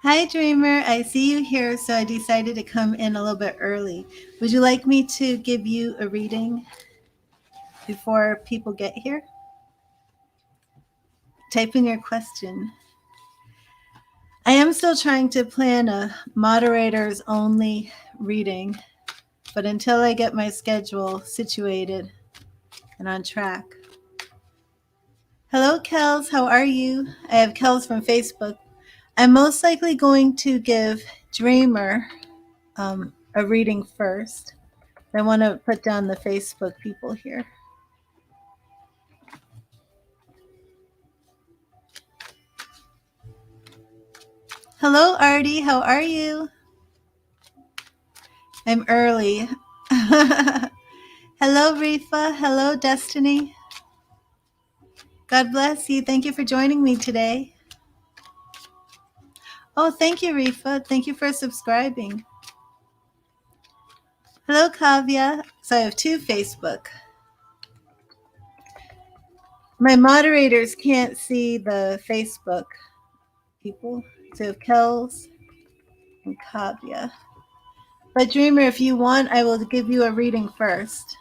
Hi, Dreamer. I see you here, so I decided to come in a little bit early. Would you like me to give you a reading before people get here? Type in your question. I am still trying to plan a moderators only reading, but until I get my schedule situated and on track. Hello, Kels. How are you? I have Kels from Facebook. I'm most likely going to give Dreamer a reading first. I want to put down the Facebook people here. Hello, Artie. How are you? I'm early. Hello, Rifa. Hello, Destiny. God bless you. Thank you for joining me today. Oh, thank you, Rifa. Thank you for subscribing. Hello, Kavya. So I have two Facebook. My moderators can't see the Facebook people. So I have Kels and Kavya. But Dreamer, if you want, I will give you a reading first.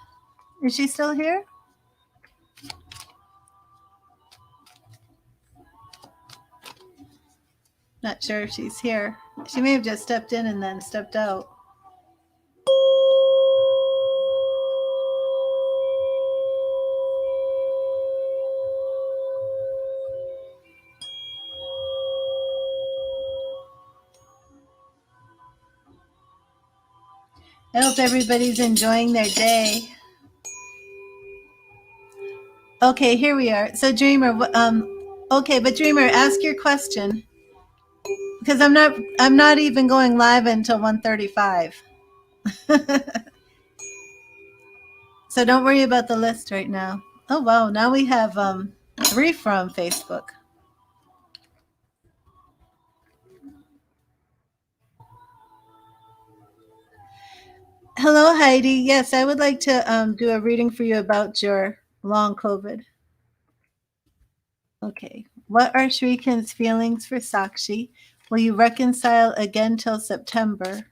Is she still here? Not sure if she's here. She may have just stepped in and then stepped out. I hope everybody's enjoying their day. Okay, here we are. So Dreamer, okay, but Dreamer, ask your question because I'm not even going live until 1:35. So don't worry about the list right now. Oh wow, now we have three from Facebook. Hello, Heidi. Yes, I would like to do a reading for you about your long COVID. Okay. What are Shrikan's feelings for Sakshi? Will you reconcile again till September?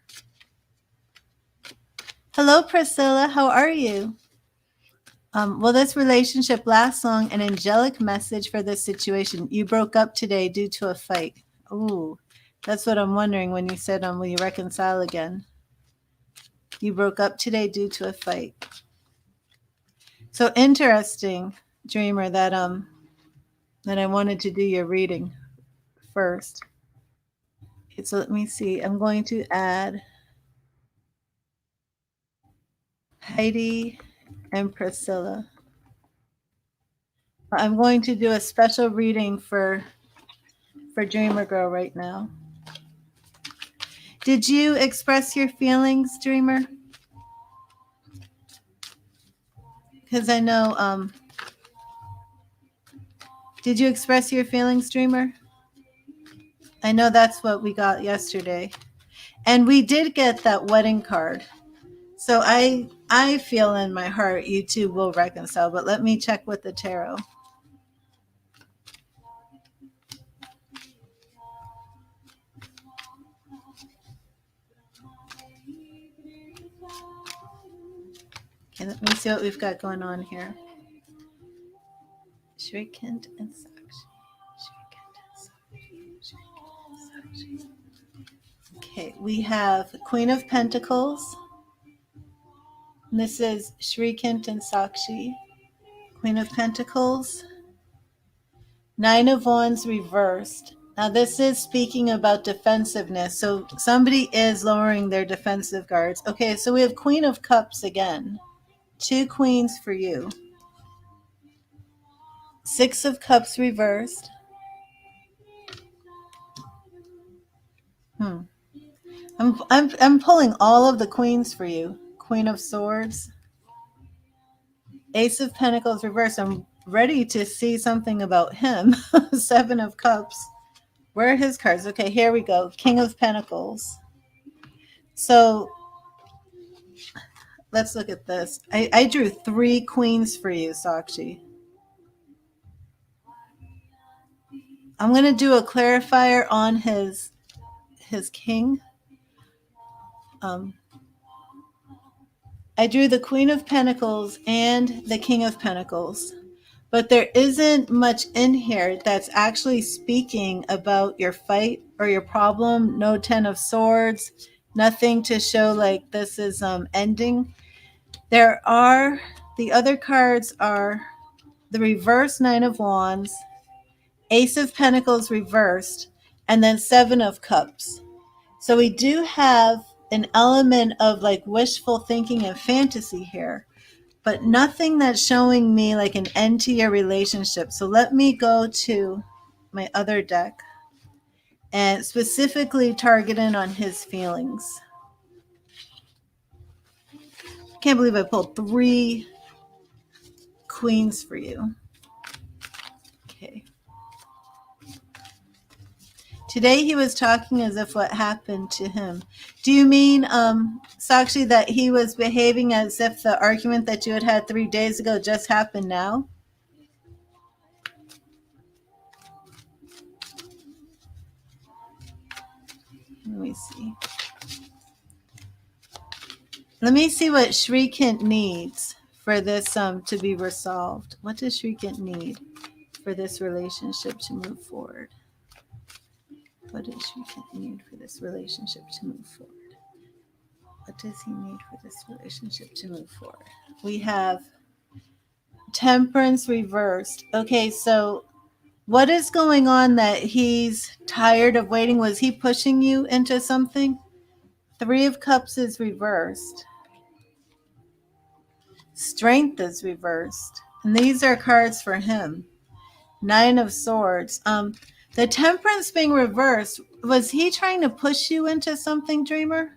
Hello, Priscilla. How are you? Will this relationship last long? An angelic message for this situation. You broke up today due to a fight. Ooh, that's what I'm wondering when you said, will you reconcile again? You broke up today due to a fight. So interesting, Dreamer, that I wanted to do your reading first. Okay, so let me see. I'm going to add Heidi and Priscilla. I'm going to do a special reading for Dreamer Girl right now. Did you express your feelings, Dreamer? Because I know, did you express your feelings, Dreamer? I know that's what we got yesterday. And we did get that wedding card. So I feel in my heart you two will reconcile, but let me check with the tarot. Okay, let me see what we've got going on here. Shrikant and Sakshi. Okay, we have Queen of Pentacles. And this is Shrikant and Sakshi. Queen of Pentacles. Nine of Wands reversed. Now this is speaking about defensiveness. So somebody is lowering their defensive guards. Okay, so we have Queen of Cups again. Two queens for you. Six of Cups reversed. I'm pulling all of the queens for you. Queen of Swords. Ace of Pentacles reversed. I'm ready to see something about him. Seven of Cups. Where are his cards? Okay, here we go. King of Pentacles. So let's look at this. I drew three queens for you, Sakshi. I'm going to do a clarifier on his his king. I drew the Queen of Pentacles and the King of Pentacles, but there isn't much in here that's actually speaking about your fight or your problem. No Ten of Swords, nothing to show like this is ending. There are, the other cards are the reverse Nine of Wands, Ace of Pentacles reversed, and then Seven of Cups. So we do have an element of like wishful thinking and fantasy here, but nothing that's showing me like an end to your relationship. So let me go to my other deck and specifically targeting on his feelings. Can't believe I pulled 3 queens for you. Okay. Today he was talking as if what happened to him. Do you mean, Sakshi, that he was behaving as if the argument that you had 3 days ago just happened now? Let me see. Let me see what Shrikant needs for this to be resolved. What does Shrikant need for this relationship to move forward? What does Shrikant need for this relationship to move forward? What does he need for this relationship to move forward? We have Temperance reversed. Okay, so what is going on that he's tired of waiting? Was he pushing you into something? 3 of Cups is reversed. Strength is reversed. And these are cards for him. 9 of Swords. The Temperance being reversed, was he trying to push you into something, Dreamer?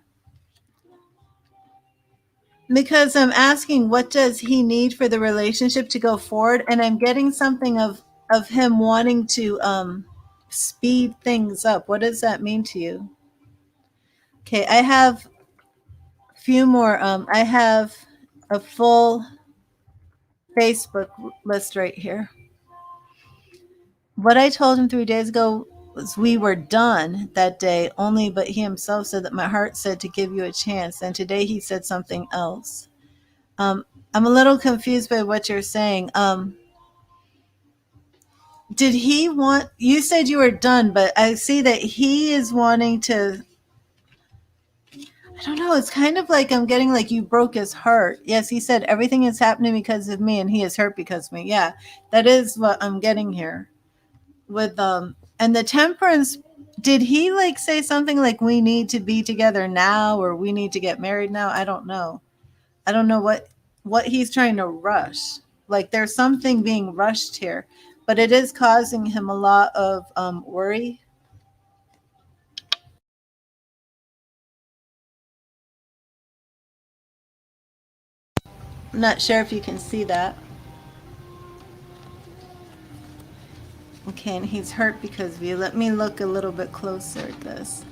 Because I'm asking, what does he need for the relationship to go forward? And I'm getting something of him wanting to speed things up. What does that mean to you? Okay, I have a few more. I have a full Facebook list right here. What I told him 3 days ago was we were done that day, only but he himself said that my heart said to give you a chance. And today he said something else. I'm a little confused by what you're saying. Did he want, you said you were done, but I see that he is wanting to, I don't know, it's kind of like I'm getting like you broke his heart. Yes, he said everything is happening because of me and he is hurt because of me. Yeah, that is what I'm getting here. With and the Temperance, did he like say something like we need to be together now or we need to get married now? I don't know. I don't know what he's trying to rush. Like there's something being rushed here, but it is causing him a lot of worry. I'm not sure if you can see that. Okay, and he's hurt because of you. Let me look a little bit closer at this.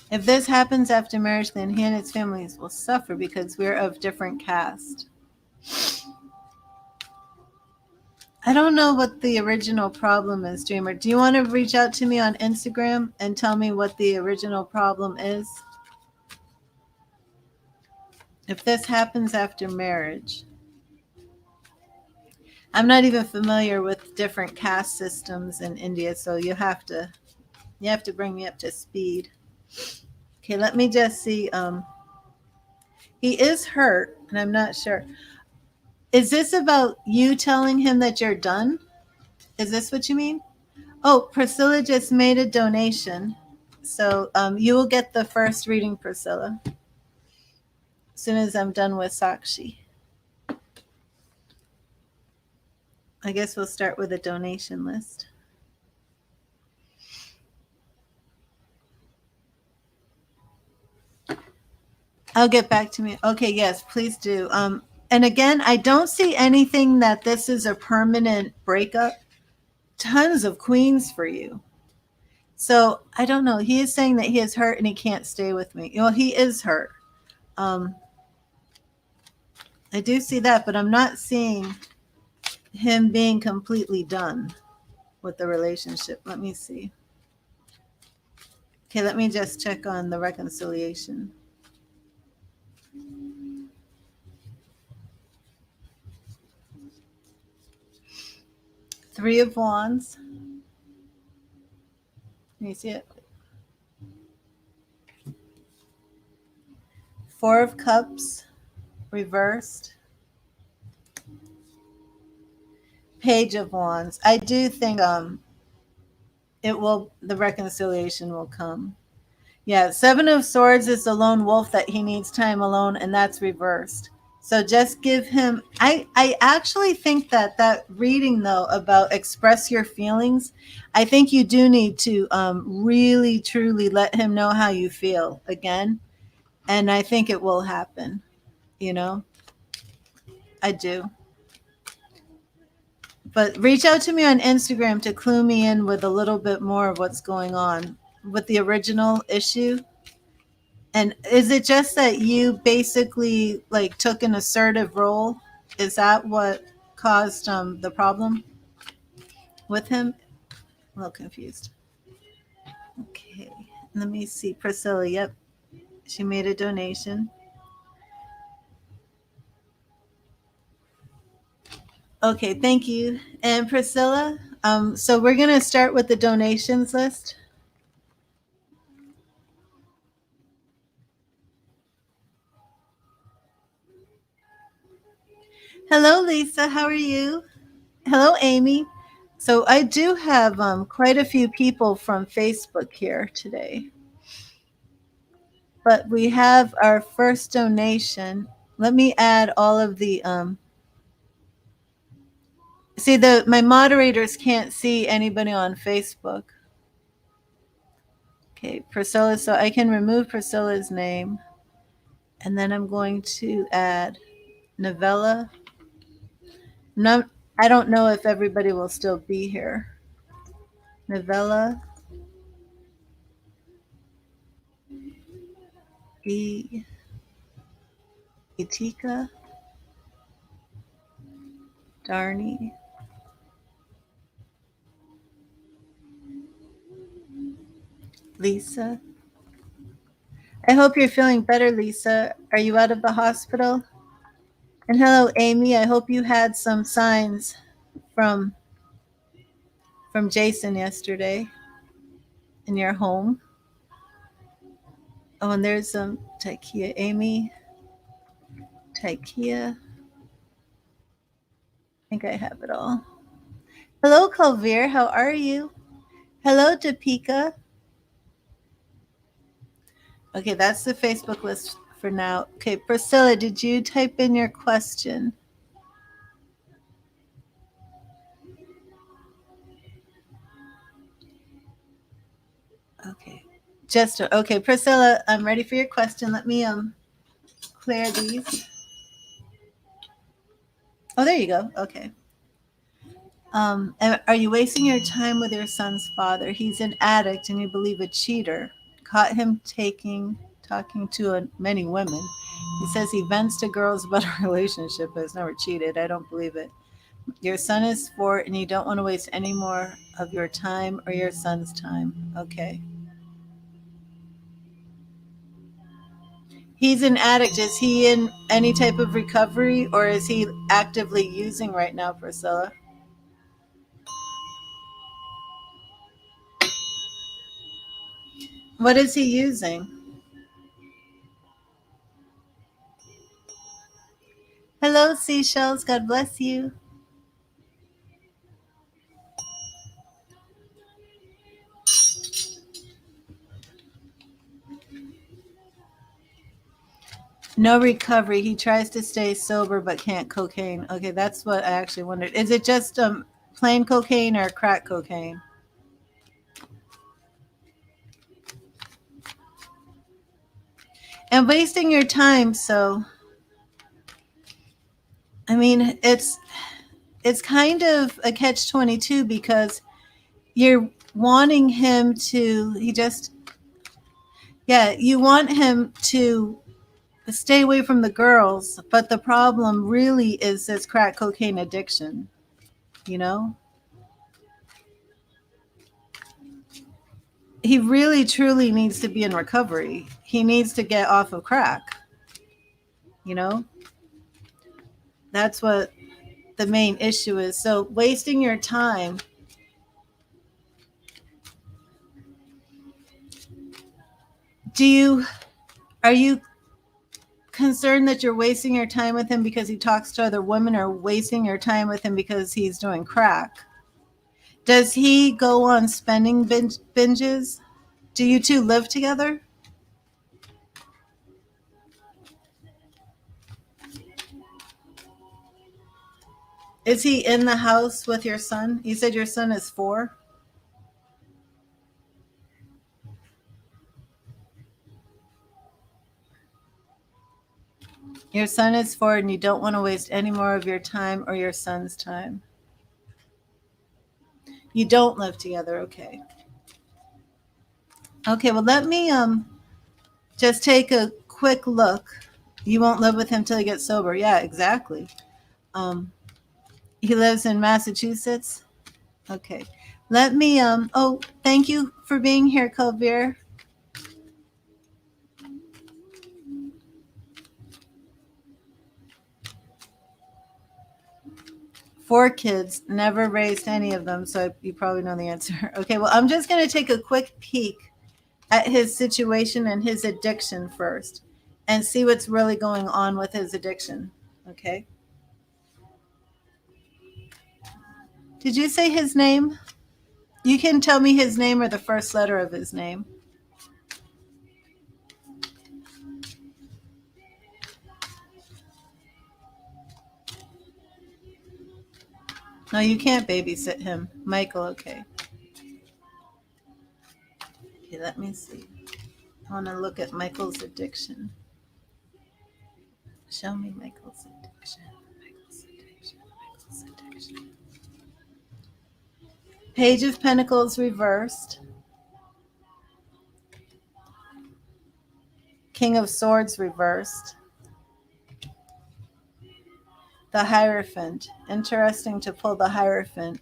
If this happens after marriage, then he and his families will suffer because we're of different caste. I don't know what the original problem is, Dreamer. Do you want to reach out to me on Instagram and tell me what the original problem is? If this happens after marriage. I'm not even familiar with different caste systems in India, so you have to bring me up to speed. Okay, let me just see. He is hurt, and I'm not sure. Is this about you telling him that you're done? Is this what you mean? Oh, Priscilla just made a donation. So you will get the first reading, Priscilla, as soon as I'm done with Sakshi. I guess we'll start with a donation list. I'll get back to me. Okay, yes, please do. And again, I don't see anything that this is a permanent breakup. Tons of queens for you. So I don't know. He is saying that he is hurt and he can't stay with me. Well, he is hurt. Um, I do see that, but I'm not seeing him being completely done with the relationship. Let me see. Okay, let me just check on the reconciliation. Three of Wands. Can you see it? Four of Cups reversed. Page of Wands. I do think the reconciliation will come. Yeah, Seven of Swords is the lone wolf that he needs time alone, and that's reversed. So just give him. I actually think that reading though about express your feelings, I think you do need to really truly let him know how you feel again, and I think it will happen. You know, I do. But reach out to me on Instagram to clue me in with a little bit more of what's going on with the original issue. And is it just that you basically like took an assertive role? Is that what caused the problem with him? A little confused. Okay, let me see. Priscilla, yep, she made a donation. Okay, thank you. And Priscilla, so we're gonna start with the donations list. Hello, Lisa. How are you? Hello, Amy. So I do have quite a few people from Facebook here today, but we have our first donation. Let me add all of the see the my moderators can't see anybody on Facebook. Okay, Priscilla. So I can remove Priscilla's name, and then I'm going to add Novella. No, I don't know if everybody will still be here. Novella, E, Itika, Darnie, Lisa. I hope you're feeling better, Lisa. Are you out of the hospital? And hello, Amy. I hope you had some signs from Jason yesterday in your home. Oh, and there's some Taikia. Amy, Taikia. I think I have it all. Hello, Calvir. How are you? Hello, Topeka. Okay, that's the Facebook list for now. Okay, Priscilla, did you type in your question? Okay. Just okay, Priscilla, I'm ready for your question. Let me clear these. Oh, there you go. Okay. Are you wasting your time with your son's father? He's an addict and you believe a cheater. Caught him talking to many women. He says he vents to girls about a relationship, but has never cheated. I don't believe it. Your son is 4 and you don't want to waste any more of your time or your son's time. Okay. He's an addict. Is he in any type of recovery or is he actively using right now, Priscilla? What is he using? Hello, seashells. God bless you. No recovery. He tries to stay sober but can't cocaine. Okay, that's what I actually wondered. Is it just plain cocaine or crack cocaine? And wasting your time. So, I mean, it's kind of a catch-22 because you're wanting him to, you want him to stay away from the girls, but the problem really is this crack cocaine addiction, you know? He really truly needs to be in recovery. He needs to get off of crack, you know? That's what the main issue is. So wasting your time. Are you concerned that you're wasting your time with him because he talks to other women, or wasting your time with him because he's doing crack? Does he go on spending binges? Do you two live together? Is he in the house with your son? You said your son is 4. Your son is 4 and you don't want to waste any more of your time or your son's time. You don't live together, okay. Okay, well let me just take a quick look. You won't live with him till he gets sober. Yeah, exactly. He lives in Massachusetts. Okay. Let me thank you for being here, Kalvir. 4 kids, never raised any of them, so you probably know the answer. Okay, well, I'm just going to take a quick peek at his situation and his addiction first and see what's really going on with his addiction. Okay. Did you say his name? You can tell me his name or the first letter of his name. No, you can't babysit him. Michael, okay. Okay, let me see. I want to look at Michael's addiction. Show me Michael's addiction. Michael's addiction. Michael's addiction. Page of Pentacles reversed. King of Swords reversed. The Hierophant. Interesting to pull the Hierophant.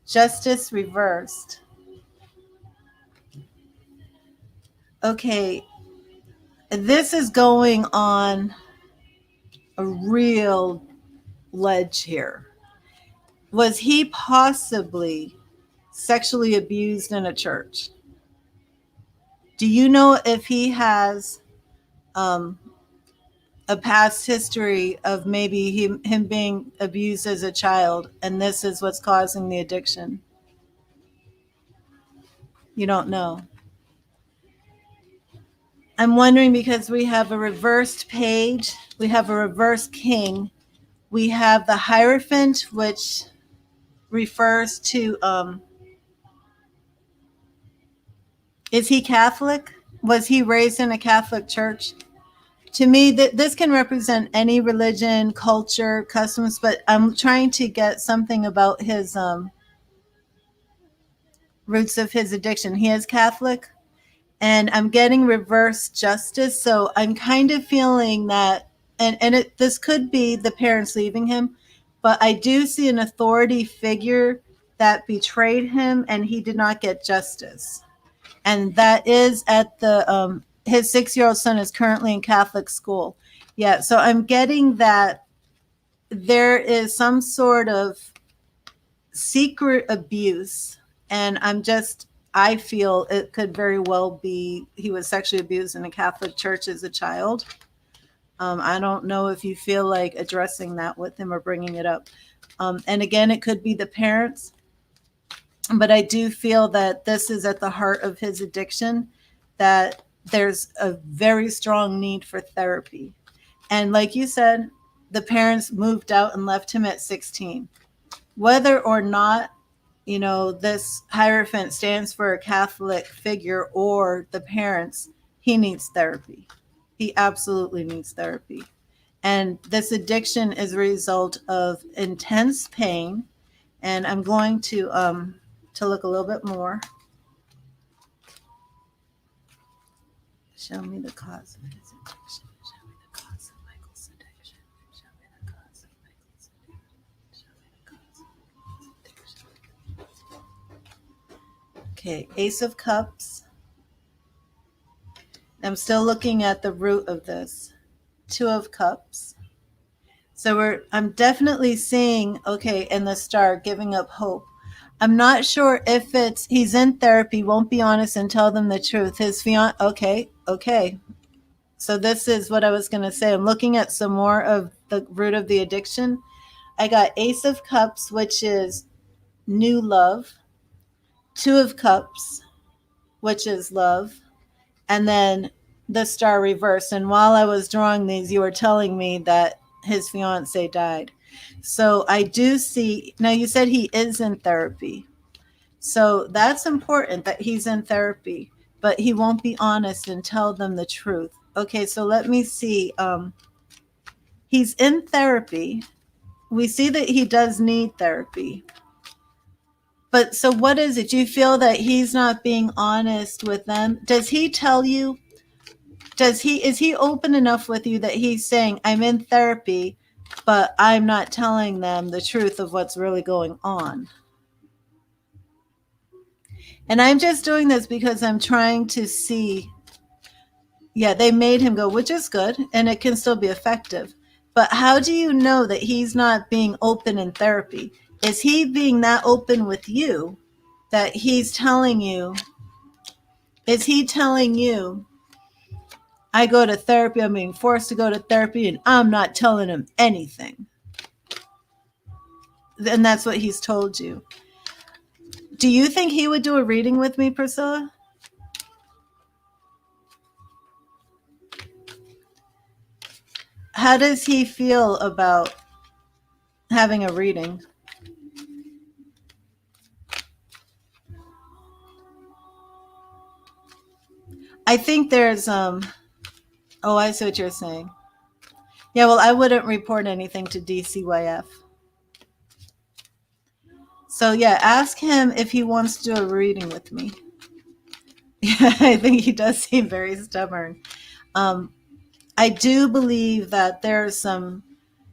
Justice reversed. Okay, this is going on a real ledge here. Was he possibly sexually abused in a church? Do you know if he has a past history of maybe him being abused as a child, and this is what's causing the addiction? You don't know. I'm wondering because we have a reversed page, we have a reversed king, we have the Hierophant, which refers to, is he Catholic? Was he raised in a Catholic church? To me, this can represent any religion, culture, customs, but I'm trying to get something about his roots of his addiction. He is Catholic, and I'm getting reverse justice. So I'm kind of feeling that, and this could be the parents leaving him, but I do see an authority figure that betrayed him, and he did not get justice. And that is at the his 6-year-old son is currently in Catholic school. Yeah, so I'm getting that there is some sort of secret abuse, and I feel it could very well be he was sexually abused in a Catholic church as a child. I don't know if you feel like addressing that with him or bringing it up. And again, it could be the parents, but I do feel that this is at the heart of his addiction, that there's a very strong need for therapy. And like you said, the parents moved out and left him at 16. Whether or not, this Hierophant stands for a Catholic figure or the parents, he needs therapy. He absolutely needs therapy. And this addiction is a result of intense pain And I'm going to look a little bit more. Show me the cause of his addiction. Show me the cause of Michael's addiction. Show me the cause of Michael's addiction. Show me the cause of Michael's addiction. Okay, Ace of Cups. I'm still looking at the root of this. Two of Cups. So I'm definitely seeing, okay, in the star, giving up hope. I'm not sure if he's in therapy, won't be honest and tell them the truth. His fiance, okay. So this is what I was going to say. I'm looking at some more of the root of the addiction. I got Ace of Cups, which is new love. Two of Cups, which is love. And then the star reverse. And while I was drawing these, you were telling me that his fiance died. So I do see, now you said he is in therapy. So that's important that he's in therapy, but he won't be honest and tell them the truth. Okay, so let me see. He's in therapy. We see that he does need therapy. But so what is it? Do you feel that he's not being honest with them? Does he tell you? Is he open enough with you that he's saying, I'm in therapy, but I'm not telling them the truth of what's really going on? And I'm just doing this because I'm trying to see. Yeah, they made him go, which is good, and it can still be effective. But how do you know that he's not being open in therapy? Is he being that open with you that he's telling you? Is he telling you, I go to therapy, I'm being forced to go to therapy, and I'm not telling him anything? And that's what he's told you. Do you think he would do a reading with me, Priscilla? How does he feel about having a reading? I think there's oh, I see what you're saying. Yeah, well, I wouldn't report anything to DCYF. So yeah, ask him if he wants to do a reading with me. Yeah, I think he does seem very stubborn. I do believe that there's some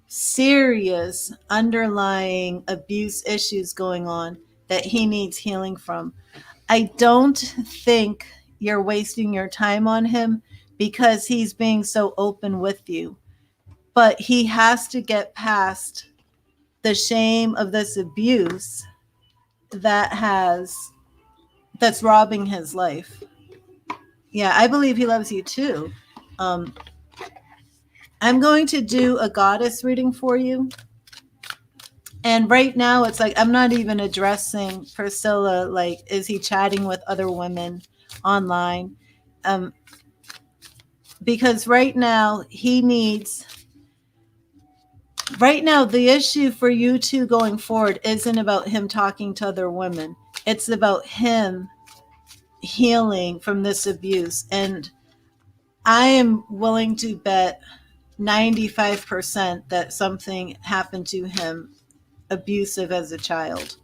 serious underlying abuse issues going on that he needs healing from. I don't think you're wasting your time on him because he's being so open with you. But he has to get past the shame of this abuse that's robbing his life. Yeah, I believe he loves you too. I'm going to do a goddess reading for you. And right now it's like, I'm not even addressing Priscilla, like, is he chatting with other women online? Because right now the issue for you two going forward isn't about him talking to other women. It's about him healing from this abuse. And I am willing to bet 95% that something happened to him abusive as a child.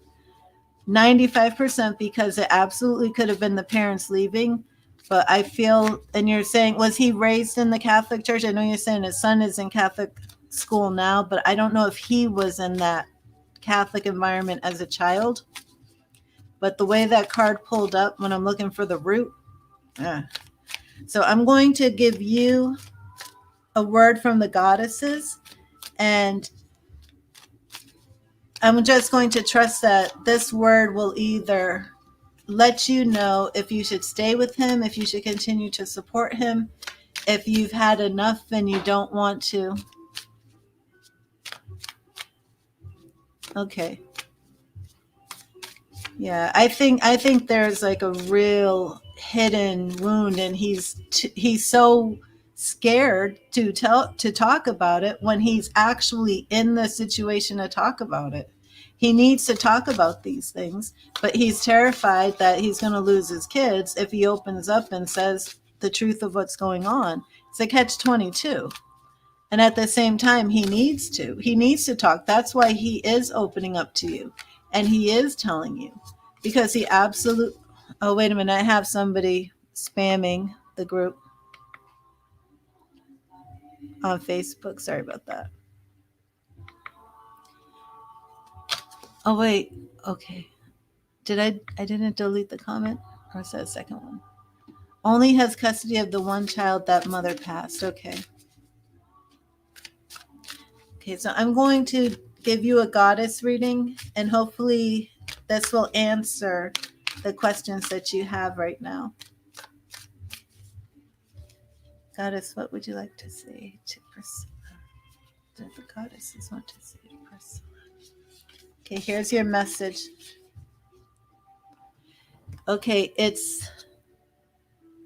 95% because it absolutely could have been the parents leaving. But I feel, and you're saying, was he raised in the Catholic Church? I know you're saying his son is in Catholic school now, but I don't know if he was in that Catholic environment as a child. But the way that card pulled up when I'm looking for the root. So I'm going to give you a word from the goddesses, and I'm just going to trust that this word will either let you know if you should stay with him, if you should continue to support him, if you've had enough and you don't want to. Okay. Yeah, I think there's like a real hidden wound, and he's so scared to talk about it when he's actually in the situation to talk about it. He needs to talk about these things, but he's terrified that he's going to lose his kids if he opens up and says the truth of what's going on. It's a catch-22. And at the same time, he needs to talk. That's why he is opening up to you. And he is telling you because he absolutely. Oh, wait a minute. I have somebody spamming the group on Facebook. Sorry about that. Oh, wait. Okay. I didn't delete the comment? Or is that a second one? Only has custody of the one child that mother passed. Okay. Okay, so I'm going to give you a goddess reading, and hopefully this will answer the questions that you have right now. Goddess, what would you like to say to Priscilla? What do the goddesses want to say to Priscilla? Okay, here's your message. Okay,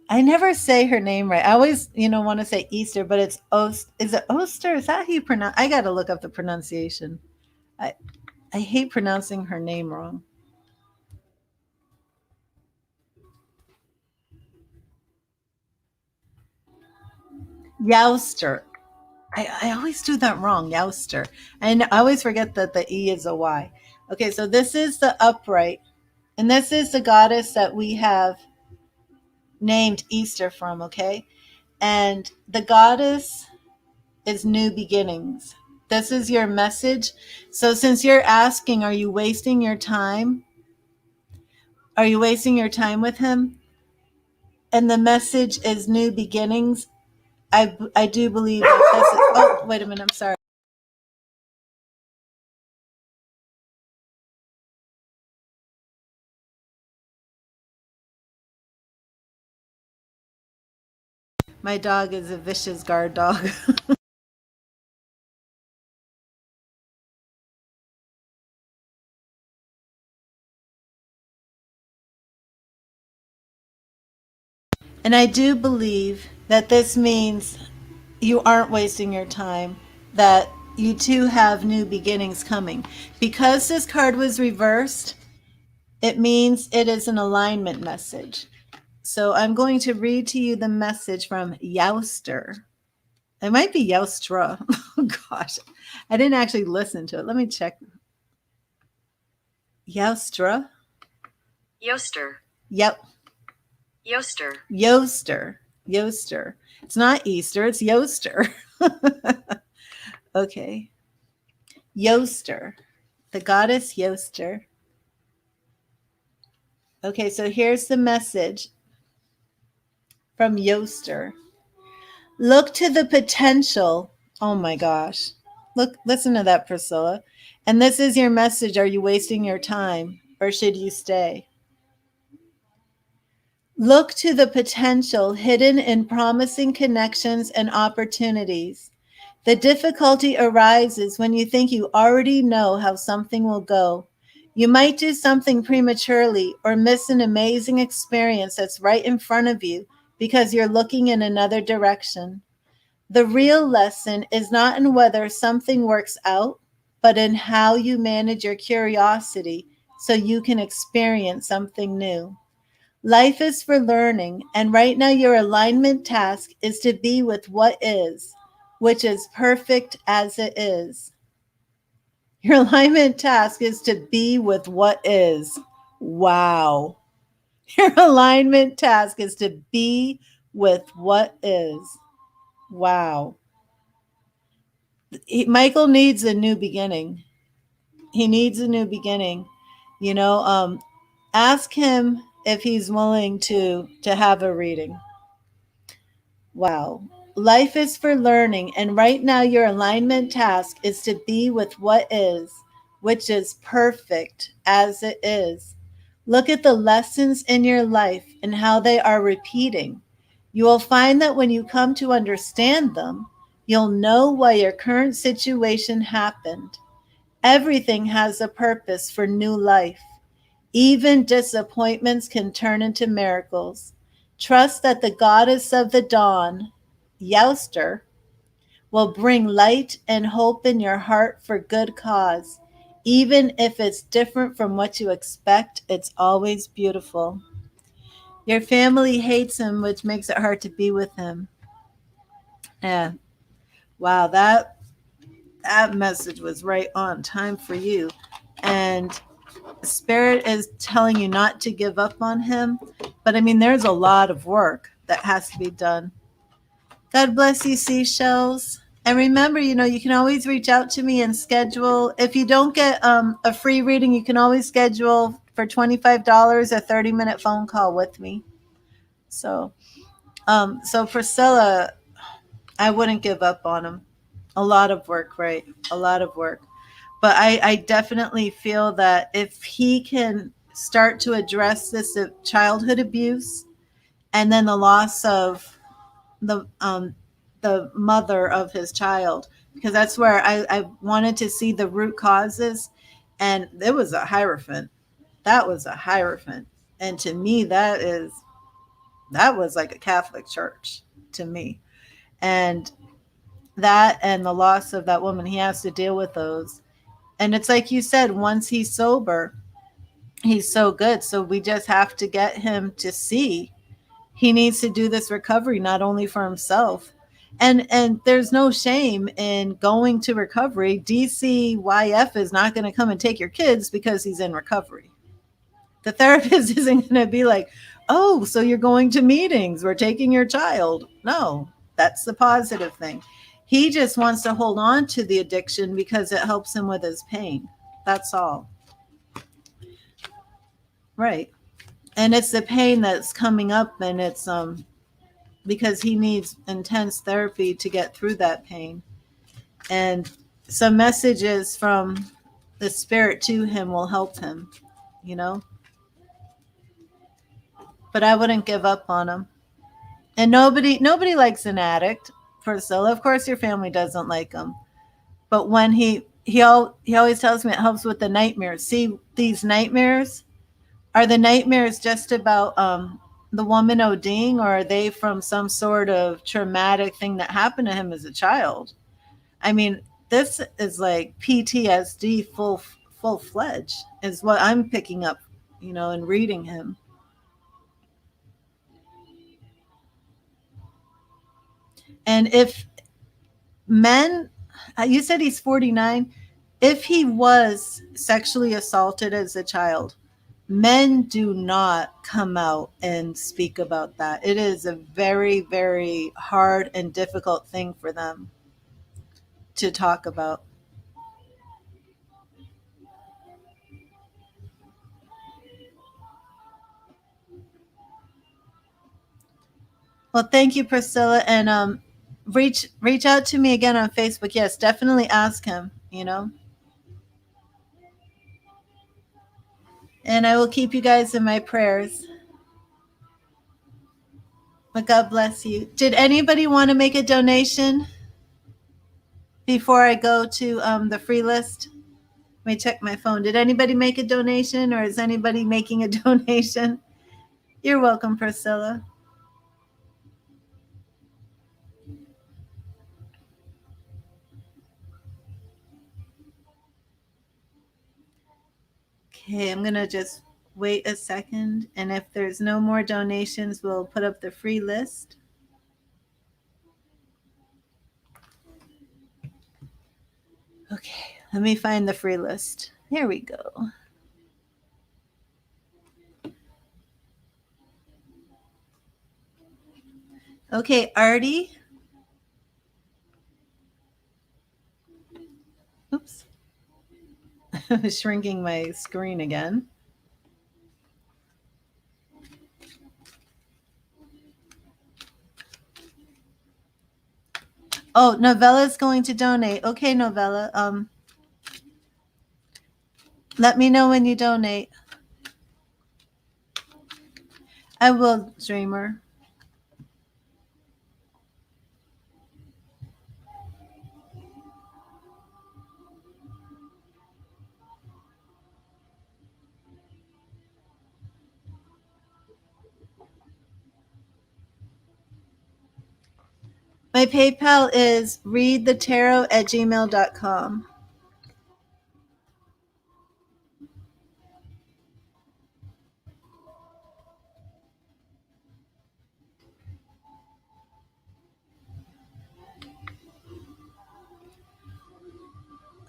I never say her name right. I always, want to say Easter, but it's Is it Oster? Is that how you pronounce? I got to look up the pronunciation. I hate pronouncing her name wrong. Youster. I always do that wrong. Youster. And I always forget that the E is a Y. Okay, so this is the upright. And this is the goddess that we have named Easter from, okay? And the goddess is new beginnings. This is your message. So since you're asking, are you wasting your time? Are you wasting your time with him? And the message is new beginnings. I do believe that this is, oh, wait a minute, I'm sorry. My dog is a vicious guard dog. And I do believe that this means you aren't wasting your time, that you too have new beginnings coming. Because this card was reversed, it means it is an alignment message. So I'm going to read to you the message from Youster. It might be Youstra. Oh, gosh. I didn't actually listen to it. Let me check. Youstra? Yoster. Yep. Yoster. Yoster. Yoster. It's not Easter, it's Yoster. Okay. Yoster. The goddess Yoster. Okay, so here's the message from Yoster. Look to the potential. Oh my gosh. Listen to that, Priscilla. And this is your message. Are you wasting your time or should you stay? Look to the potential hidden in promising connections and opportunities. The difficulty arises when you think you already know how something will go. You might do something prematurely or miss an amazing experience that's right in front of you because you're looking in another direction. The real lesson is not in whether something works out, but in how you manage your curiosity so you can experience something new. Life is for learning, and right now your alignment task is to be with what is, which is perfect as it is. Your alignment task is to be with what is. Wow. Your alignment task is to be with what is. Wow. Michael needs a new beginning. He needs a new beginning. You know, ask him if he's willing to have a reading. Wow. Life is for learning, and right now your alignment task is to be with what is, which is perfect as it is. Look at the lessons in your life and how they are repeating. You will find that when you come to understand them, you'll know why your current situation happened. Everything has a purpose for new life. Even disappointments can turn into miracles. Trust that the goddess of the dawn, Youster, will bring light and hope in your heart for good cause. Even if it's different from what you expect, it's always beautiful. Your family hates him, which makes it hard to be with him. Yeah. Wow, that message was right on time for you. And Spirit is telling you not to give up on him. But I mean, there's a lot of work that has to be done. God bless you, seashells. And remember, you can always reach out to me and schedule. If you don't get a free reading, you can always schedule for $25 a 30-minute phone call with me. So Priscilla, I wouldn't give up on him. A lot of work, right? A lot of work. But I definitely feel that if he can start to address this childhood abuse and then the loss of the mother of his child, because that's where I wanted to see the root causes, and it was a Hierophant. That was a Hierophant, and to me, that was like a Catholic church to me, and that and the loss of that woman, he has to deal with those. And it's like you said, once he's sober, he's so good. So we just have to get him to see he needs to do this recovery not only for himself. And there's no shame in going to recovery. DCYF is not going to come and take your kids because he's in recovery. The therapist isn't going to be like, oh, so you're going to meetings, we're taking your child. No, that's the positive thing. He just wants to hold on to the addiction because it helps him with his pain. That's all. Right. And it's the pain that's coming up, and it's because he needs intense therapy to get through that pain. And some messages from the spirit to him will help him, you know? But I wouldn't give up on him. And nobody likes an addict, Priscilla. Of course your family doesn't like him. But when he always tells me it helps with the nightmares. See, these nightmares, are the nightmares just about the woman ODing, or are they from some sort of traumatic thing that happened to him as a child? I mean, this is like PTSD full fledged is what I'm picking up, and reading him. And if men, you said he's 49, if he was sexually assaulted as a child, men do not come out and speak about that. It is a very, very hard and difficult thing for them to talk about. Well, thank you, Priscilla, and reach out to me again on Facebook. Yes, definitely ask him. And I will keep you guys in my prayers. But God bless you. Did anybody want to make a donation before I go to the free list? Let me check my phone. Did anybody make a donation, or is anybody making a donation? You're welcome, Priscilla. Okay, I'm going to just wait a second. And if there's no more donations, we'll put up the free list. Okay, let me find the free list. Here we go. Okay, Artie. Oops. I was shrinking my screen again. Oh, Novella's going to donate. Okay, Novella. Let me know when you donate. I will, Dreamer. My PayPal is readthetarot@gmail.com.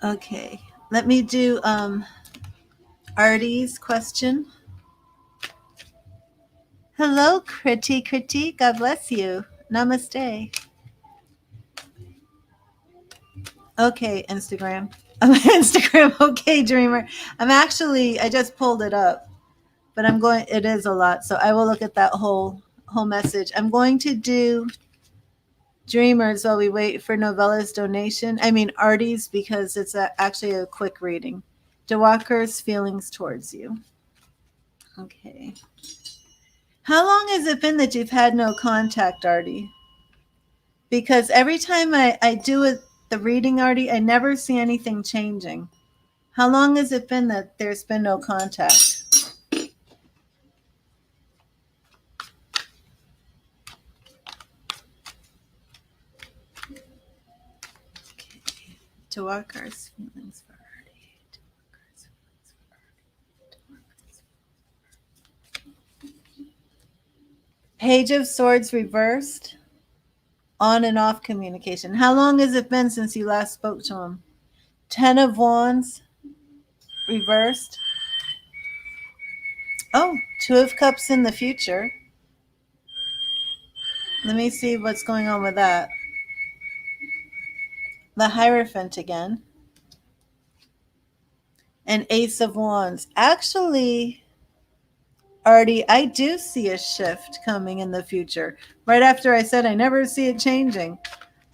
Okay, let me do Artie's question. Hello, Kriti. God bless you. Namaste. Okay, Instagram. Instagram. Okay, Dreamer. I just pulled it up, but it is a lot. So I will look at that whole message. I'm going to do Dreamers while we wait for Novella's donation. I mean, Artie's, because it's actually a quick reading. DeWalker's feelings towards you. Okay. How long has it been that you've had no contact, Artie? Because every time I do the reading, Artie, I never see anything changing. How long has it been that there's been no contact? Okay. DeWalker's feelings for Artie. DeWalker's feelings for Artie. Page of Swords reversed. On and off communication. How long has it been since you last spoke to him? 10 of Wands reversed. Oh, 2 of Cups in the future. Let me see what's going on with that. The Hierophant again. And Ace of Wands. Actually, Artie, I do see a shift coming in the future. Right after I said I never see it changing,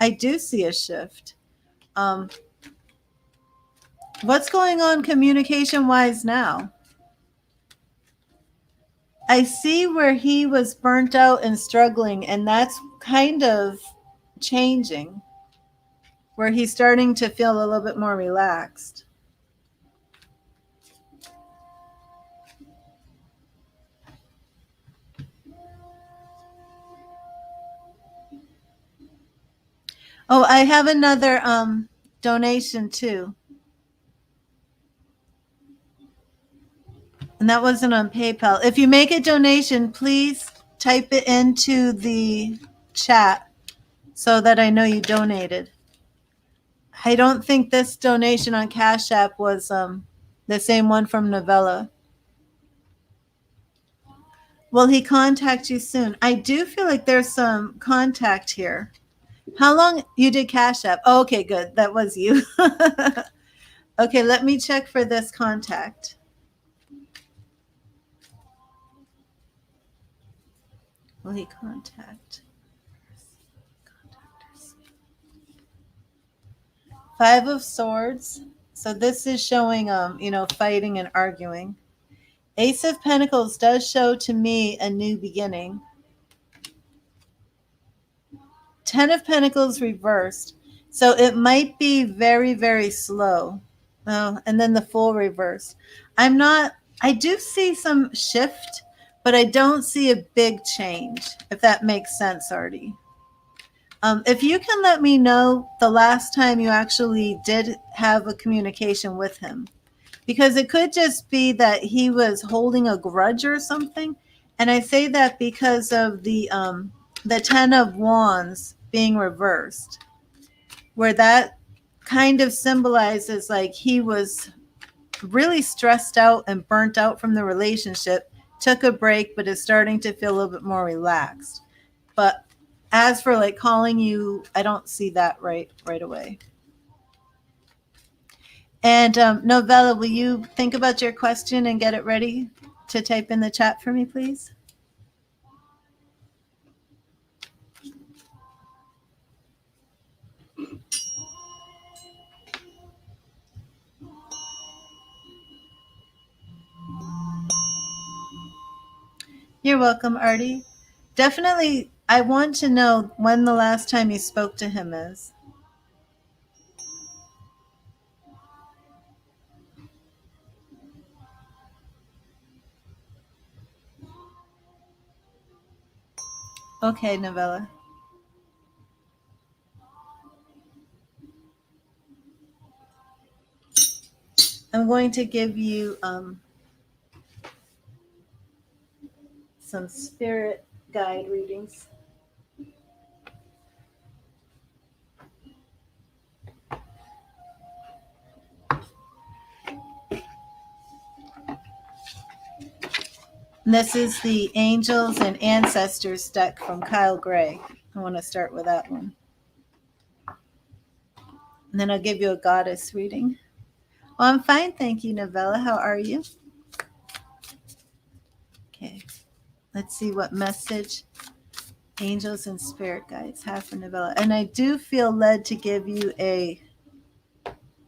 I do see a shift. What's going on communication-wise now? I see where he was burnt out and struggling, and that's kind of changing, where he's starting to feel a little bit more relaxed. Oh, I have another donation too. And that wasn't on PayPal. If you make a donation, please type it into the chat so that I know you donated. I don't think this donation on Cash App was the same one from Novella. Will he contact you soon? I do feel like there's some contact here. How long you did Cash App? Oh, okay, good. That was you. Okay, let me check for this contact. Will he contact? 5 of Swords. So this is showing, fighting and arguing. Ace of Pentacles does show to me a new beginning. 10 of Pentacles reversed. So it might be very, very slow. Oh, and then the Fool reversed. I do see some shift, but I don't see a big change, if that makes sense, Artie. If you can let me know the last time you actually did have a communication with him, because it could just be that he was holding a grudge or something. And I say that because of the 10 of Wands being reversed, where that kind of symbolizes like he was really stressed out and burnt out from the relationship, took a break, but is starting to feel a little bit more relaxed. But as for like calling you, I don't see that right away. And Novella, will you think about your question and get it ready to type in the chat for me, please? You're welcome, Artie. Definitely, I want to know when the last time you spoke to him is. Okay, Novella. I'm going to give you some spirit guide readings. And this is the Angels and Ancestors deck from Kyle Gray. I want to start with that one. And then I'll give you a goddess reading. Well, I'm fine, thank you, Novella. How are you? Okay, let's see what message angels and spirit guides have for Novella. And I do feel led to give you a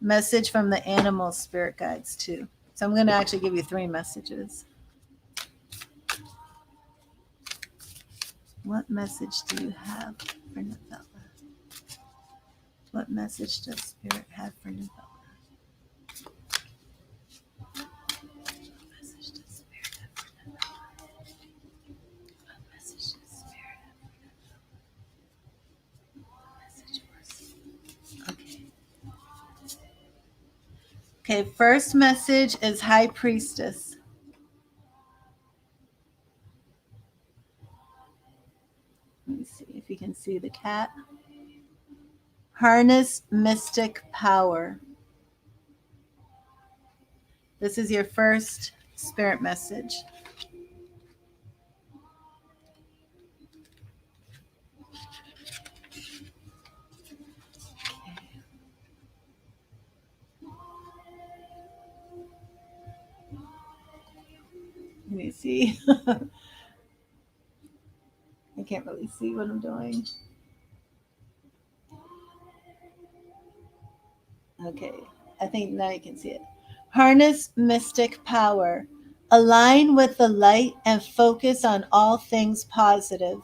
message from the animal spirit guides too. So I'm going to actually give you 3 messages. What message do you have for Novella? What message does spirit have for Novella? What message does spirit have for Novella? What message does spirit have for Novella? What message for Okay. Okay, first message is High Priestess. Let me see if you can see the cat. Harness mystic power. This is your first spirit message. Let me see. I can't really see what I'm doing. Okay, I think now you can see it. Harness mystic power. Align with the light and focus on all things positive.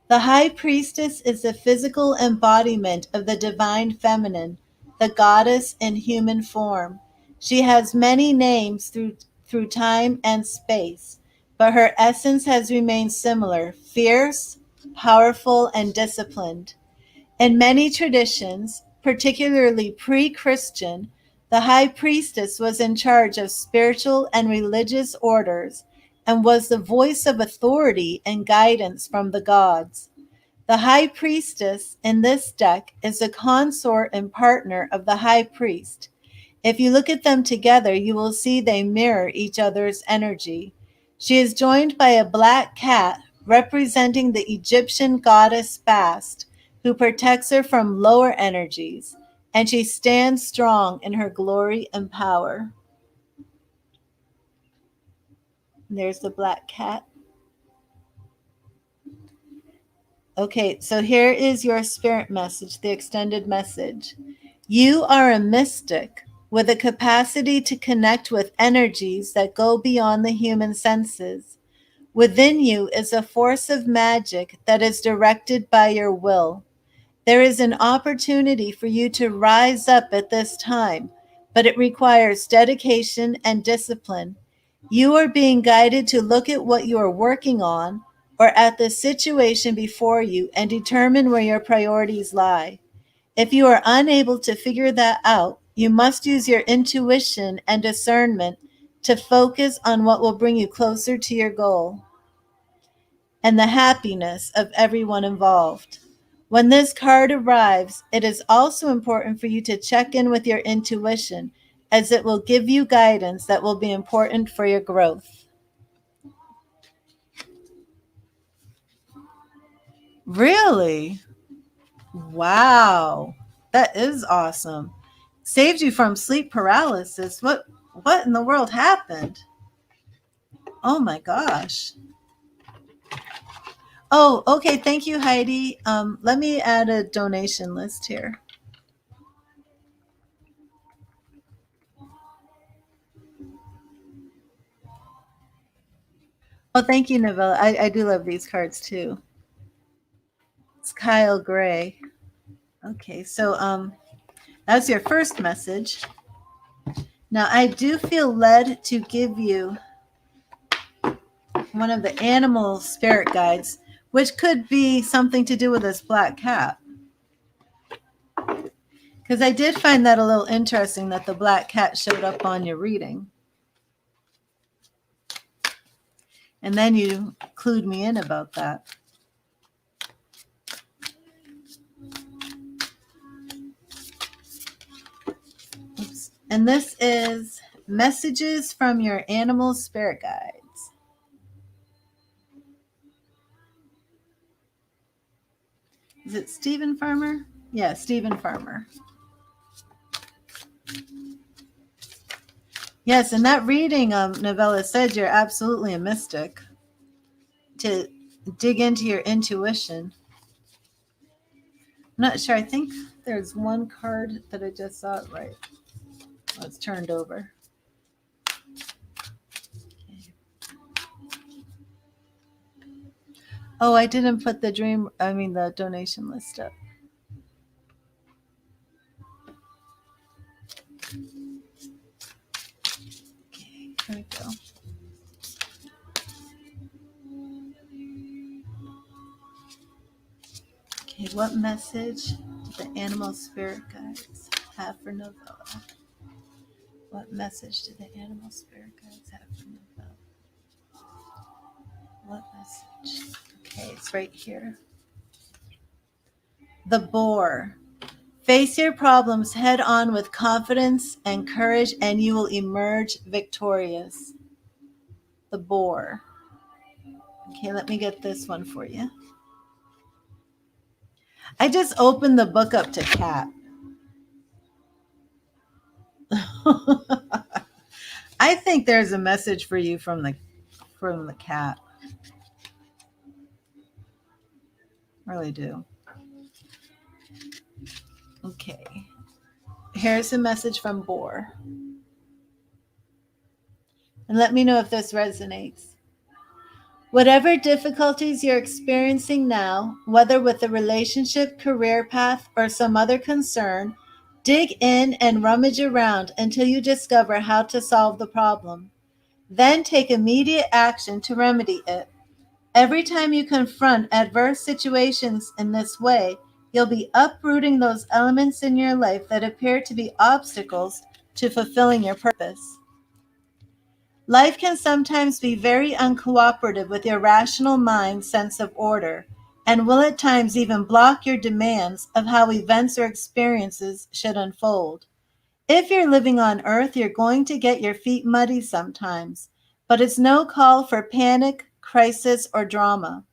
The High Priestess is the physical embodiment of the divine feminine, the goddess in human form. She has many names through time and space, but her essence has remained similar: fierce, powerful, and disciplined. In many traditions, particularly pre-Christian, the high priestess was in charge of spiritual and religious orders and was the voice of authority and guidance from the gods. The high priestess in this deck is the consort and partner of the high priest. If you look at them together, you will see they mirror each other's energy. She is joined by a black cat representing the Egyptian goddess Bast, who protects her from lower energies, and she stands strong in her glory and power. And there's the black cat. Okay, so here is your spirit message, the extended message. You are a mystic with a capacity to connect with energies that go beyond the human senses. Within you is a force of magic that is directed by your will. There is an opportunity for you to rise up at this time, but it requires dedication and discipline. You are being guided to look at what you are working on or at the situation before you and determine where your priorities lie. If you are unable to figure that out, you must use your intuition and discernment to focus on what will bring you closer to your goal and the happiness of everyone involved. When this card arrives, it is also important for you to check in with your intuition, as it will give you guidance that will be important for your growth. Really? Wow. That is awesome. Saved you from sleep paralysis. What in the world happened? Oh my gosh. Oh, okay. Thank you, Heidi. Let me add a donation list here. Oh, thank you, Novella. I do love these cards too. It's Kyle Gray. Okay, so that's your first message. Now I do feel led to give you one of the animal spirit guides, which could be something to do with this black cat. Because I did find that a little interesting that the black cat showed up on your reading. And then you clued me in about that. Oops. And this is messages from your animal spirit guides. Is it Stephen Farmer? Yeah, Stephen Farmer. Yes, in that reading, Novella said you're absolutely a mystic. To dig into your intuition. I'm not sure. I think there's one card that I just saw it right. Oh, it's turned over. Okay. Oh, I didn't put the the donation list up. Okay, here we go. Okay, what message do the animal spirit guides have for Novella? What message do the animal spirit guides have for Novella? What message? Okay, it's right here. The boar. Face your problems head on with confidence and courage, and you will emerge victorious. The boar. Okay, let me get this one for you. I just opened the book up to cat. I think there's a message for you from the cat. Really do. Okay. Here's a message from Boar. And let me know if this resonates. Whatever difficulties you're experiencing now, whether with a relationship, career path, or some other concern, dig in and rummage around until you discover how to solve the problem. Then take immediate action to remedy it. Every time you confront adverse situations in this way, you'll be uprooting those elements in your life that appear to be obstacles to fulfilling your purpose. Life can sometimes be very uncooperative with your rational mind's sense of order, and will at times even block your demands of how events or experiences should unfold. If you're living on Earth, you're going to get your feet muddy sometimes, but it's no call for panic, crisis, or drama.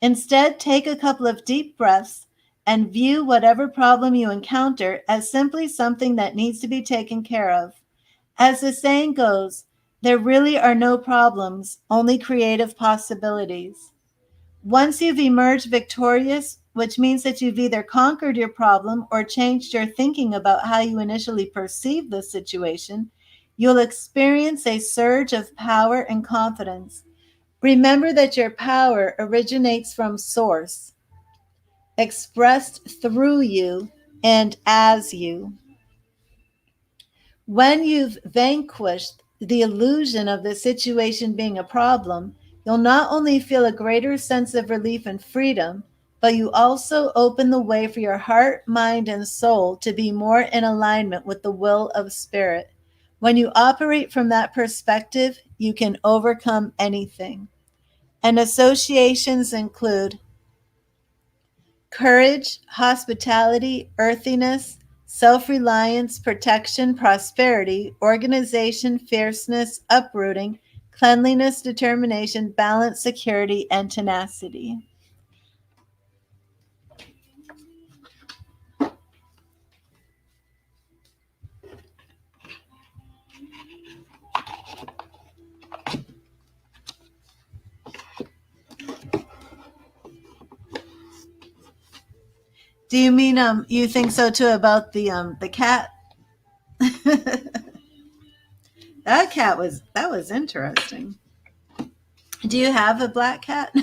Instead, take a couple of deep breaths and view whatever problem you encounter as simply something that needs to be taken care of. As the saying goes, there really are no problems, only creative possibilities. Once you've emerged victorious, which means that you've either conquered your problem or changed your thinking about how you initially perceived the situation, you'll experience a surge of power and confidence. Remember that your power originates from Source, expressed through you and as you. When you've vanquished the illusion of the situation being a problem, you'll not only feel a greater sense of relief and freedom, but you also open the way for your heart, mind, and soul to be more in alignment with the will of Spirit. When you operate from that perspective, you can overcome anything. And associations include courage, hospitality, earthiness, self-reliance, protection, prosperity, organization, fierceness, uprooting, cleanliness, determination, balance, security, and tenacity. Do you mean you think so too about the cat? That was interesting. Do you have a black cat?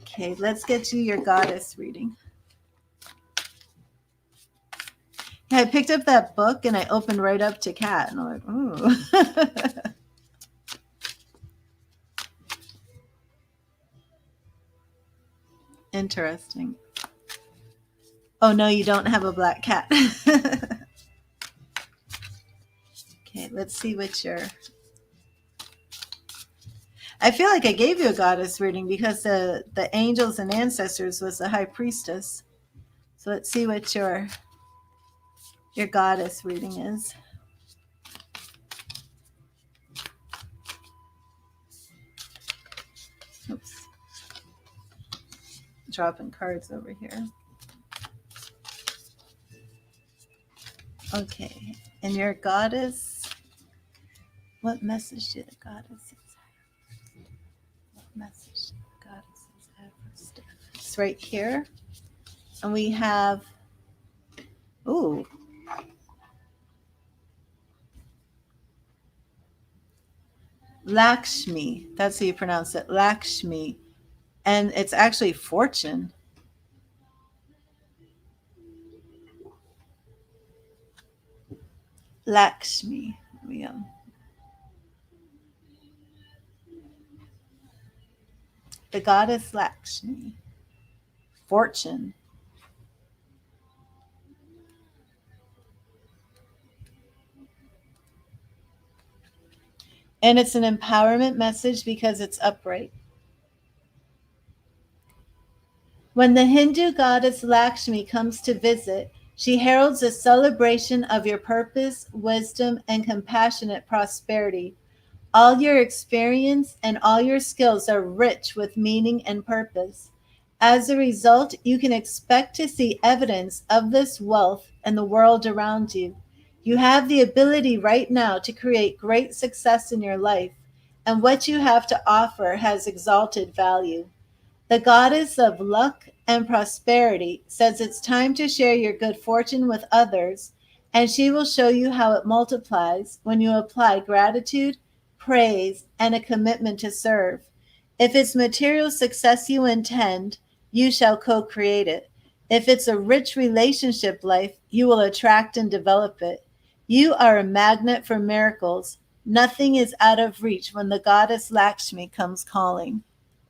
Okay, let's get you your goddess reading. Yeah, I picked up that book and I opened right up to cat, and I'm like, ooh. Interesting. Oh no, you don't have a black cat. Okay, let's see what your. I feel like I gave you a goddess reading because the angels and ancestors was the high priestess. So let's see what your goddess reading is. Oops. dropping cards over here. Okay. And your goddess, what message did the goddess have? What message did the goddess have for Steph? It's right here. And we have, ooh. Lakshmi. That's how you pronounce it. Lakshmi. And it's actually fortune. Lakshmi. There we go. The goddess Lakshmi. Fortune. And it's an empowerment message because it's upright. When the Hindu goddess Lakshmi comes to visit, she heralds a celebration of your purpose, wisdom, and compassionate prosperity. All your experience and all your skills are rich with meaning and purpose. As a result, you can expect to see evidence of this wealth in the world around you. You have the ability right now to create great success in your life, and what you have to offer has exalted value. The goddess of luck and prosperity says it's time to share your good fortune with others, and she will show you how it multiplies when you apply gratitude, praise, and a commitment to serve. If it's material success you intend, you shall co-create it. If it's a rich relationship life, you will attract and develop it. You are a magnet for miracles. Nothing is out of reach when the goddess Lakshmi comes calling.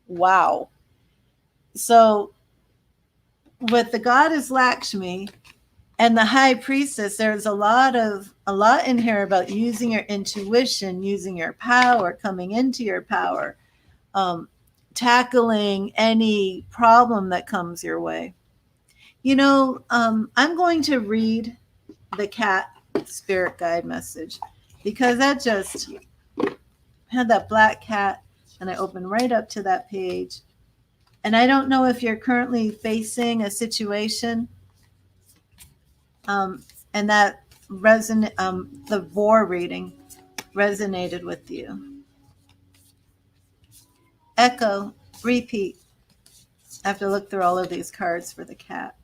Wow. So with the goddess Lakshmi and the high priestess, there's a lot in here about using your intuition, using your power, coming into your power, tackling any problem that comes your way. You know, I'm going to read the cat spirit guide message because that just had that black cat, and I opened right up to that page. And I don't know if you're currently facing a situation, and that the Vor reading resonated with you. Echo, repeat. I have to look through all of these cards for the cat.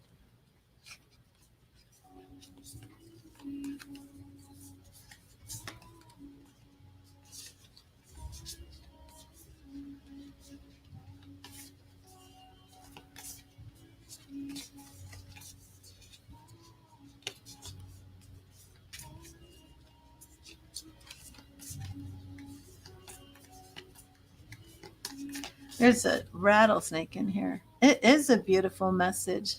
There's a rattlesnake in here. It is a beautiful message.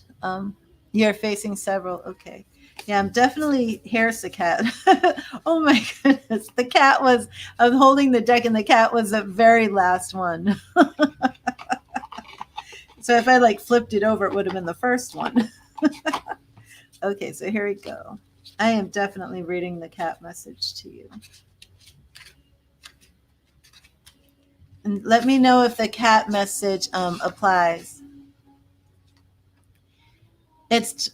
You're facing several. Okay. Yeah, I'm definitely, here's the cat. Oh my goodness. I was holding the deck and the cat was the very last one. So if I flipped it over, it would have been the first one. Okay, so here we go. I am definitely reading the cat message to you. And let me know if the cat message applies. It's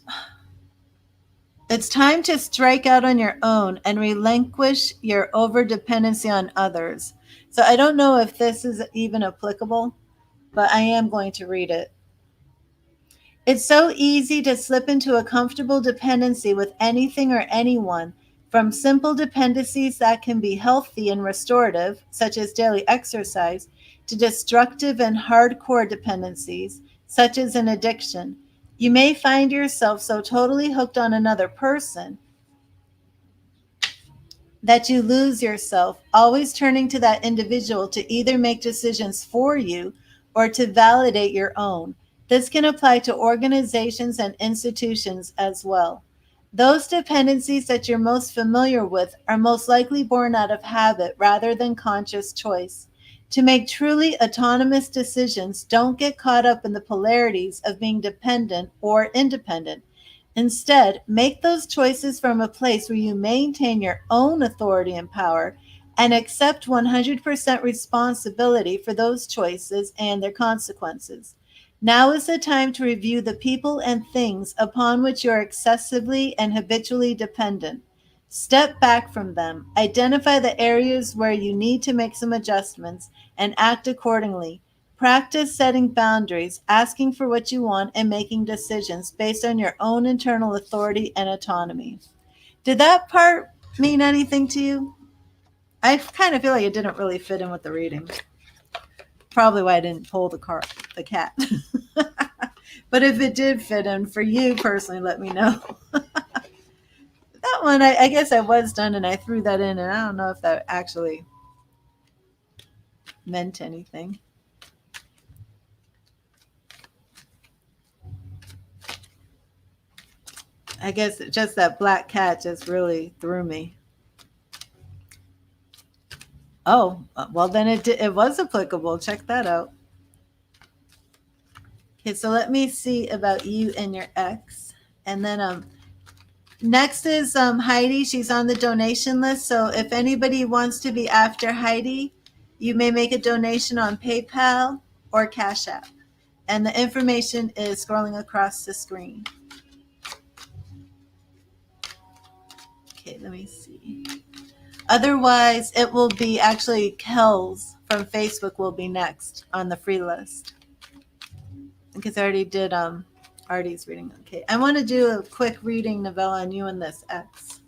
time to strike out on your own and relinquish your overdependency on others. So I don't know if this is even applicable, but I am going to read it. It's so easy to slip into a comfortable dependency with anything or anyone, from simple dependencies that can be healthy and restorative, such as daily exercise, to destructive and hardcore dependencies, such as an addiction. You may find yourself so totally hooked on another person that you lose yourself, always turning to that individual to either make decisions for you or to validate your own. This can apply to organizations and institutions as well. Those dependencies that you're most familiar with are most likely born out of habit rather than conscious choice. To make truly autonomous decisions, don't get caught up in the polarities of being dependent or independent. Instead, make those choices from a place where you maintain your own authority and power and accept 100% responsibility for those choices and their consequences. Now is the time to review the people and things upon which you are excessively and habitually dependent. Step back from them, identify the areas where you need to make some adjustments, and act accordingly. Practice setting boundaries, asking for what you want, and making decisions based on your own internal authority and autonomy. Did that part mean anything to you? I kind of feel like it didn't really fit in with the reading. Probably why I didn't pull the cat. But if it did fit in for you personally, let me know. That one, I guess I was done and I threw that in, and I don't know if that actually meant anything. I guess just that black cat just really threw me. Oh, well then it was applicable. Check that out. Okay, so let me see about you and your ex. And then next is Heidi. She's on the donation list. So if anybody wants to be after Heidi, you may make a donation on PayPal or Cash App. And the information is scrolling across the screen. Okay, let me see. Otherwise, it will be actually Kells from Facebook will be next on the free list. Because I already did Artie's reading. Okay, I want to do a quick reading, Novella, on you and this ex.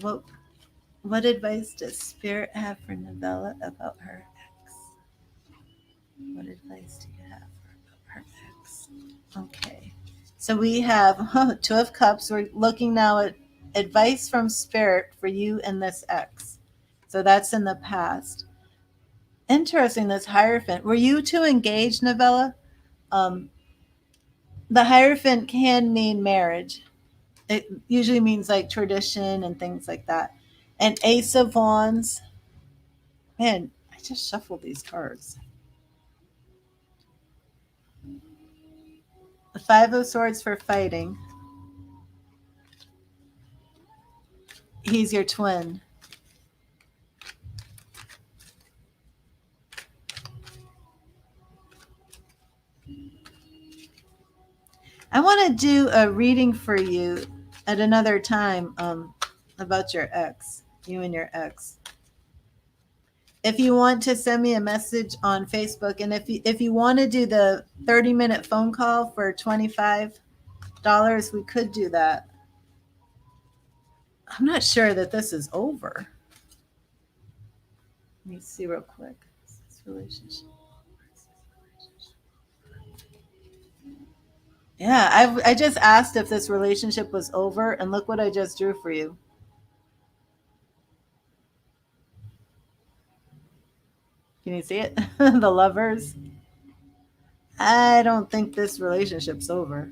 What advice does Spirit have for Novella about her ex? What advice do you have about her ex? Okay, so we have Two of Cups. We're looking now at advice from Spirit for you and this ex. So that's in the past. Interesting, this Hierophant. Were you two engaged, Novella? The Hierophant can mean marriage. It usually means like tradition and things like that. And Ace of Wands. Man, I just shuffled these cards. The Five of Swords for fighting. He's your twin. I want to do a reading for you at another time about your ex, you and your ex. If you want to send me a message on Facebook, and if you want to do the 30-minute phone call for $25, we could do that. I'm not sure that this is over. Let me see real quick. This relationship. Yeah, I just asked if this relationship was over, and look what I just drew for you. Can you see it? The Lovers. I don't think this relationship's over.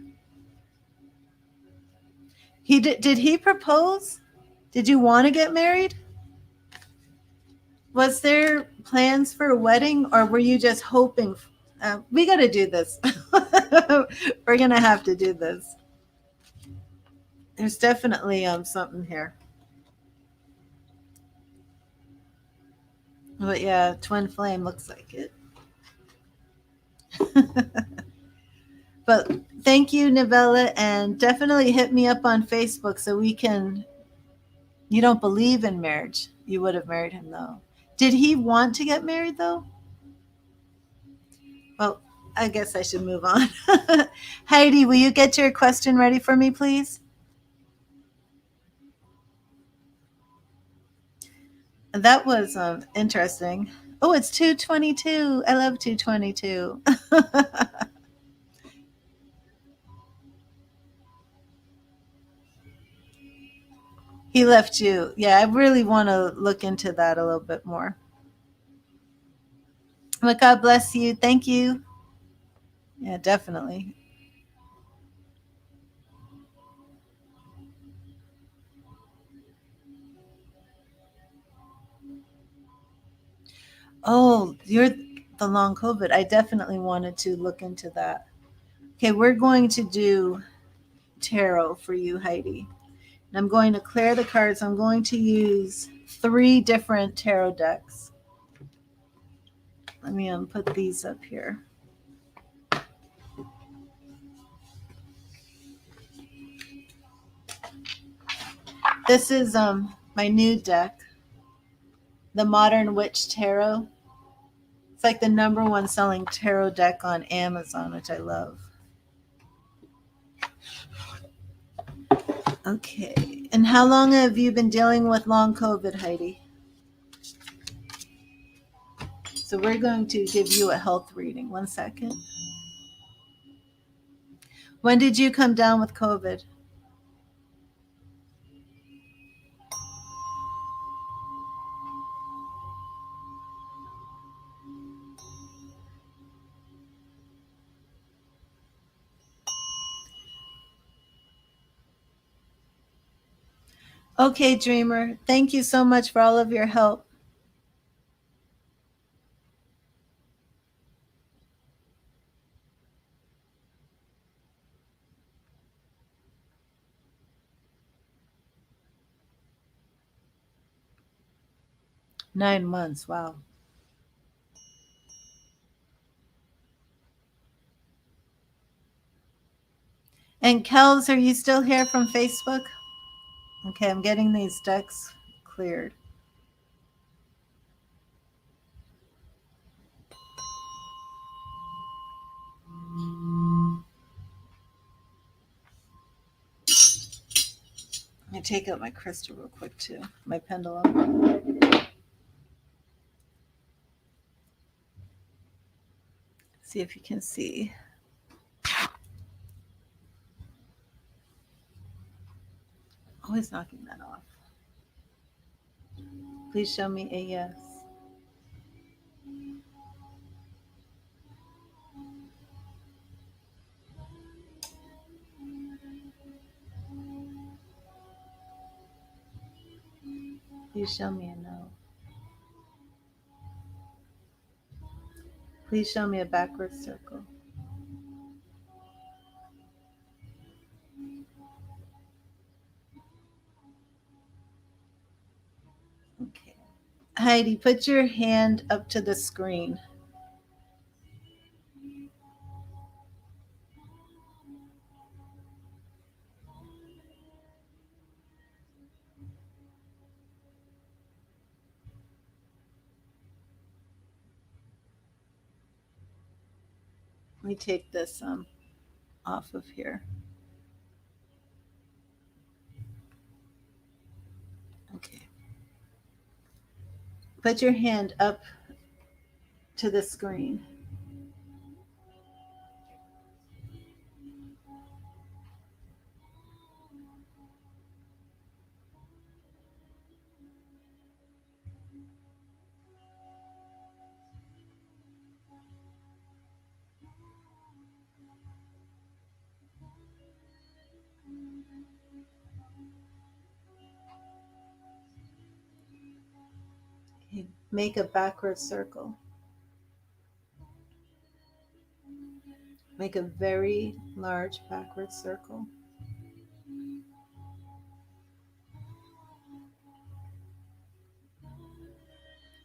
Did he propose? Did you want to get married? Was there plans for a wedding, or were you just hoping? We got to do this. We're going to have to do this. There's definitely something here. But yeah, twin flame looks like it. But thank you, Novella, and definitely hit me up on Facebook so we can. You don't believe in marriage. You would have married him, though. Did he want to get married, though? Well, I guess I should move on. Heidi, will you get your question ready for me, please? That was interesting. Oh, it's 222. I love 222. He left you. Yeah, I really want to look into that a little bit more. But God bless you. Thank you. Yeah, definitely. Oh, you're the long COVID. I definitely wanted to look into that. Okay, we're going to do tarot for you, Heidi. And I'm going to clear the cards. I'm going to use 3 different tarot decks. Let me put these up here. This is my new deck, the Modern Witch Tarot. It's like the #1 selling tarot deck on Amazon, which I love. Okay. And how long have you been dealing with long COVID, Heidi? So we're going to give you a health reading. 1 second. When did you come down with COVID? Okay, Dreamer. Thank you so much for all of your help. Nine months. Wow. And Kels, are you still here from Facebook? Okay, I'm getting these decks cleared. Let me take out my crystal real quick too, my pendulum. See if you can see. Always knocking that off. Please show me a yes. Please show me a no. Please show me a backward circle. Okay. Heidi, put your hand up to the screen. Let me take this off of here. Okay. Put your hand up to the screen. Okay. Make a backward circle. Make a very large backward circle.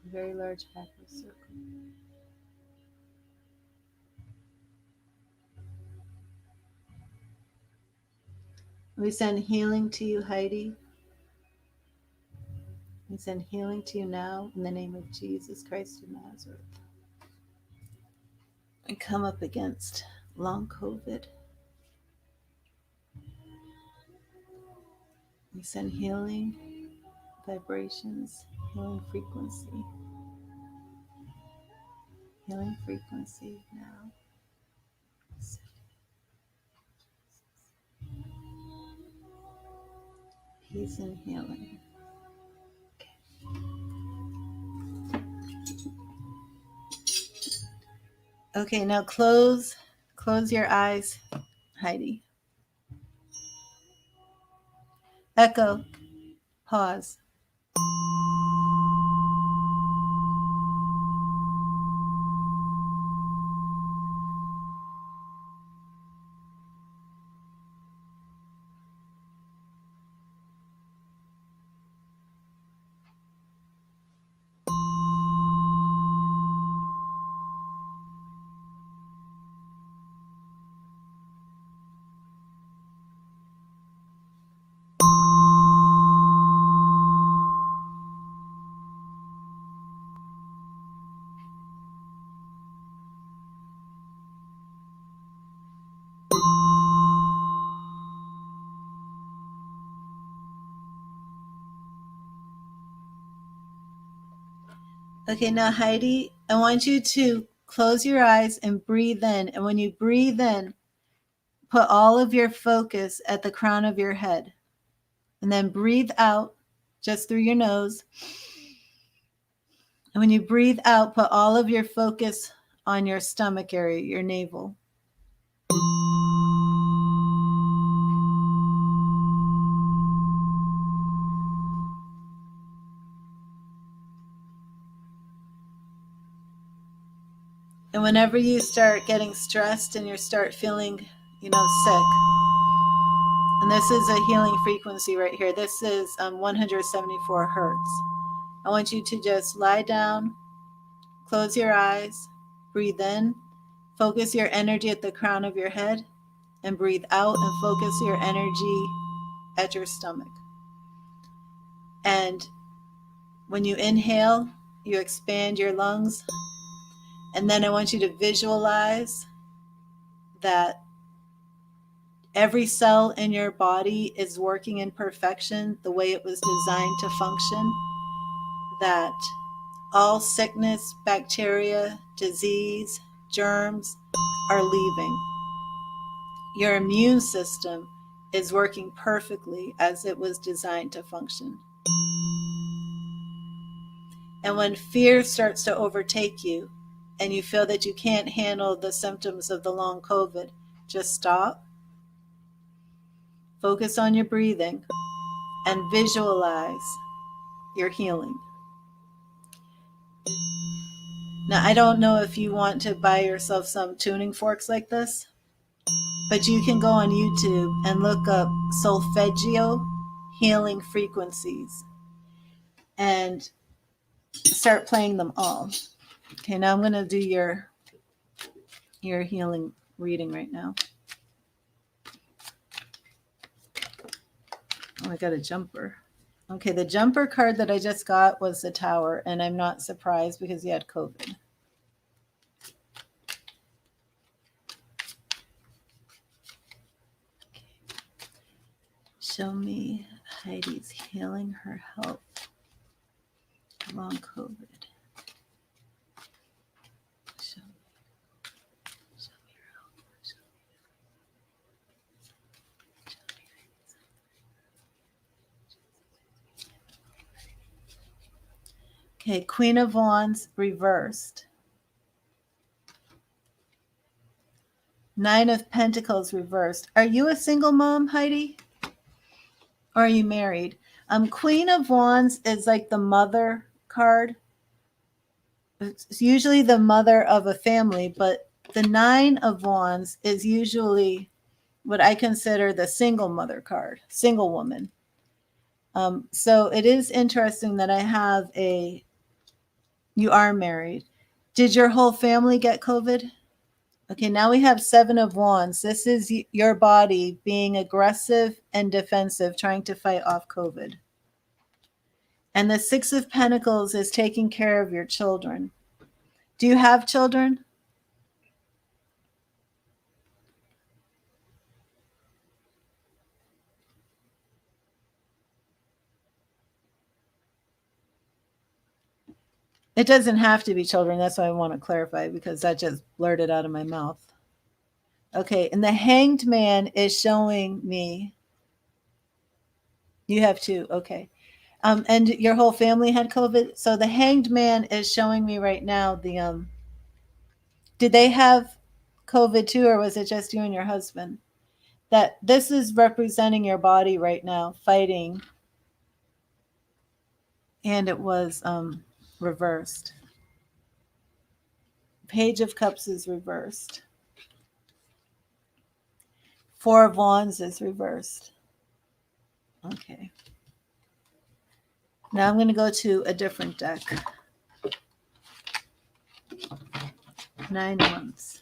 Very large backward circle. We send healing to you, Heidi. We send healing to you now in the name of Jesus Christ of Nazareth. We come up against long COVID. We send healing vibrations, healing frequency. Healing frequency now. Peace and healing. Okay, now close your eyes, Heidi. Echo, pause. Okay, now Heidi, I want you to close your eyes and breathe in. And when you breathe in, put all of your focus at the crown of your head. And then breathe out just through your nose. And when you breathe out, put all of your focus on your stomach area, your navel. And whenever you start getting stressed and you start feeling, sick, and this is a healing frequency right here. This is 174 hertz. I want you to just lie down, close your eyes, breathe in, focus your energy at the crown of your head, and breathe out and focus your energy at your stomach. And when you inhale, you expand your lungs. And then I want you to visualize that every cell in your body is working in perfection the way it was designed to function. That all sickness, bacteria, disease, germs are leaving. Your immune system is working perfectly as it was designed to function. And when fear starts to overtake you and you feel that you can't handle the symptoms of the long COVID, just stop, focus on your breathing, and visualize your healing. Now, I don't know if you want to buy yourself some tuning forks like this, but you can go on YouTube and look up solfeggio healing frequencies and start playing them all. Okay, now I'm going to do your healing reading right now. Oh, I got a jumper. Okay, the jumper card that I just got was the Tower, and I'm not surprised because he had COVID. Okay. Show me Heidi's healing her health. Long COVID. Show me her health. Okay, Queen of Wands reversed. Nine of Pentacles reversed. Are you a single mom, Heidi? Or are you married? Queen of Wands is like the mother card. It's usually the mother of a family, but the Nine of Wands is usually what I consider the single mother card, single woman. So it is interesting that you are married. Did your whole family get COVID? Okay, now we have Seven of Wands. This is your body being aggressive and defensive, trying to fight off COVID. And the Six of Pentacles is taking care of your children. Do you have children? It doesn't have to be children. That's why I want to clarify, because that just blurted out of my mouth. Okay, and the Hanged Man is showing me. You have two. Okay. And your whole family had COVID. So the Hanged Man is showing me right now did they have COVID too, or was it just you and your husband? That this is representing your body right now fighting, and it was reversed. Page of Cups is reversed. Four of Wands is reversed. Okay. Now I'm going to go to a different deck. 9 months.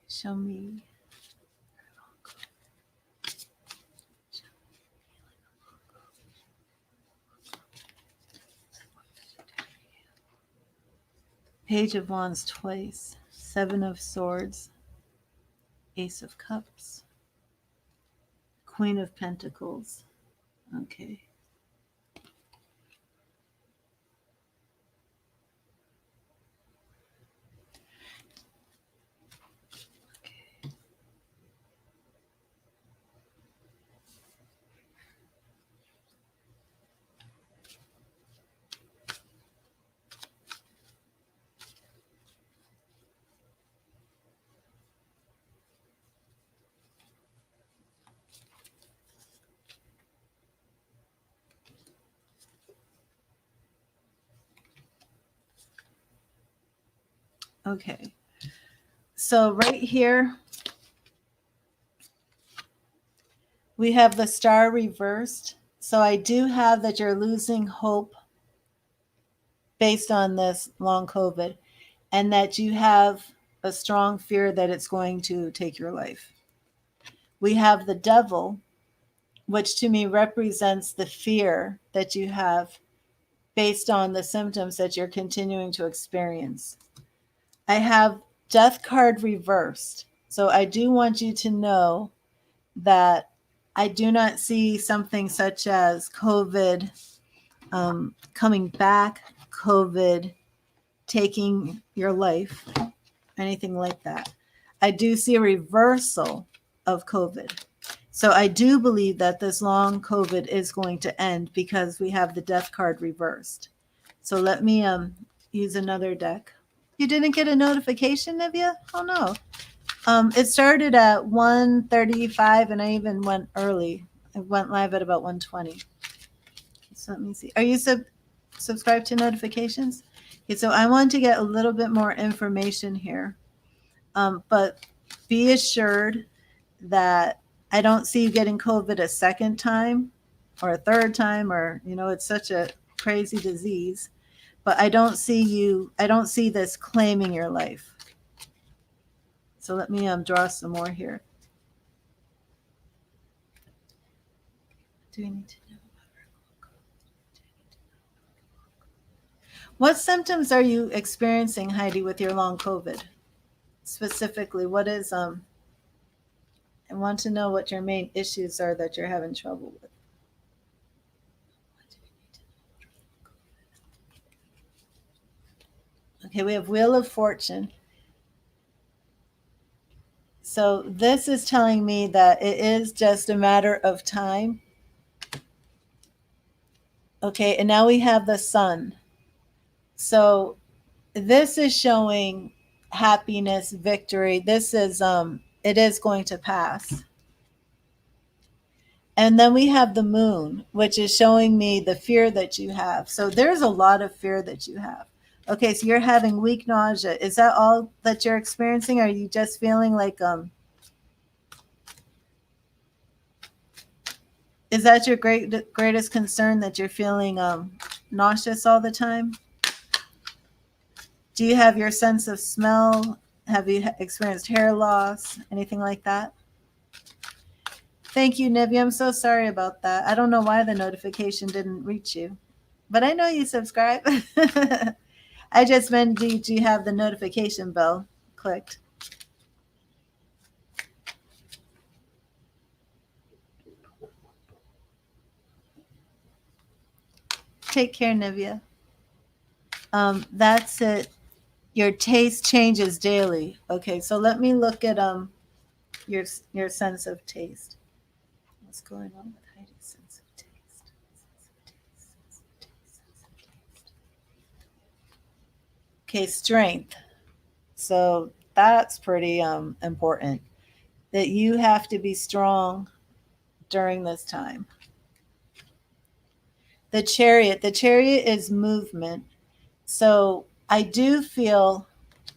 Show me. Page of Wands twice. Seven of Swords. Ace of Cups. Queen of Pentacles. Okay. Okay. So right here, we have the Star reversed. So I do have that you're losing hope based on this long COVID, and that you have a strong fear that it's going to take your life. We have the Devil, which to me represents the fear that you have based on the symptoms that you're continuing to experience. I have Death card reversed. So I do want you to know that I do not see something such as COVID coming back, COVID taking your life, anything like that. I do see a reversal of COVID. So I do believe that this long COVID is going to end because we have the Death card reversed. So let me use another deck. You didn't get a notification, Nivea? Oh no. It started at 1:35 and I even went early. I went live at about 1:20. So let me see. Are you subscribed to notifications? Okay, so I want to get a little bit more information here. But be assured that I don't see you getting COVID a second time or a third time, or, it's such a crazy disease. But I don't see this claiming your life. So let me draw some more here. Do we need to know about what symptoms are you experiencing, Heidi, with your long COVID? Specifically, what is I want to know what your main issues are that you're having trouble with. Okay, we have Wheel of Fortune. So this is telling me that it is just a matter of time. Okay, and now we have the Sun. So this is showing happiness, victory. This is it is going to pass. And then we have the Moon, which is showing me the fear that you have. So there's a lot of fear that you have. Okay, so you're having weak nausea. Is that all that you're experiencing? Are you just feeling like is that your greatest concern, that you're feeling nauseous all the time? Do you have your sense of smell? Have you experienced hair loss? Anything like that? Thank you, Nivea. I'm so sorry about that. I don't know why the notification didn't reach you, but I know you subscribe. I just meant, do you have the notification bell clicked? Take care, Nivea. That's it. Your taste changes daily. Okay, so let me look at your sense of taste. What's going on with Heidi's sense of taste? Okay, strength. So that's pretty important, that you have to be strong during this time. The Chariot is movement. So I do feel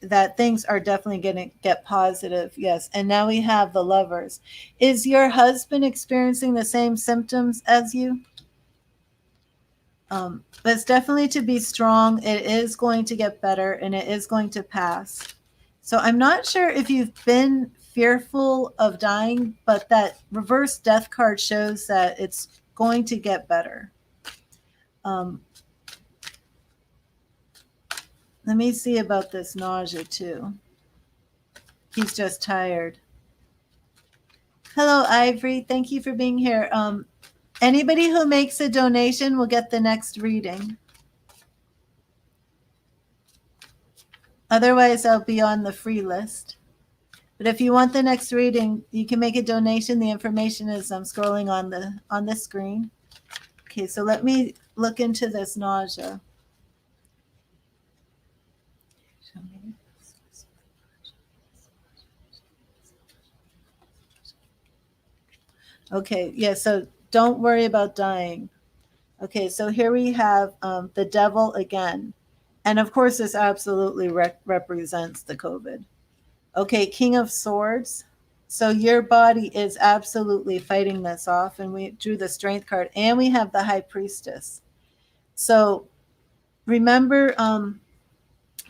that things are definitely going to get positive. Yes. And now we have the Lovers. Is your husband experiencing the same symptoms as you? But it's definitely to be strong. It is going to get better and it is going to pass. So I'm not sure if you've been fearful of dying, but that reverse death card shows that it's going to get better. Let me see about this nausea too. He's just tired. Hello, Ivory. Thank you for being here. Anybody who makes a donation will get the next reading. Otherwise, I'll be on the free list. But if you want the next reading, you can make a donation. The information is scrolling on the screen. Okay, so let me look into this nausea. Okay, yeah, so don't worry about dying. Okay, so here we have the devil again. And of course, this absolutely represents the COVID. Okay, King of Swords. So your body is absolutely fighting this off. And we drew the Strength card. And we have the High Priestess. So remember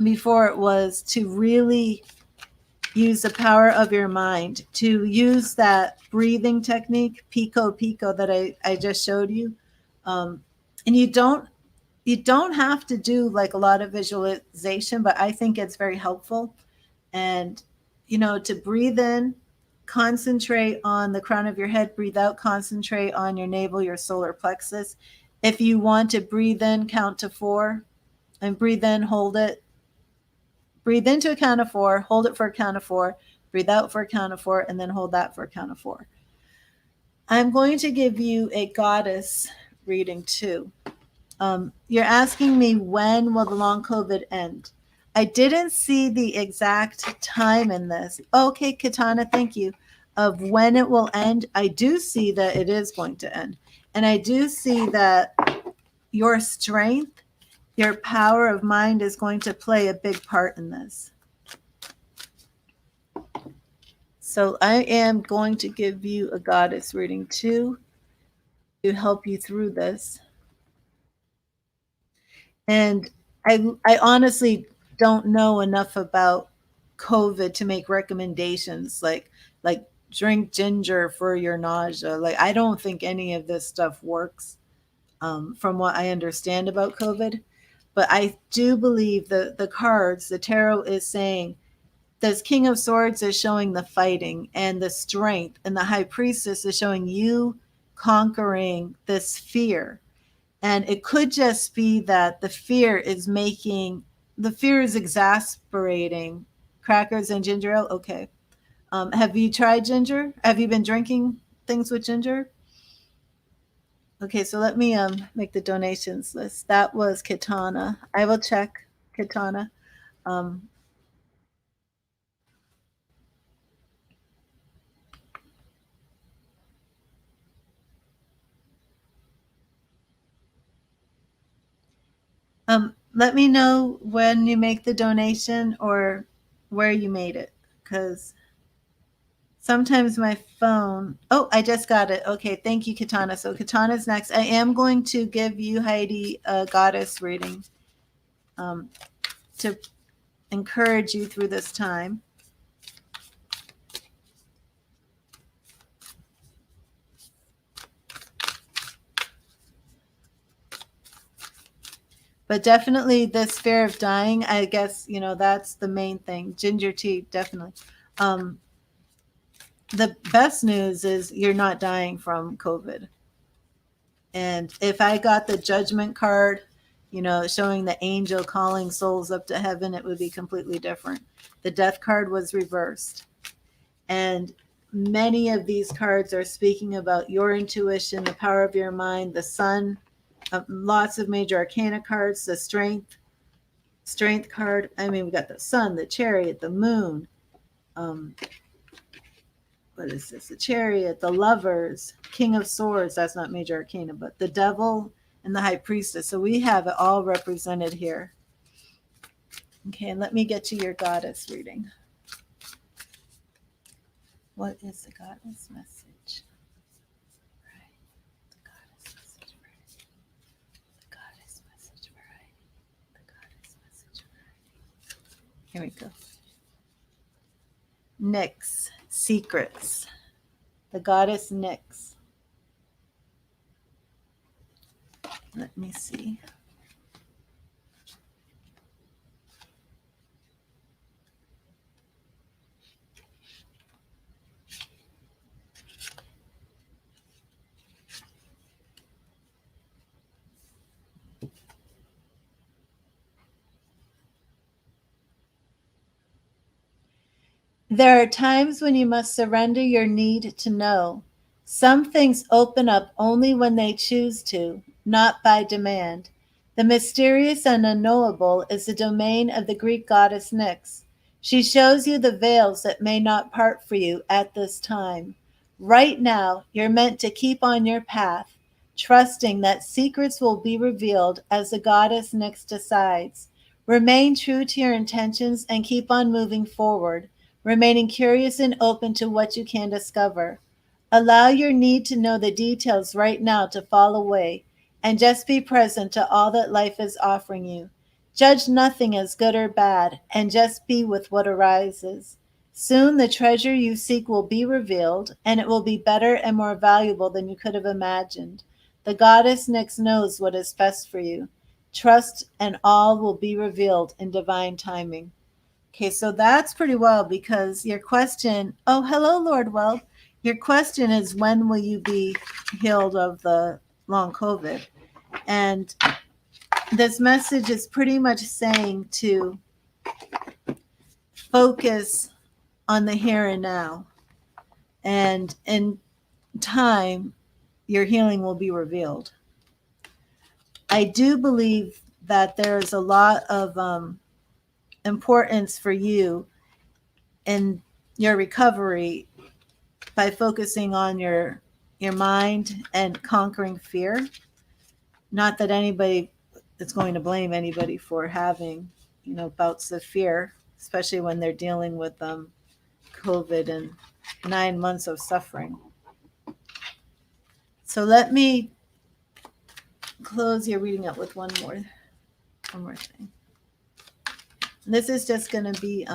before it was to really use the power of your mind, to use that breathing technique, Pico Pico, that I just showed you. And you don't have to do like a lot of visualization, but I think it's very helpful. And, to breathe in, concentrate on the crown of your head, breathe out, concentrate on your navel, your solar plexus. If you want to breathe in, count to 4 and breathe in, hold it. Breathe into a count of 4, hold it for a count of 4, breathe out for a count of 4, and then hold that for a count of 4. I'm going to give you a goddess reading too. You're asking me when will the long COVID end? I didn't see the exact time in this. Okay, Katana, thank you. Of when it will end. I do see that it is going to end. And I do see that your strength, your power of mind is going to play a big part in this. So I am going to give you a goddess reading too to help you through this. And I honestly don't know enough about COVID to make recommendations like drink ginger for your nausea. Like I don't think any of this stuff works from what I understand about COVID. But I do believe that the cards, the tarot is saying this King of Swords is showing the fighting and the strength, and the High Priestess is showing you conquering this fear. And it could just be that the fear is exasperating. Crackers and ginger ale? Okay. Have you tried ginger? Have you been drinking things with ginger? Okay, so let me make the donations list. That was Katana. I will check Katana. Let me know when you make the donation or where you made it, because sometimes my phone. Oh, I just got it. Okay, thank you, Katana. So Katana's next. I am going to give you, Heidi, a goddess reading to encourage you through this time. But definitely this fear of dying, I guess, that's the main thing. Ginger tea, definitely. The best news is you're not dying from COVID. And if I got the judgment card, showing the angel calling souls up to heaven, it would be completely different. The death card was reversed. And many of these cards are speaking about your intuition, the power of your mind, the sun, lots of major arcana cards, the strength card. I mean, we got the sun, the chariot, the moon. What is this? The chariot, the lovers, King of Swords. That's not major arcana, but the devil and the High Priestess. So we have it all represented here. Okay, and let me get to your goddess reading. What is the goddess message? Right. The goddess message, right. The goddess message, right. The goddess message, right. Here we go. Nyx, secrets. The goddess Nyx. Let me see. There are times when you must surrender your need to know. Some things open up only when they choose to, not by demand. The mysterious and unknowable is the domain of the Greek goddess Nyx. She shows you the veils that may not part for you at this time. Right now, you're meant to keep on your path, trusting that secrets will be revealed as the goddess Nyx decides. Remain true to your intentions and keep on moving forward, remaining curious and open to what you can discover. Allow your need to know the details right now to fall away and just be present to all that life is offering you. Judge nothing as good or bad and just be with what arises. Soon the treasure you seek will be revealed, and it will be better and more valuable than you could have imagined. The goddess Nyx knows what is best for you. Trust, and all will be revealed in divine timing. Okay, so that's pretty well because your question, oh, hello, Lord Weld. Your question is, when will you be healed of the long COVID? And this message is pretty much saying to focus on the here and now. And in time, your healing will be revealed. I do believe that there is a lot of importance for you in your recovery by focusing on your mind and conquering fear. Not that anybody is going to blame anybody for having, bouts of fear, especially when they're dealing with COVID and 9 months of suffering. So let me close your reading up with one more thing. This is just going to be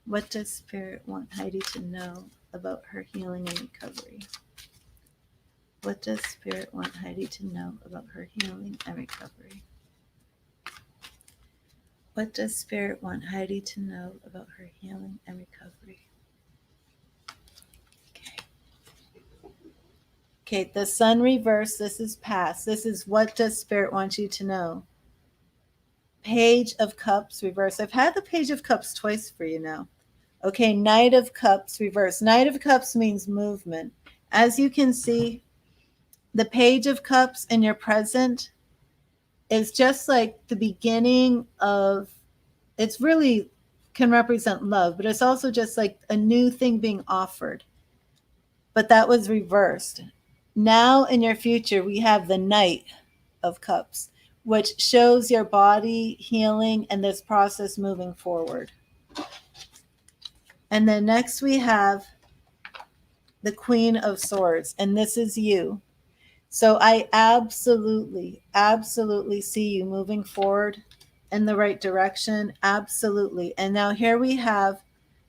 what does Spirit want Heidi to know about her healing and recovery? What does Spirit want Heidi to know about her healing and recovery? What does Spirit want Heidi to know about her healing and recovery? Okay, the Sun reverse, this is past. This is what does Spirit want you to know? Page of Cups reverse. I've had the Page of Cups twice for you now. Okay, Knight of Cups reverse. Knight of Cups means movement. As you can see, the Page of Cups in your present is just like the beginning of, it's really can represent love, but it's also just like a new thing being offered. But that was reversed. Now in your future, we have the Knight of Cups, which shows your body healing and this process moving forward. And then next we have the Queen of Swords, and this is you. So I absolutely see you moving forward in the right direction. Absolutely. And now here we have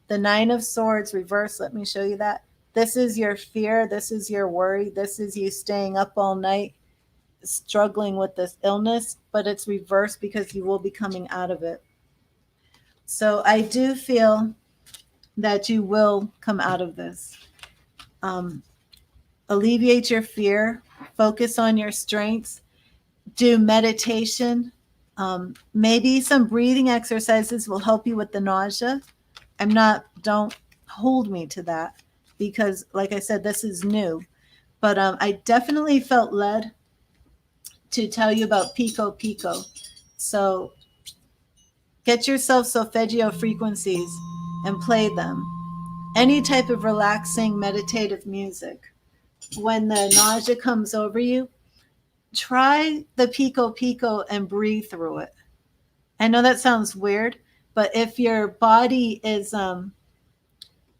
the Nine of Swords reversed. Let me show you that. This is your fear. This is your worry. This is you staying up all night, struggling with this illness, but it's reversed because you will be coming out of it. So I do feel that you will come out of this. Alleviate your fear, focus on your strengths, do meditation. Maybe some breathing exercises will help you with the nausea. Don't hold me to that because, like I said, this is new. But I definitely felt led to tell you about Pico Pico. So get yourself solfeggio frequencies and play them. Any type of relaxing meditative music. When the nausea comes over you, try the Pico Pico and breathe through it. I know that sounds weird, but if your body is,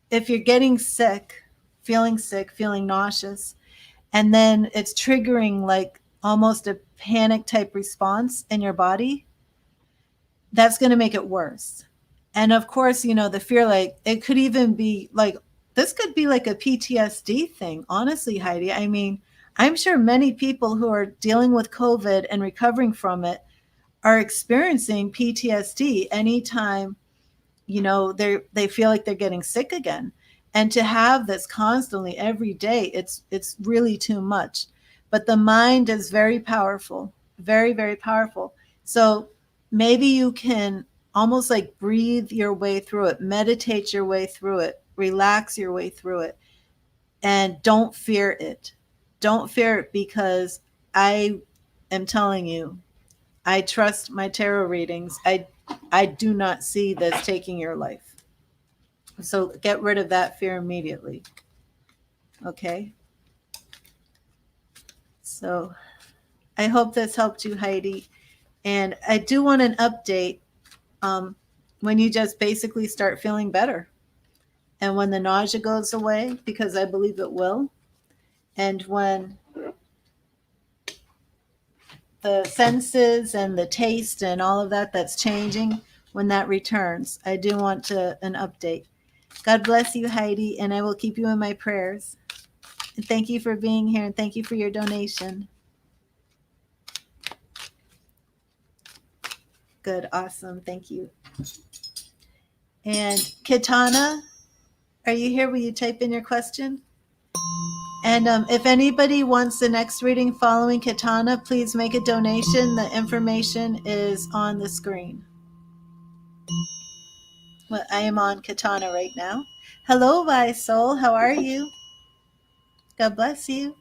if you're getting sick, feeling nauseous, and then it's triggering like almost a panic type response in your body, that's going to make it worse. And of course, the fear, like it could even be like, this could be like a PTSD thing, honestly, Heidi. I mean, I'm sure many people who are dealing with COVID and recovering from it are experiencing PTSD anytime, they feel like they're getting sick again. And to have this constantly every day, it's really too much. But the mind is very powerful, very, very powerful. So maybe you can almost like breathe your way through it, meditate your way through it, relax your way through it, and don't fear it. Don't fear it, because I am telling you, I trust my tarot readings. I do not see this taking your life. So get rid of that fear immediately. Okay? So I hope this helped you, Heidi. And I do want an update when you just basically start feeling better. And when the nausea goes away, because I believe it will. And when the senses and the taste and all of that that's changing, when that returns, I do want an update. God bless you, Heidi, and I will keep you in my prayers. And thank you for being here, and thank you for your donation. Good, awesome, thank you. And Kitana, are you here? Will you type in your question? And if anybody wants the next reading following Kitana, please make a donation. The information is on the screen. Well, I am on Kitana right now. Hello, my soul. How are you? God bless you.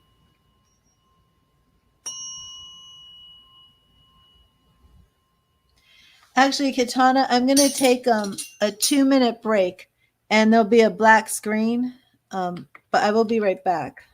Actually, Kitana, I'm going to take a 2-minute break, and there'll be a black screen, but I will be right back.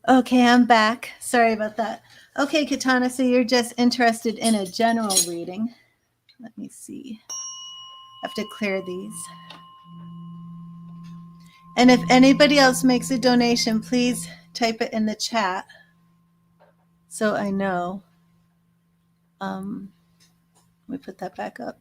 Okay, I'm back. Sorry about that. Okay, Kitana, so you're just interested in a general reading. Let me see. I have to clear these. And if anybody else makes a donation, please type it in the chat so I know. Let me put that back up.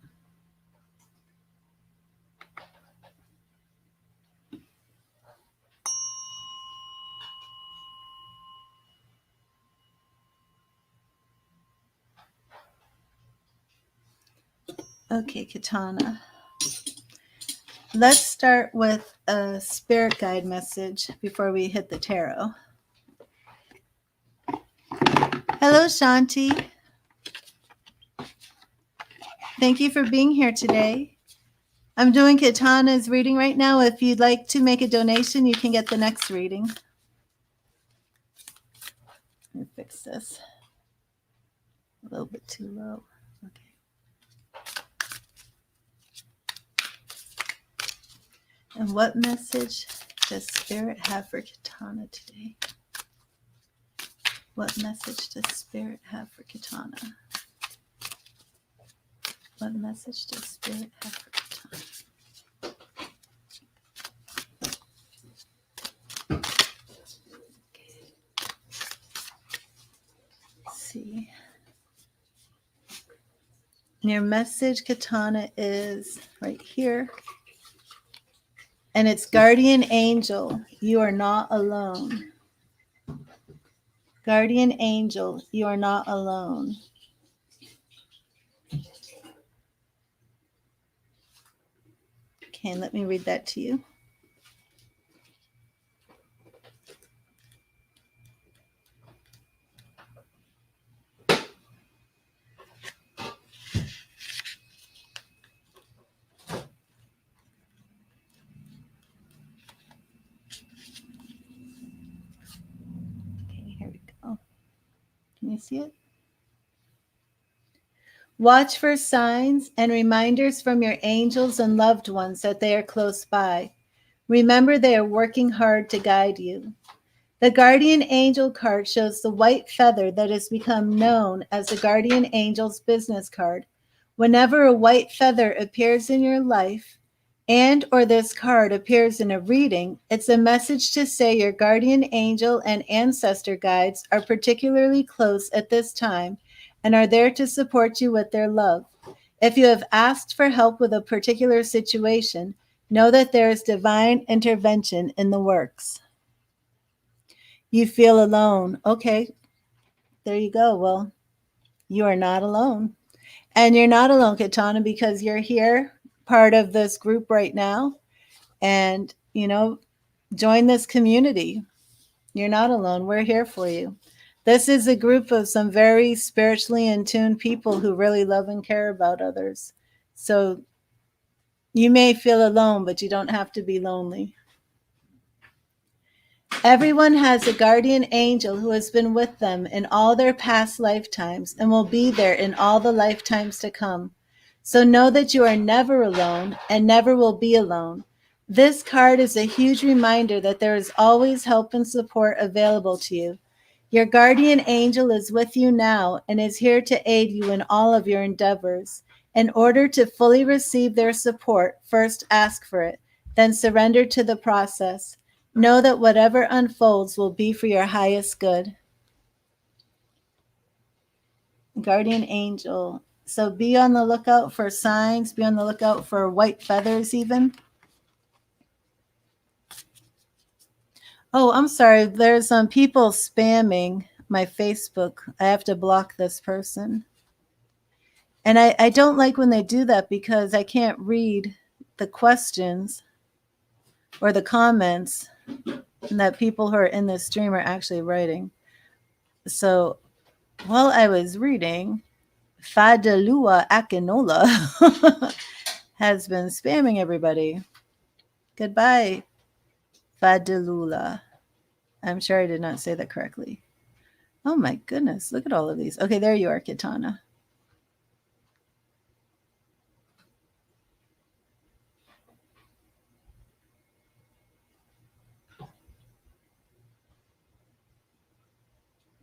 Okay, Kitana. Let's start with a spirit guide message before we hit the tarot. Hello, Shanti. Thank you for being here today. I'm doing Katana's reading right now. If you'd like to make a donation, you can get the next reading. Let me fix this. A little bit too low. Okay. And what message does Spirit have for Katana today? What message does Spirit have for Katana? What message does Spirit have for Katana? Okay. Let's see. Your message, Katana, is right here. And it's Guardian Angel. You are not alone. Guardian Angel, you are not alone. Okay, let me read that to you. Okay, here we go. Can you see it? Watch for signs and reminders from your angels and loved ones that they are close by. Remember, they are working hard to guide you. The Guardian Angel card shows the white feather that has become known as the Guardian Angel's business card. Whenever a white feather appears in your life and or this card appears in a reading, it's a message to say your guardian angel and ancestor guides are particularly close at this time and are there to support you with their love. If you have asked for help with a particular situation, know that there is divine intervention in the works. You feel alone. Okay, there you go. Well, you are not alone. And you're not alone, Katana, because you're here, part of this group right now. And, join this community. You're not alone. We're here for you. This is a group of some very spiritually in tune people who really love and care about others. So you may feel alone, but you don't have to be lonely. Everyone has a guardian angel who has been with them in all their past lifetimes and will be there in all the lifetimes to come. So know that you are never alone and never will be alone. This card is a huge reminder that there is always help and support available to you. Your guardian angel is with you now and is here to aid you in all of your endeavors. In order to fully receive their support, first ask for it, then surrender to the process. Know that whatever unfolds will be for your highest good. Guardian angel. So be on the lookout for signs, be on the lookout for white feathers even. Oh, I'm sorry. There's some people spamming my Facebook. I have to block this person. And I don't like when they do that because I can't read the questions or the comments that people who are in this stream are actually writing. So while I was reading, Fadalua Akinola has been spamming everybody. Goodbye, Fadalula. I'm sure I did not say that correctly. Oh my goodness, look at all of these. Okay, there you are, Katana.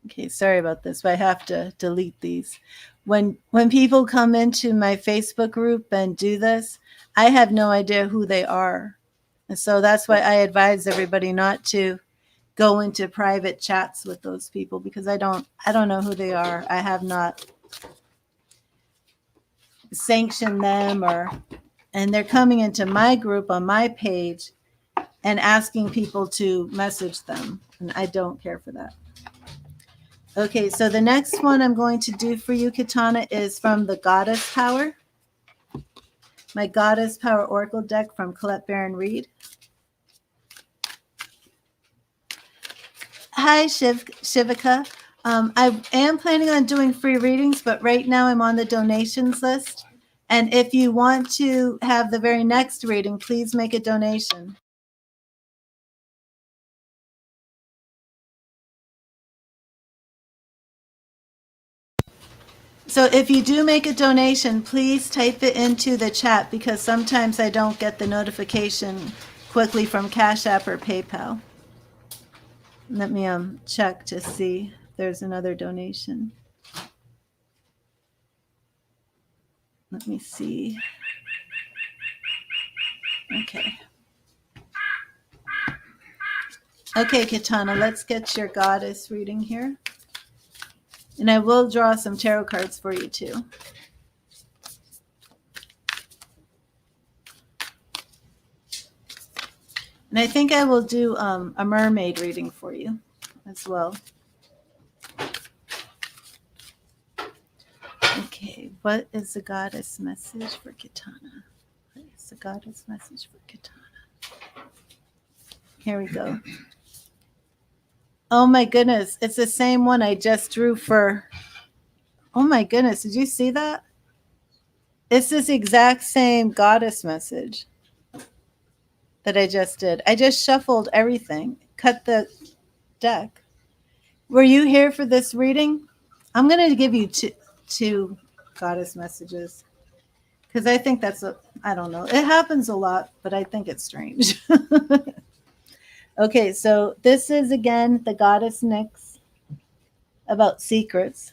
Okay, sorry about this, but I have to delete these. When people come into my Facebook group and do this, I have no idea who they are. And so that's why I advise everybody not to go into private chats with those people because I don't know who they are. I have not sanctioned them and they're coming into my group on my page and asking people to message them. And I don't care for that. Okay, so the next one I'm going to do for you, Katana, is from the Goddess Power. My Goddess Power Oracle deck from Colette Baron Reed. Hi, Shivika. I am planning on doing free readings, but right now I'm on the donations list. And if you want to have the very next reading, please make a donation. So if you do make a donation, please type it into the chat because sometimes I don't get the notification quickly from Cash App or PayPal. Let me check to see if there's another donation. Let me see. Okay. Okay, Katana, let's get your goddess reading here. And I will draw some tarot cards for you too. And I think I will do a mermaid reading for you as well. Okay, what is the goddess message for Katana? What is the goddess message for Katana? Here we go. Oh my goodness, it's the same one I just drew for. Oh my goodness, did you see that? It's this exact same goddess message that I just did. I just shuffled everything, cut the deck. Were you here for this reading? I'm going to give you two goddess messages because I think I don't know. It happens a lot, but I think it's strange. Okay, so this is again the goddess Nyx about secrets.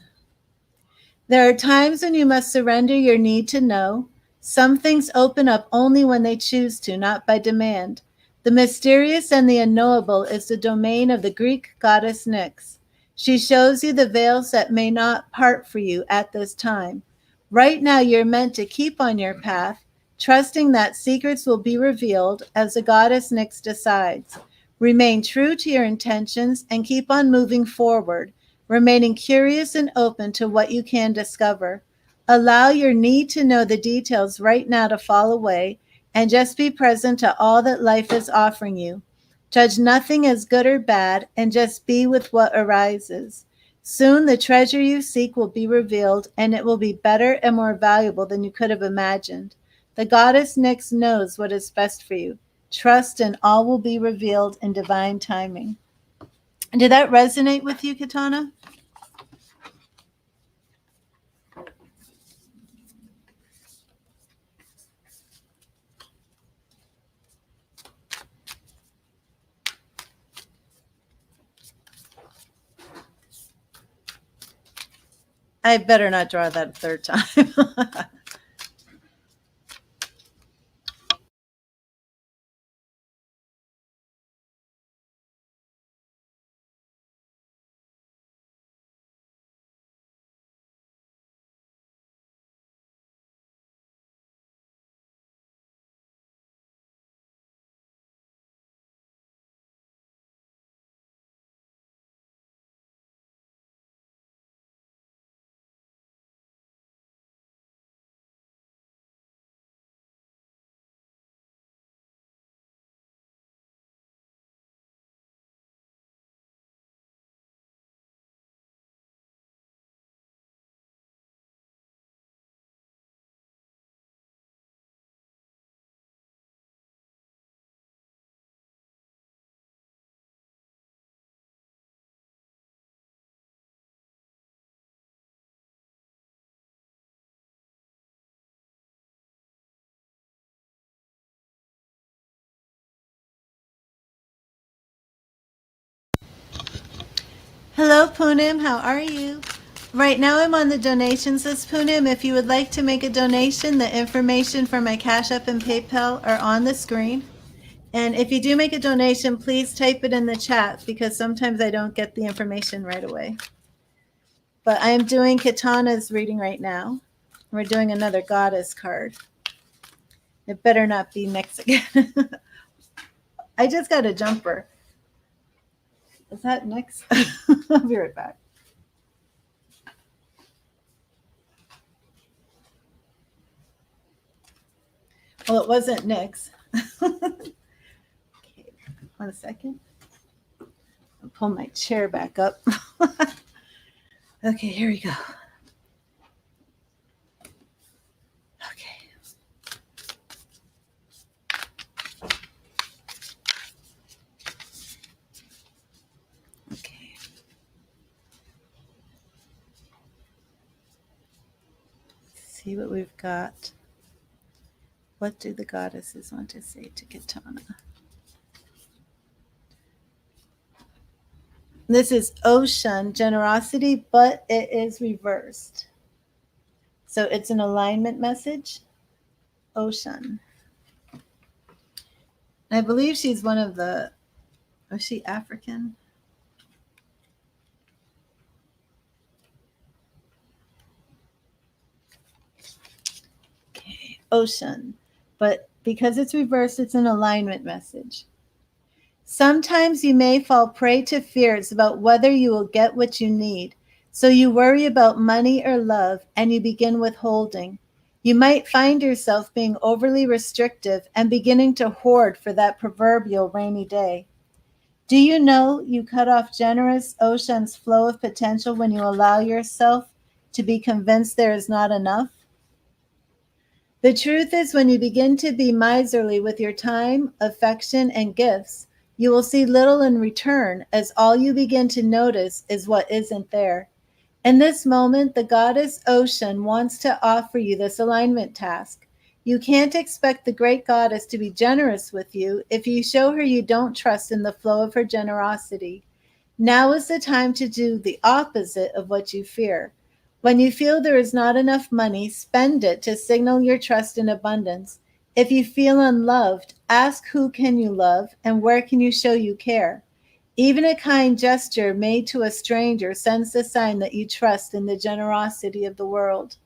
There are times when you must surrender your need to know. Some things open up only when they choose to, not by demand. The mysterious and the unknowable is the domain of the Greek goddess Nyx. She shows you the veils that may not part for you at this time. Right now, you're meant to keep on your path, trusting that secrets will be revealed as the goddess Nyx decides. Remain true to your intentions and keep on moving forward, remaining curious and open to what you can discover. Allow your need to know the details right now to fall away and just be present to all that life is offering you. Judge nothing as good or bad and just be with what arises. Soon the treasure you seek will be revealed and it will be better and more valuable than you could have imagined. The goddess Nyx knows what is best for you. Trust and all will be revealed in divine timing. Did that resonate with you, Katana? I better not draw that a third time. Hello, Punim. How are you? Right now I'm on the donations list, Punim. If you would like to make a donation, the information for my Cash App and PayPal are on the screen. And if you do make a donation, please type it in the chat because sometimes I don't get the information right away. But I am doing Katana's reading right now. We're doing another goddess card. It better not be Nyx again. I just got a jumper. Is that Nyx? I'll be right back. Well, it wasn't Nyx. Okay, 1 second. I'll pull my chair back up. Okay, here we go. Okay. see what we've got. What do the goddesses want to say to Kitana? This is Oshun, generosity, but it is reversed. So it's an alignment message. Oshun. I believe she's one of the, is she African? Okay, Oshun. But because it's reversed, it's an alignment message. Sometimes you may fall prey to fears about whether you will get what you need. So you worry about money or love and you begin withholding. You might find yourself being overly restrictive and beginning to hoard for that proverbial rainy day. Do you know you cut off generous Oshun's flow of potential when you allow yourself to be convinced there is not enough? The truth is, when you begin to be miserly with your time, affection, and gifts, you will see little in return, as all you begin to notice is what isn't there. In this moment, the goddess Oshun wants to offer you this alignment task. You can't expect the great goddess to be generous with you if you show her you don't trust in the flow of her generosity. Now is the time to do the opposite of what you fear. When you feel there is not enough money, spend it to signal your trust in abundance. If you feel unloved, ask who can you love and where can you show you care. Even a kind gesture made to a stranger sends the sign that you trust in the generosity of the world.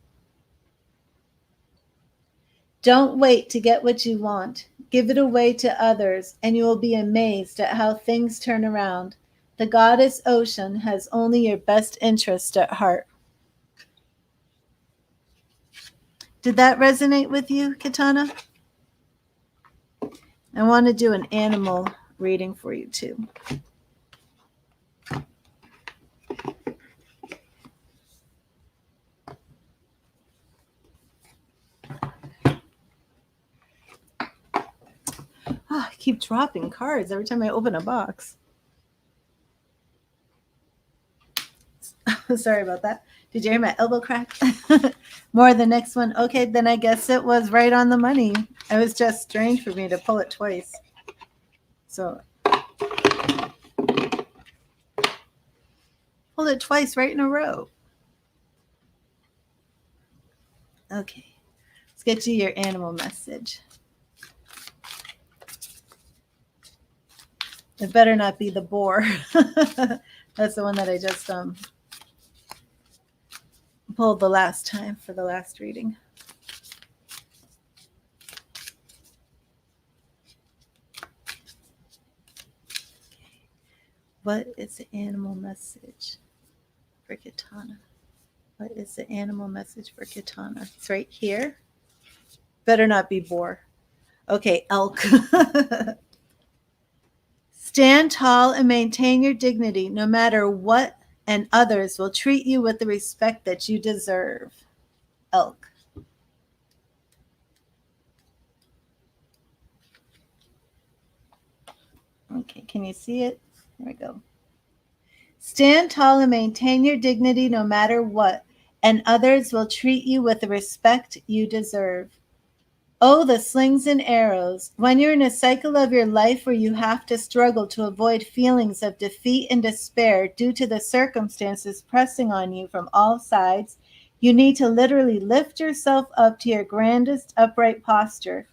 Don't wait to get what you want. Give it away to others, and you will be amazed at how things turn around. The goddess Oshun has only your best interest at heart. Did that resonate with you, Kitana? I want to do an animal reading for you too. Oh, I keep dropping cards every time I open a box. Sorry about that. Did you hear my elbow crack? More the next one. Okay, then I guess it was right on the money. It was just strange for me to pull it twice. So pulled it twice right in a row. Okay, let's get you your animal message. It better not be the boar. That's the one that I just pulled the last time for the last reading. What is the animal message for Kitana? What is the animal message for Kitana? It's right here. Better not be boar. Okay, elk. Stand tall and maintain your dignity no matter what, and others will treat you with the respect that you deserve. Elk. Okay, can you see it? There we go. Stand tall and maintain your dignity no matter what, and others will treat you with the respect you deserve. Oh, the slings and arrows. When you're in a cycle of your life where you have to struggle to avoid feelings of defeat and despair due to the circumstances pressing on you from all sides, you need to literally lift yourself up to your grandest upright posture.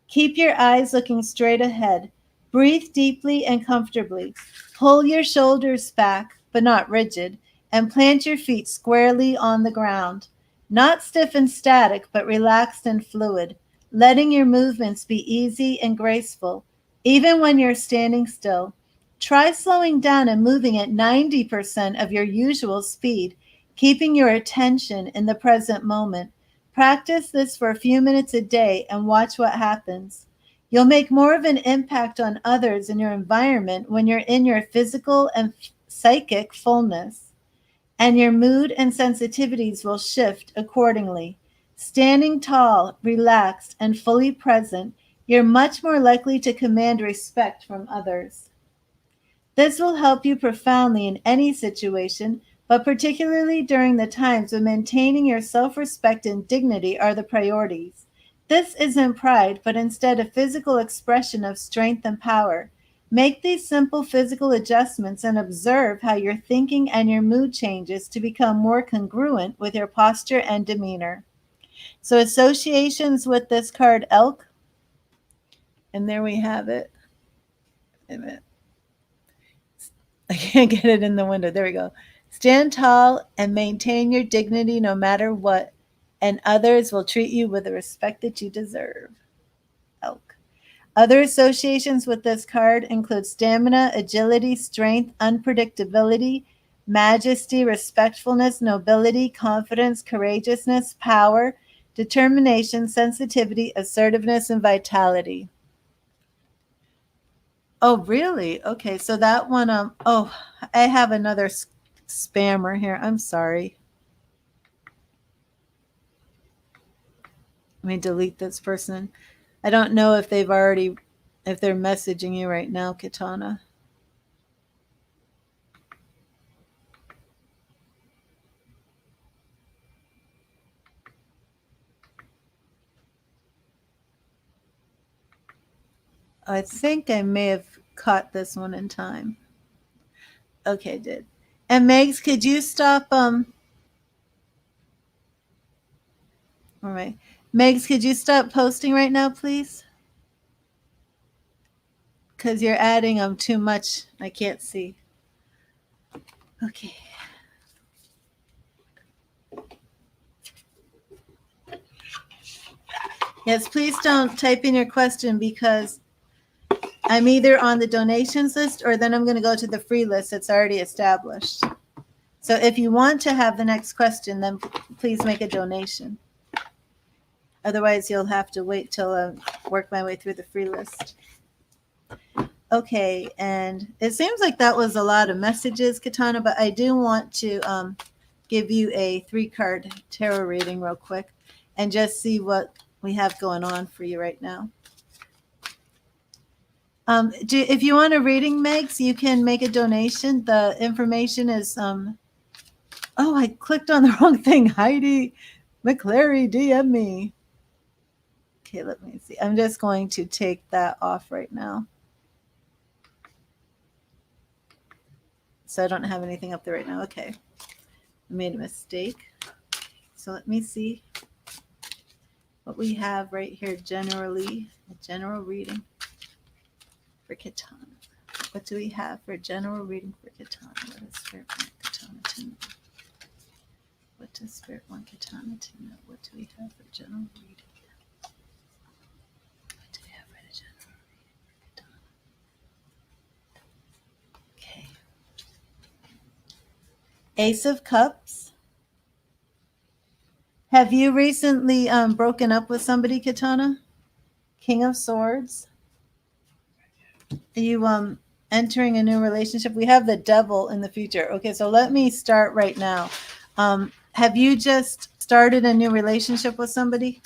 Keep your eyes looking straight ahead. Breathe deeply and comfortably. Pull your shoulders back, but not rigid, and plant your feet squarely on the ground. Not stiff and static, but relaxed and fluid, letting your movements be easy and graceful, even when you're standing still. Try slowing down and moving at 90% of your usual speed, keeping your attention in the present moment. Practice this for a few minutes a day and watch what happens. You'll make more of an impact on others in your environment when you're in your physical and psychic fullness, and your mood and sensitivities will shift accordingly. Standing tall, relaxed, and fully present, you're much more likely to command respect from others. This will help you profoundly in any situation, But particularly during the times when maintaining your self-respect and dignity are the priorities. This isn't pride, but instead a physical expression of strength and power. Make these simple physical adjustments and observe how your thinking and your mood changes to become more congruent with your posture and demeanor. So, associations with this card, elk, and there we have it. Wait a minute. I can't get it in the window. There we go. Stand tall and maintain your dignity no matter what, and others will treat you with the respect that you deserve. Elk. Other associations with this card include stamina, agility, strength, unpredictability, majesty, respectfulness, nobility, confidence, courageousness, power, determination, sensitivity, assertiveness, and vitality. Oh, really? Okay, so that one, oh, I have another spammer here. I'm sorry. Let me delete this person. I don't know if they're messaging you right now, Katana. I think I may have caught this one in time. Okay, I did. And Megs, could you stop all right. Megs, could you stop posting right now, please? Because you're adding too much. I can't see. Okay. Yes, please don't type in your question because I'm either on the donations list or then I'm going to go to the free list that's already established. So if you want to have the next question, then please make a donation. Otherwise, you'll have to wait till I work my way through the free list. Okay, and it seems like that was a lot of messages, Katana, but I do want to give you a 3-card tarot reading real quick and just see what we have going on for you right now. If you want a reading, Megs, you can make a donation. The information is oh, I clicked on the wrong thing. Heidi McClary, DM me. Okay, let me see. I'm just going to take that off right now. So I don't have anything up there right now. Okay. I made a mistake. So let me see what we have right here generally. A general reading for Katana. What do we have for a general reading for Katana? What does Spirit want Katana to know? What does Spirit want Katana to know? What do we have for general reading? What do we have for the general reading for Katana? Okay. Ace of Cups. Have you recently broken up with somebody, Katana? King of Swords. Are you entering a new relationship? We have the Devil in the future. Okay, so let me start right now. Have you just started a new relationship with somebody?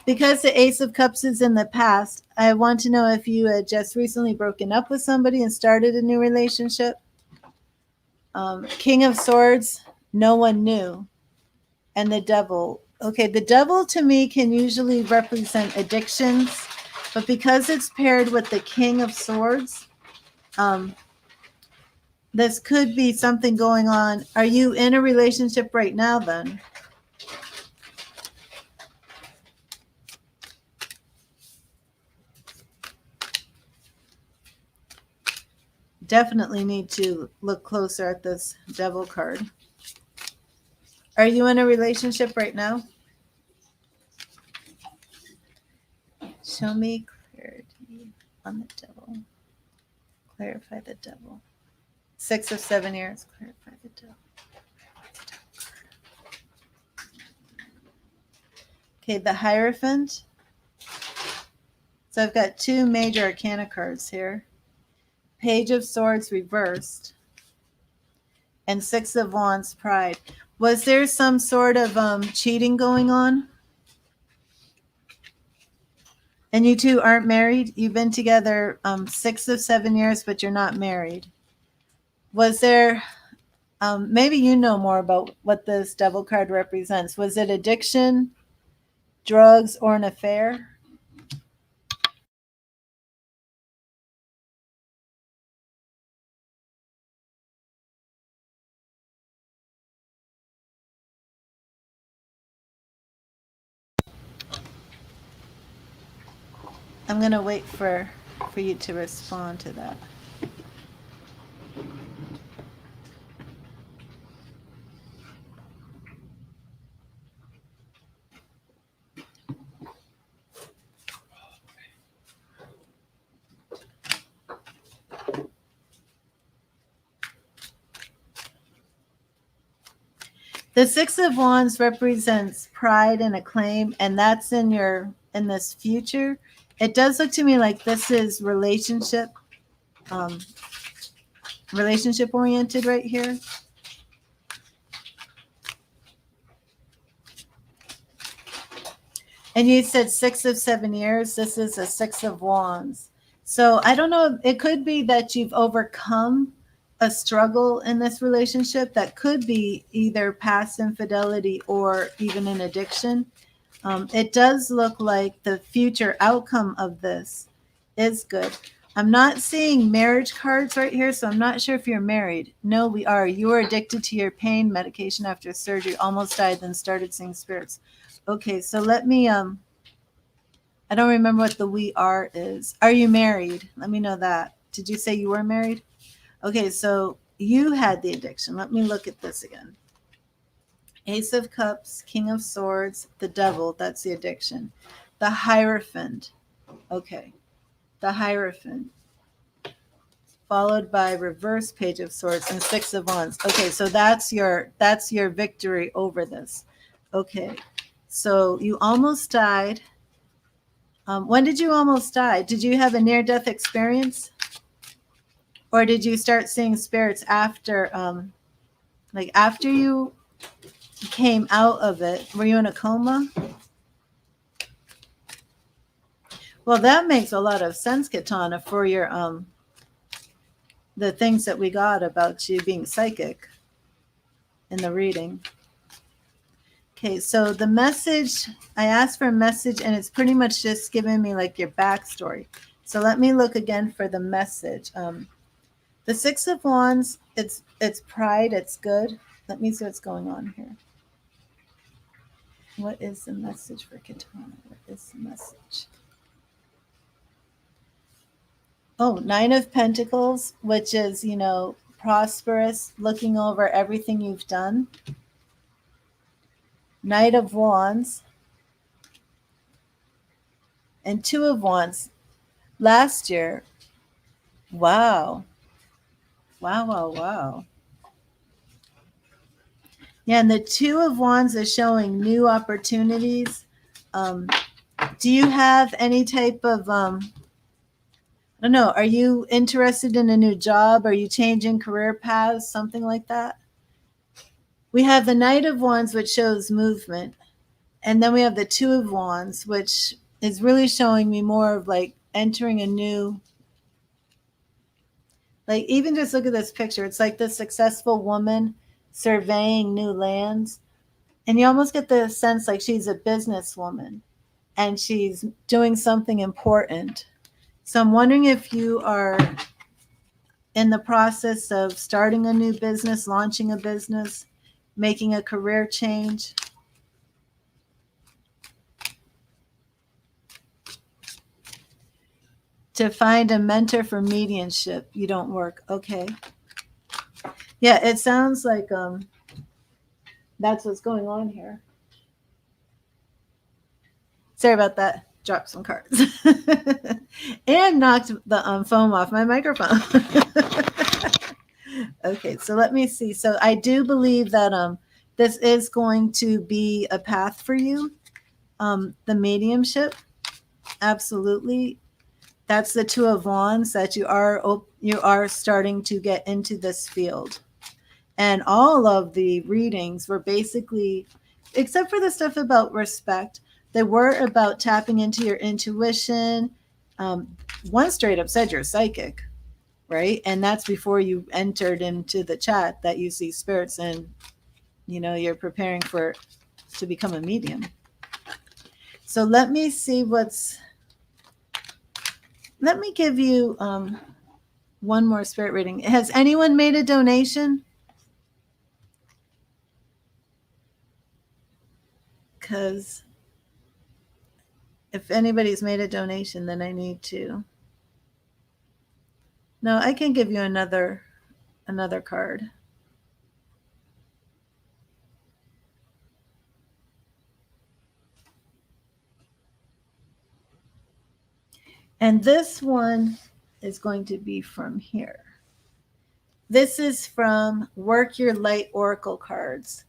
Because the Ace of Cups is in the past, I want to know if you had just recently broken up with somebody and started a new relationship. King of Swords, no one knew. And the Devil. Okay, the Devil to me can usually represent addictions, but because it's paired with the King of Swords, this could be something going on. Are you in a relationship right now then? Definitely need to look closer at this Devil card. Are you in a relationship right now? Show me clarity on the Devil. Clarify the Devil. 6 of 7 years. Clarify the Devil. Okay, the Hierophant. So I've got 2 major arcana cards here. Page of Swords reversed. And 6 of Wands, Pride. Was there some sort of cheating going on? And you two aren't married? You've been together 6 of 7 years, but you're not married. Was there Maybe you know more about what this devil card represents. Was it addiction, drugs, or an affair? I'm going to wait for you to respond to that. The Six of Wands represents pride and acclaim, and that's in this future. It does look to me like this is relationship oriented right here. And you said 6 of 7 years. This is a 6 of Wands. So I don't know. It could be that you've overcome a struggle in this relationship that could be either past infidelity or even an addiction. It does look like the future outcome of this is good. I'm not seeing marriage cards right here, so I'm not sure if you're married. No, we are. You were addicted to your pain medication after surgery, almost died, then started seeing spirits. Okay, so let me, I don't remember what the we are is. Are you married? Let me know that. Did you say you were married? Okay, so you had the addiction. Let me look at this again. Ace of Cups, King of Swords, the Devil, that's the addiction. The Hierophant, okay. The Hierophant, followed by reverse Page of Swords and Six of Wands. Okay, so that's your victory over this. Okay, so you almost died. When did you almost die? Did you have a near-death experience? Or did you start seeing spirits after, after you came out of it? Were you in a coma? Well, that makes a lot of sense, Katana, for your the things that we got about you being psychic in the reading. Okay, so the message, I asked for a message, and it's pretty much just giving me like your backstory. So let me look again for the message. The Six of Wands, it's pride, it's good. Let me see what's going on here. What is the message for Katana? What is the message? Oh, Nine of Pentacles, which is, prosperous, looking over everything you've done. Knight of Wands. And Two of Wands. Last year. Wow. Wow, wow, wow. Yeah, and the Two of Wands is showing new opportunities. Do you have any type of, I don't know, are you interested in a new job? Are you changing career paths? Something like that? We have the Knight of Wands, which shows movement. And then we have the Two of Wands, which is really showing me more of like entering a new, like even just look at this picture. It's like this successful woman surveying new lands. And you almost get the sense like she's a businesswoman and she's doing something important. So I'm wondering if you are in the process of starting a new business, launching a business, making a career change. To find a mentor for mediumship, you don't work. Okay. Yeah, it sounds like that's what's going on here. Sorry about that. Dropped some cards. And knocked the foam off my microphone. Okay, so let me see. So I do believe that this is going to be a path for you. The mediumship, absolutely. That's the Two of Wands, that you are starting to get into this field. And all of the readings were basically, except for the stuff about respect, they were about tapping into your intuition. One straight up said you're psychic, right? And that's before you entered into the chat that you see spirits and, you know, you're preparing to become a medium. So let me see let me give you one more spirit reading. Has anyone made a donation? Because if anybody's made a donation, then I need to. No, I can give you another card. And this one is going to be from here. This is from Work Your Light Oracle cards.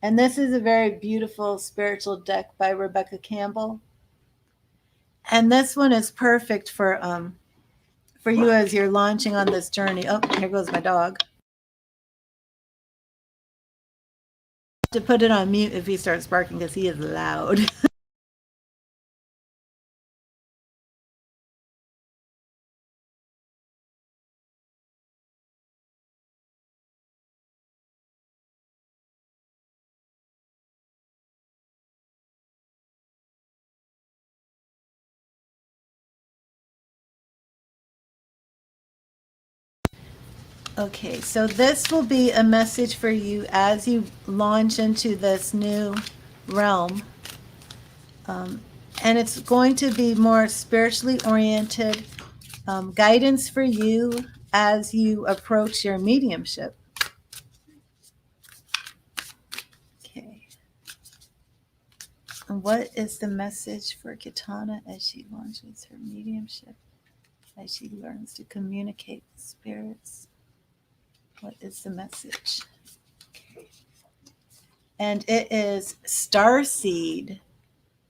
And this is a very beautiful spiritual deck by Rebecca Campbell. And this one is perfect for you as you're launching on this journey. Oh, here goes my dog. To put it on mute if he starts barking because he is loud. Okay, so this will be a message for you as you launch into this new realm. And it's going to be more spiritually oriented, guidance for you as you approach your mediumship. Okay. And what is the message for Kitana as she launches her mediumship, as she learns to communicate with spirits? What is the message? Okay. And it is Starseed.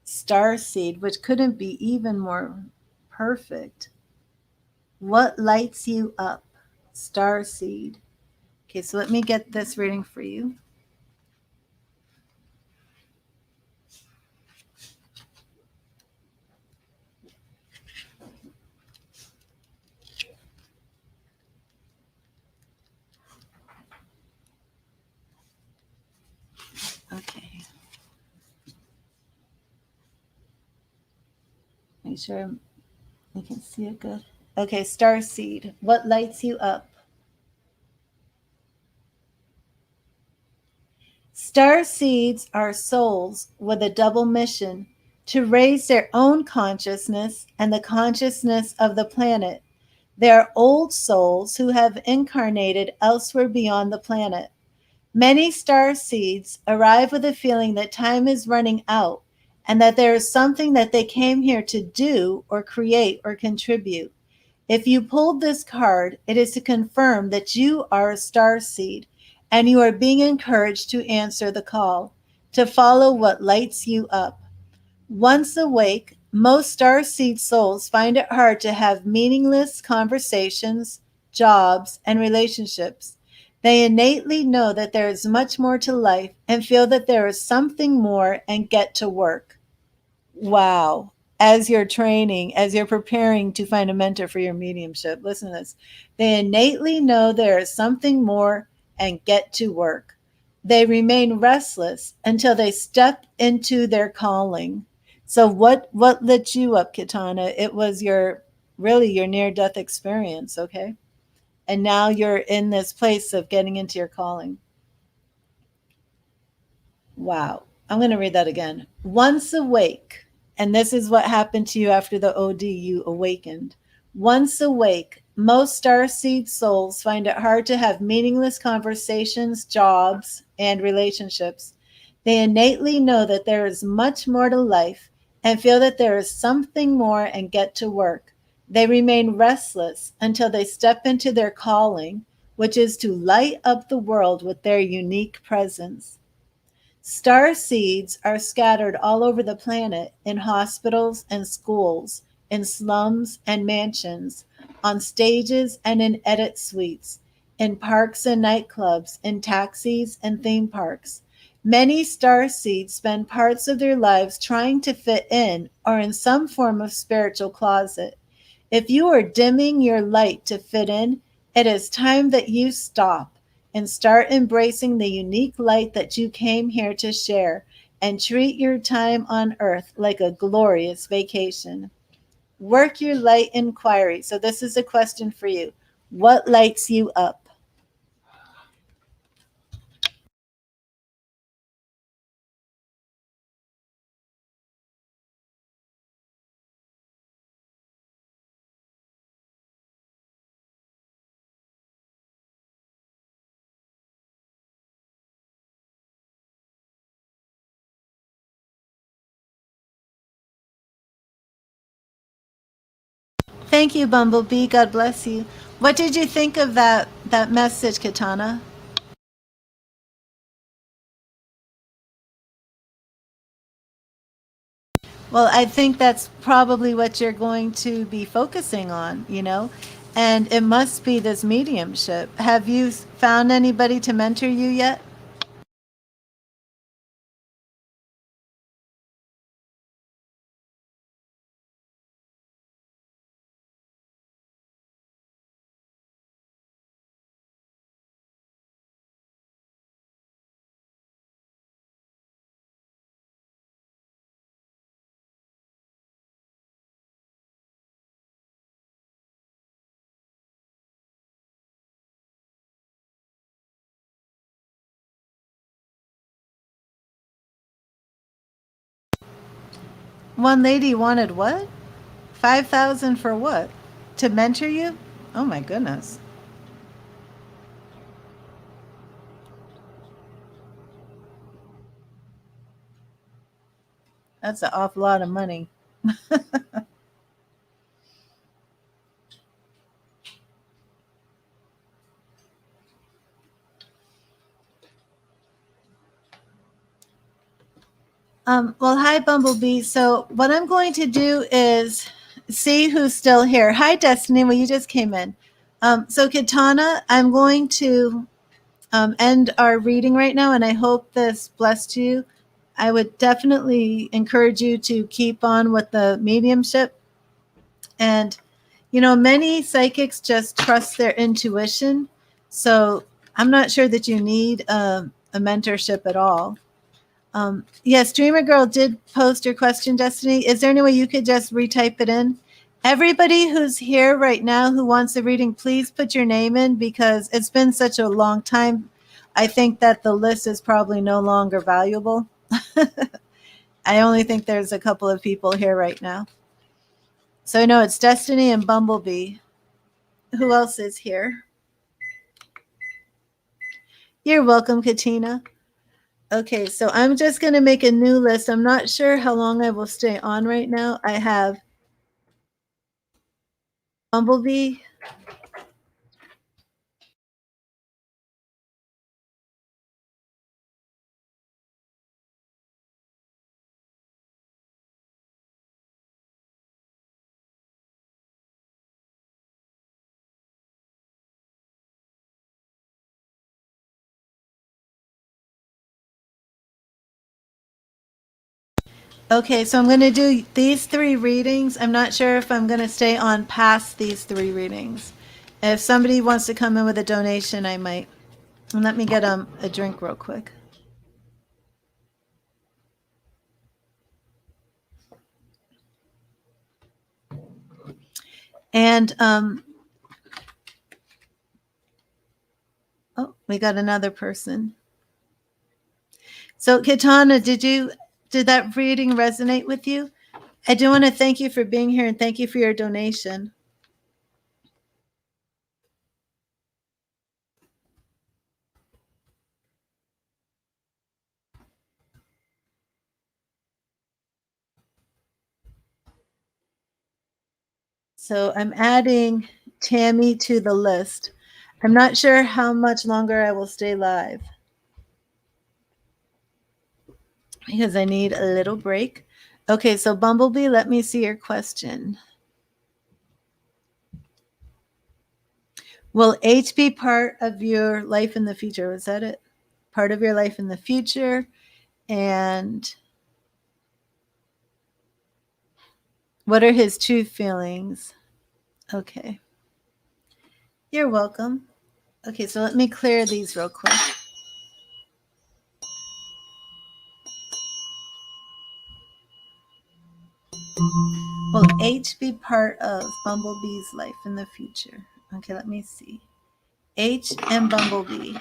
Starseed, which couldn't be even more perfect. What lights you up? Starseed. Okay, so let me get this reading for you. Okay. Make sure you can see it good. Okay, Starseed. What lights you up? Star seeds are souls with a double mission to raise their own consciousness and the consciousness of the planet. They are old souls who have incarnated elsewhere beyond the planet. Many star seeds arrive with a feeling that time is running out and that there is something that they came here to do or create or contribute. If you pulled this card, it is to confirm that you are a star seed and you are being encouraged to answer the call, to follow what lights you up. Once awake, most starseed souls find it hard to have meaningless conversations, jobs, and relationships. They innately know that there is much more to life and feel that there is something more and get to work. Wow. As you're training, as you're preparing to find a mentor for your mediumship, listen to this. They innately know there is something more and get to work. They remain restless until they step into their calling. So what lit you up, Kitana? It was your near-death experience, okay? And now you're in this place of getting into your calling. Wow. I'm going to read that again. Once awake, and this is what happened to you after the OD, you awakened. Once awake, most starseed souls find it hard to have meaningless conversations, jobs, and relationships. They innately know that there is much more to life and feel that there is something more and get to work. They remain restless until they step into their calling, which is to light up the world with their unique presence. Star seeds are scattered all over the planet in hospitals and schools, in slums and mansions, on stages and in edit suites, in parks and nightclubs, in taxis and theme parks. Many star seeds spend parts of their lives trying to fit in or in some form of spiritual closet. If you are dimming your light to fit in, it is time that you stop and start embracing the unique light that you came here to share and treat your time on earth like a glorious vacation. Work your light inquiry. So, this is a question for you. What lights you up? Thank you, Bumblebee. God bless you. What did you think of that message, Katana? Well, I think that's probably what you're going to be focusing on, and it must be this mediumship. Have you found anybody to mentor you yet? One lady wanted what? 5,000 for what? To mentor you? Oh my goodness. That's an awful lot of money. Well, hi, Bumblebee. So, what I'm going to do is see who's still here. Hi, Destiny. Well, you just came in. So, Katana, I'm going to end our reading right now, and I hope this blessed you. I would definitely encourage you to keep on with the mediumship. And, many psychics just trust their intuition. So, I'm not sure that you need a mentorship at all. Yes, Dreamer Girl did post your question, Destiny. Is there any way you could just retype it in? Everybody who's here right now who wants a reading, please put your name in because it's been such a long time. I think that the list is probably no longer valuable. I only think there's a couple of people here right now. So I know it's Destiny and Bumblebee. Who else is here? You're welcome, Katina. Okay, so I'm just going to make a new list. I'm not sure how long I will stay on right now. I have Bumblebee. Okay, so I'm going to do these three readings. I'm not sure if I'm going to stay on past these three readings. If somebody wants to come in with a donation, I might. And let me get a drink real quick. And oh, we got another person. So Katana, did that reading resonate with you? I do want to thank you for being here and thank you for your donation. So I'm adding Tammy to the list. I'm not sure how much longer I will stay live because I need a little break. Okay, so Bumblebee, let me see your question. Will age be part of your life in the future? Was that it? Part of your life in the future? And what are his true feelings? Okay. You're welcome. Okay, so let me clear these real quick. Will H be part of Bumblebee's life in the future? Okay, let me see. H and Bumblebee.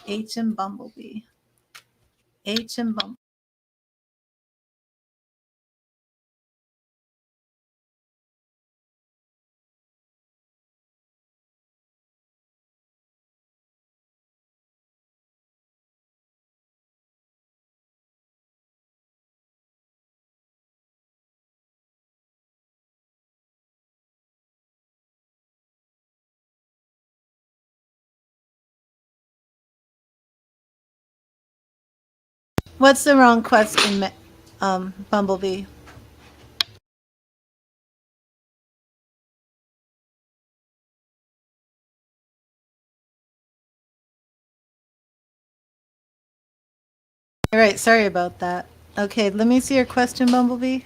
H and Bumblebee. H and Bumblebee. What's the wrong question, Bumblebee? All right, sorry about that. Okay, let me see your question, Bumblebee.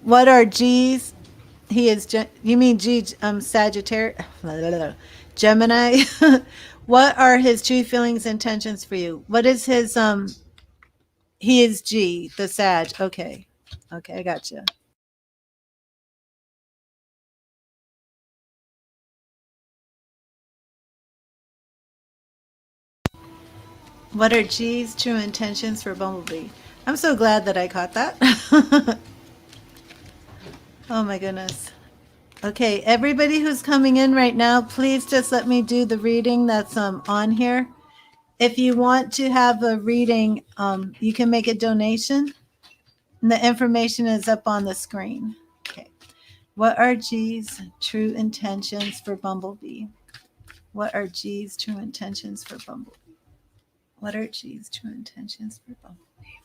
What are G's? He is. You mean G? Sagittarius, Gemini. What are his true feelings, intentions for you? What is his? He is G, the Sag. Okay, okay, I gotcha. What are G's true intentions for Bumblebee? I'm so glad that I caught that. Oh my goodness. Okay, everybody who's coming in right now, please just let me do the reading that's on here. If you want to have a reading, you can make a donation. And the information is up on the screen. Okay. What are G's true intentions for Bumblebee? What are G's true intentions for Bumblebee? What are G's true intentions for Bumblebee?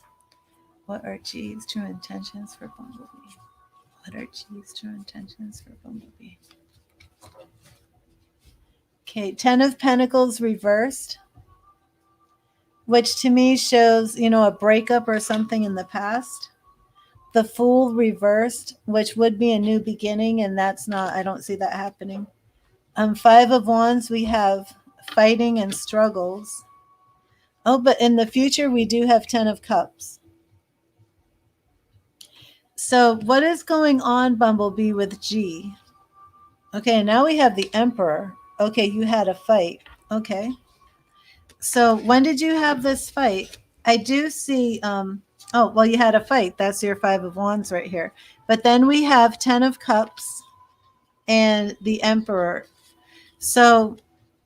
What are G's true intentions for Bumblebee? What are G's true intentions for Bumblebee? Okay, Ten of Pentacles reversed, which to me shows, a breakup or something in the past. The Fool reversed, which would be a new beginning, and that's not, I don't see that happening. Five of Wands, we have fighting and struggles. Oh, but in the future, we do have Ten of Cups. So what is going on, Bumblebee, with G? Okay, now we have the Emperor. Okay, you had a fight. Okay. So when did you have this fight? I do see, oh, well, you had a fight. That's your Five of Wands right here. But then we have Ten of Cups and the Emperor. So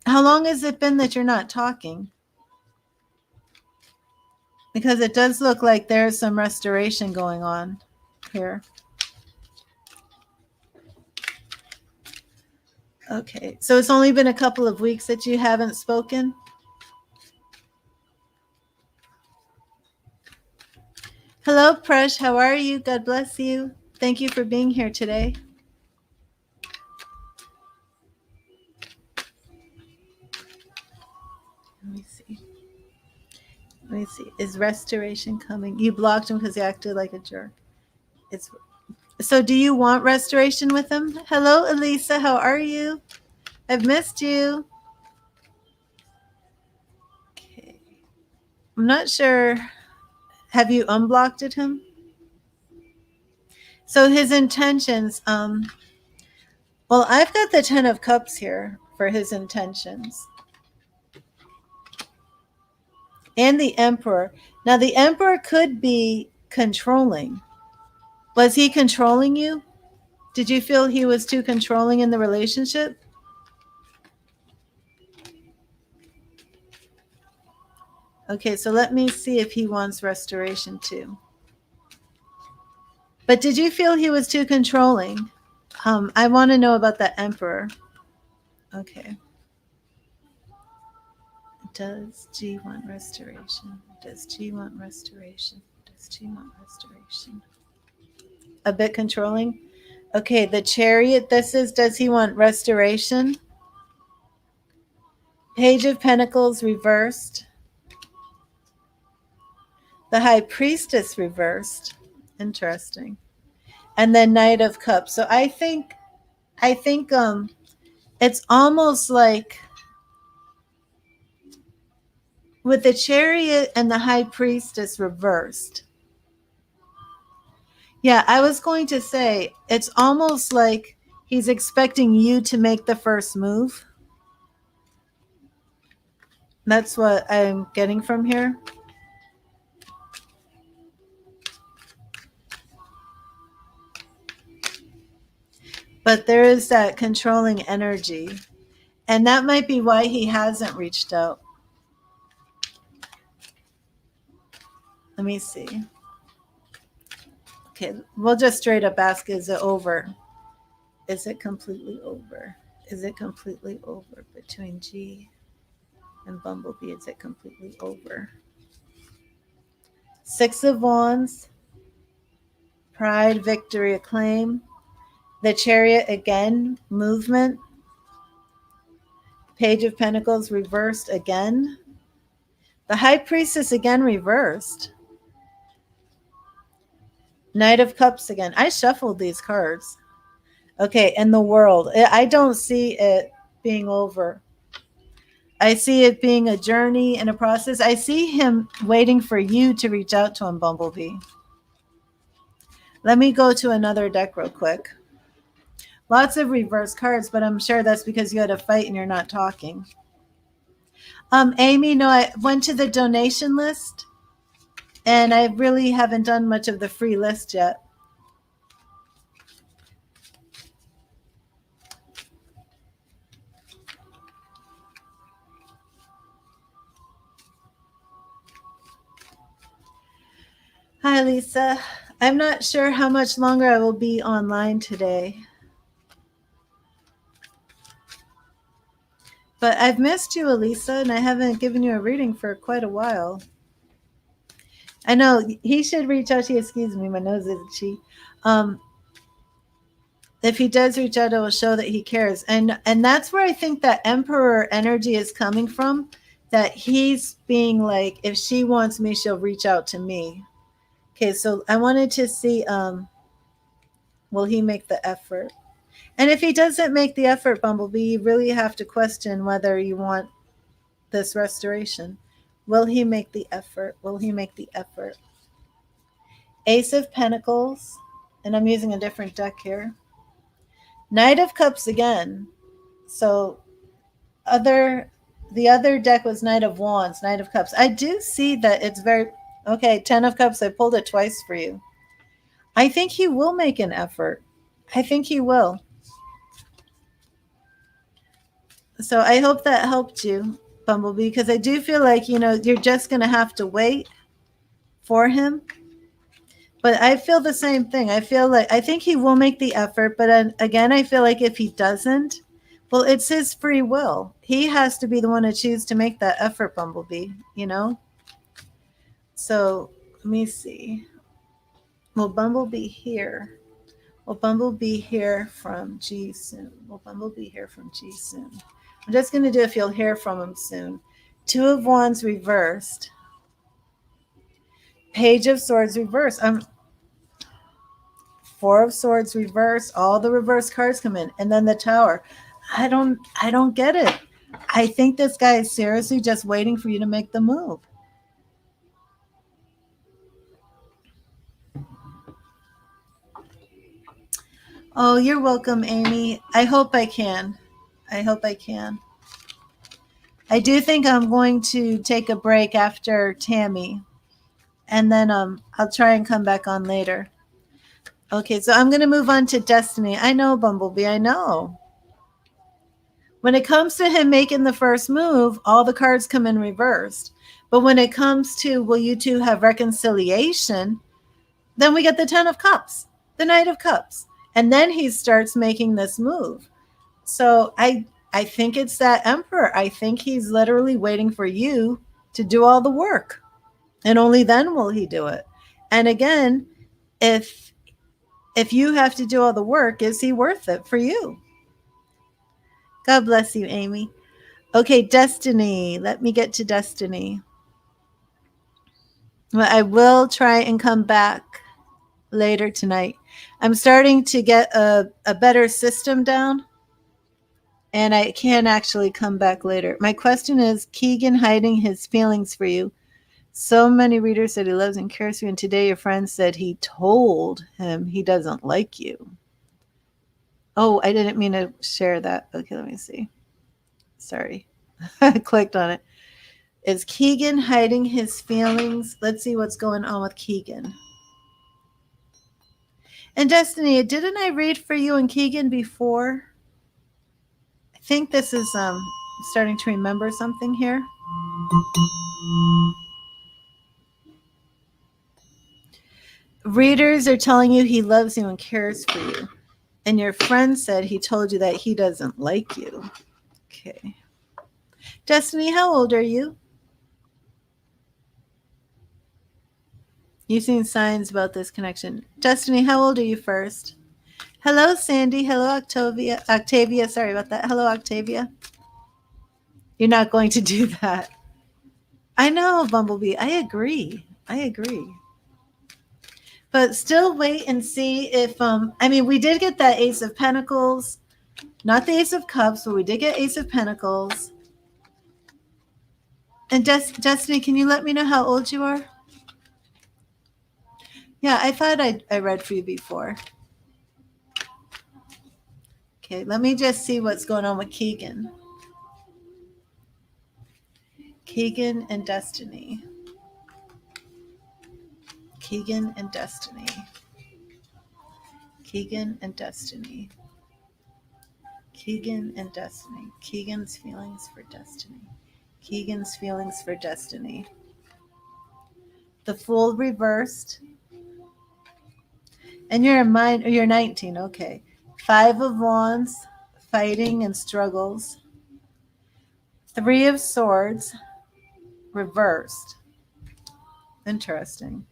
how long has it been that you're not talking? Because it does look like there's some restoration going on here. Okay, so it's only been a couple of weeks that you haven't spoken? Hello, Presh. How are you? God bless you. Thank you for being here today. Let me see. Let me see. Is restoration coming? You blocked him because he acted like a jerk. It's so. Do you want restoration with him? Hello, Elisa. How are you? I've missed you. Okay. I'm not sure. Have you unblocked him? So his intentions. Well, I've got the Ten of Cups here for his intentions. And the Emperor. Now, the Emperor could be controlling. Was he controlling you? Did you feel he was too controlling in the relationship? Okay, so let me see if he wants restoration too. But did you feel he was too controlling? I want to know about the Emperor. Okay. Does G want restoration? Does G want restoration? Does G want restoration? A bit controlling? Okay, the Chariot, this is, does he want restoration? Page of Pentacles reversed. The High Priestess reversed. Interesting. And then Knight of Cups. So I think I think it's almost like with the Chariot and the High Priestess reversed. Yeah, I was going to say it's almost like he's expecting you to make the first move. That's what I'm getting from here. But there is that controlling energy. And that might be why he hasn't reached out. Let me see. Okay, we'll just straight up ask, is it over? Is it completely over? Is it completely over between G and Bumblebee? Is it completely over? Six of Wands, Pride, Victory, Acclaim. The Chariot again, movement. Page of Pentacles reversed again. The High Priestess again reversed. Knight of Cups again. I shuffled these cards. Okay, and the World. I don't see it being over. I see it being a journey and a process. I see him waiting for you to reach out to him, Bumblebee. Let me go to another deck real quick. Lots of reverse cards, but I'm sure that's because you had a fight and you're not talking. Amy, no, I went to the donation list, and I really haven't done much of the free list yet. Hi, Lisa. I'm not sure how much longer I will be online today. But I've missed you, Elisa, and I haven't given you a reading for quite a while. I know he should reach out to you. Excuse me, my nose is itchy. If he does reach out, it will show that he cares. And that's where I think that Emperor energy is coming from, that he's being like, if she wants me, she'll reach out to me. Okay, so I wanted to see, will he make the effort? And if he doesn't make the effort, Bumblebee, you really have to question whether you want this restoration. Will he make the effort? Will he make the effort? Ace of Pentacles, and I'm using a different deck here. Knight of Cups again. So the other deck was Knight of Wands, Knight of Cups. I do see that it's very okay. 10 of Cups. I pulled it twice for you. I think he will make an effort. I think he will. So I hope that helped you, Bumblebee, because I do feel like, you're just going to have to wait for him. But I feel the same thing. I think he will make the effort. But again, I feel like if he doesn't, well, it's his free will. He has to be the one to choose to make that effort, Bumblebee, So let me see. Will Bumblebee hear? Will Bumblebee hear from G soon? Will Bumblebee hear from G soon? I'm just going to do if you'll hear from him soon. Two of Wands reversed. Page of Swords reversed. Four of Swords reversed. All the reverse cards come in. And then the Tower. I don't get it. I think this guy is seriously just waiting for you to make the move. Oh, you're welcome, Amy. I hope I can. I do think I'm going to take a break after Tammy. And then I'll try and come back on later. Okay, so I'm going to move on to Destiny. I know, Bumblebee, I know. When it comes to him making the first move, all the cards come in reversed. But when it comes to will you two have reconciliation, then we get the 10 of Cups, the Knight of Cups. And then he starts making this move. So I think it's that Emperor. I think he's literally waiting for you to do all the work. And only then will he do it. And again, if you have to do all the work, is he worth it for you? God bless you, Amy. Okay, Destiny. Let me get to Destiny. Well, I will try and come back later tonight. I'm starting to get a better system down, and I can actually come back later. My question is Keegan hiding his feelings for you. So many readers said he loves and cares for you, and today your friend said he told him he doesn't like you. Oh, I didn't mean to share that. Okay, let me see. Sorry. I clicked on it. Is Keegan hiding his feelings? Let's see what's going on with Keegan. And Destiny, didn't I read for you and Keegan before? I think this is starting to remember something here. Readers are telling you he loves you and cares for you. And your friend said he told you that he doesn't like you. Okay. Destiny, how old are you? You've seen signs about this connection. Destiny, how old are you first? Hello, Sandy. Hello, Octavia. Octavia, sorry about that. Hello, Octavia. You're not going to do that. I know, Bumblebee. I agree. But still wait and see if we did get that Ace of Pentacles, not the Ace of Cups, but we did get Ace of Pentacles. And Destiny, can you let me know how old you are? Yeah, I thought I read for you before. Okay, let me just see what's going on with Keegan. Keegan and Destiny. Keegan and Destiny. Keegan and Destiny. Keegan and Destiny. Keegan's feelings for Destiny. Keegan's feelings for Destiny. The Fool reversed. And you're 19, okay. 5 of Wands, fighting and struggles. 3 of Swords, reversed. Interesting.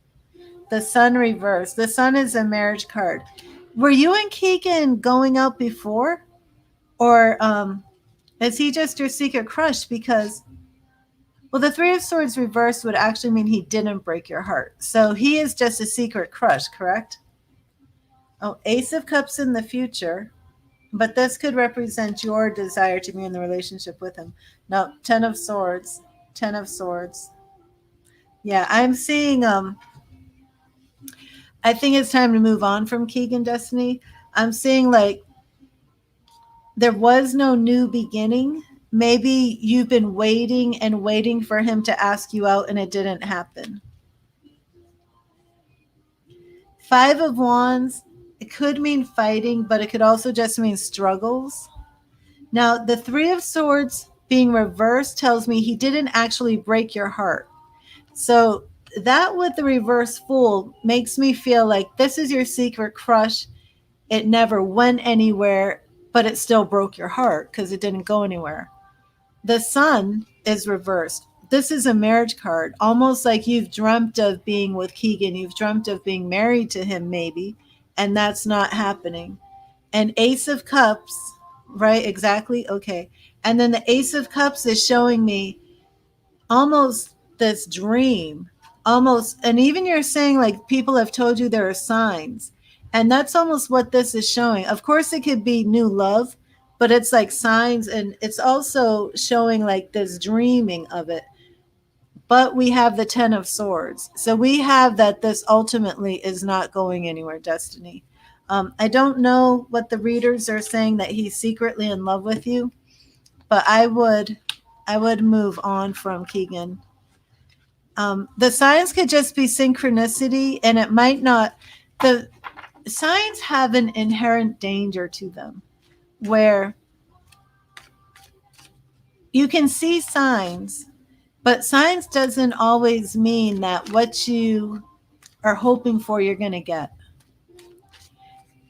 The Sun reversed. The Sun is a marriage card. Were you and Keegan going out before? Or is he just your secret crush? Because, well, the 3 of Swords reversed would actually mean he didn't break your heart. So he is just a secret crush, correct? Oh, Ace of Cups in the future. But this could represent your desire to be in the relationship with him. No, 10 of Swords. 10 of Swords. Yeah, I'm seeing I think it's time to move on from Keegan, Destiny. I'm seeing like there was no new beginning. Maybe you've been waiting and waiting for him to ask you out and it didn't happen. 5 of Wands, it could mean fighting, but it could also just mean struggles. Now, the 3 of Swords being reversed tells me he didn't actually break your heart. So that with the reverse Fool makes me feel like this is your secret crush. It never went anywhere, but it still broke your heart because it didn't go anywhere. The Sun is reversed. This is a marriage card, almost like you've dreamt of being with Keegan. You've dreamt of being married to him, maybe, and that's not happening. And Ace of Cups, right? Exactly. Okay. And then the Ace of Cups is showing me almost this dream, almost, and even you're saying like people have told you there are signs. And that's almost what this is showing. Of course, it could be new love, but it's like signs, and it's also showing like this dreaming of it. But we have the 10 of Swords. So we have that this ultimately is not going anywhere, Destiny. I don't know what the readers are saying that he's secretly in love with you, but I would move on from Keegan. The signs could just be synchronicity, and it might not. The signs have an inherent danger to them where you can see signs, but signs doesn't always mean that what you are hoping for you're going to get.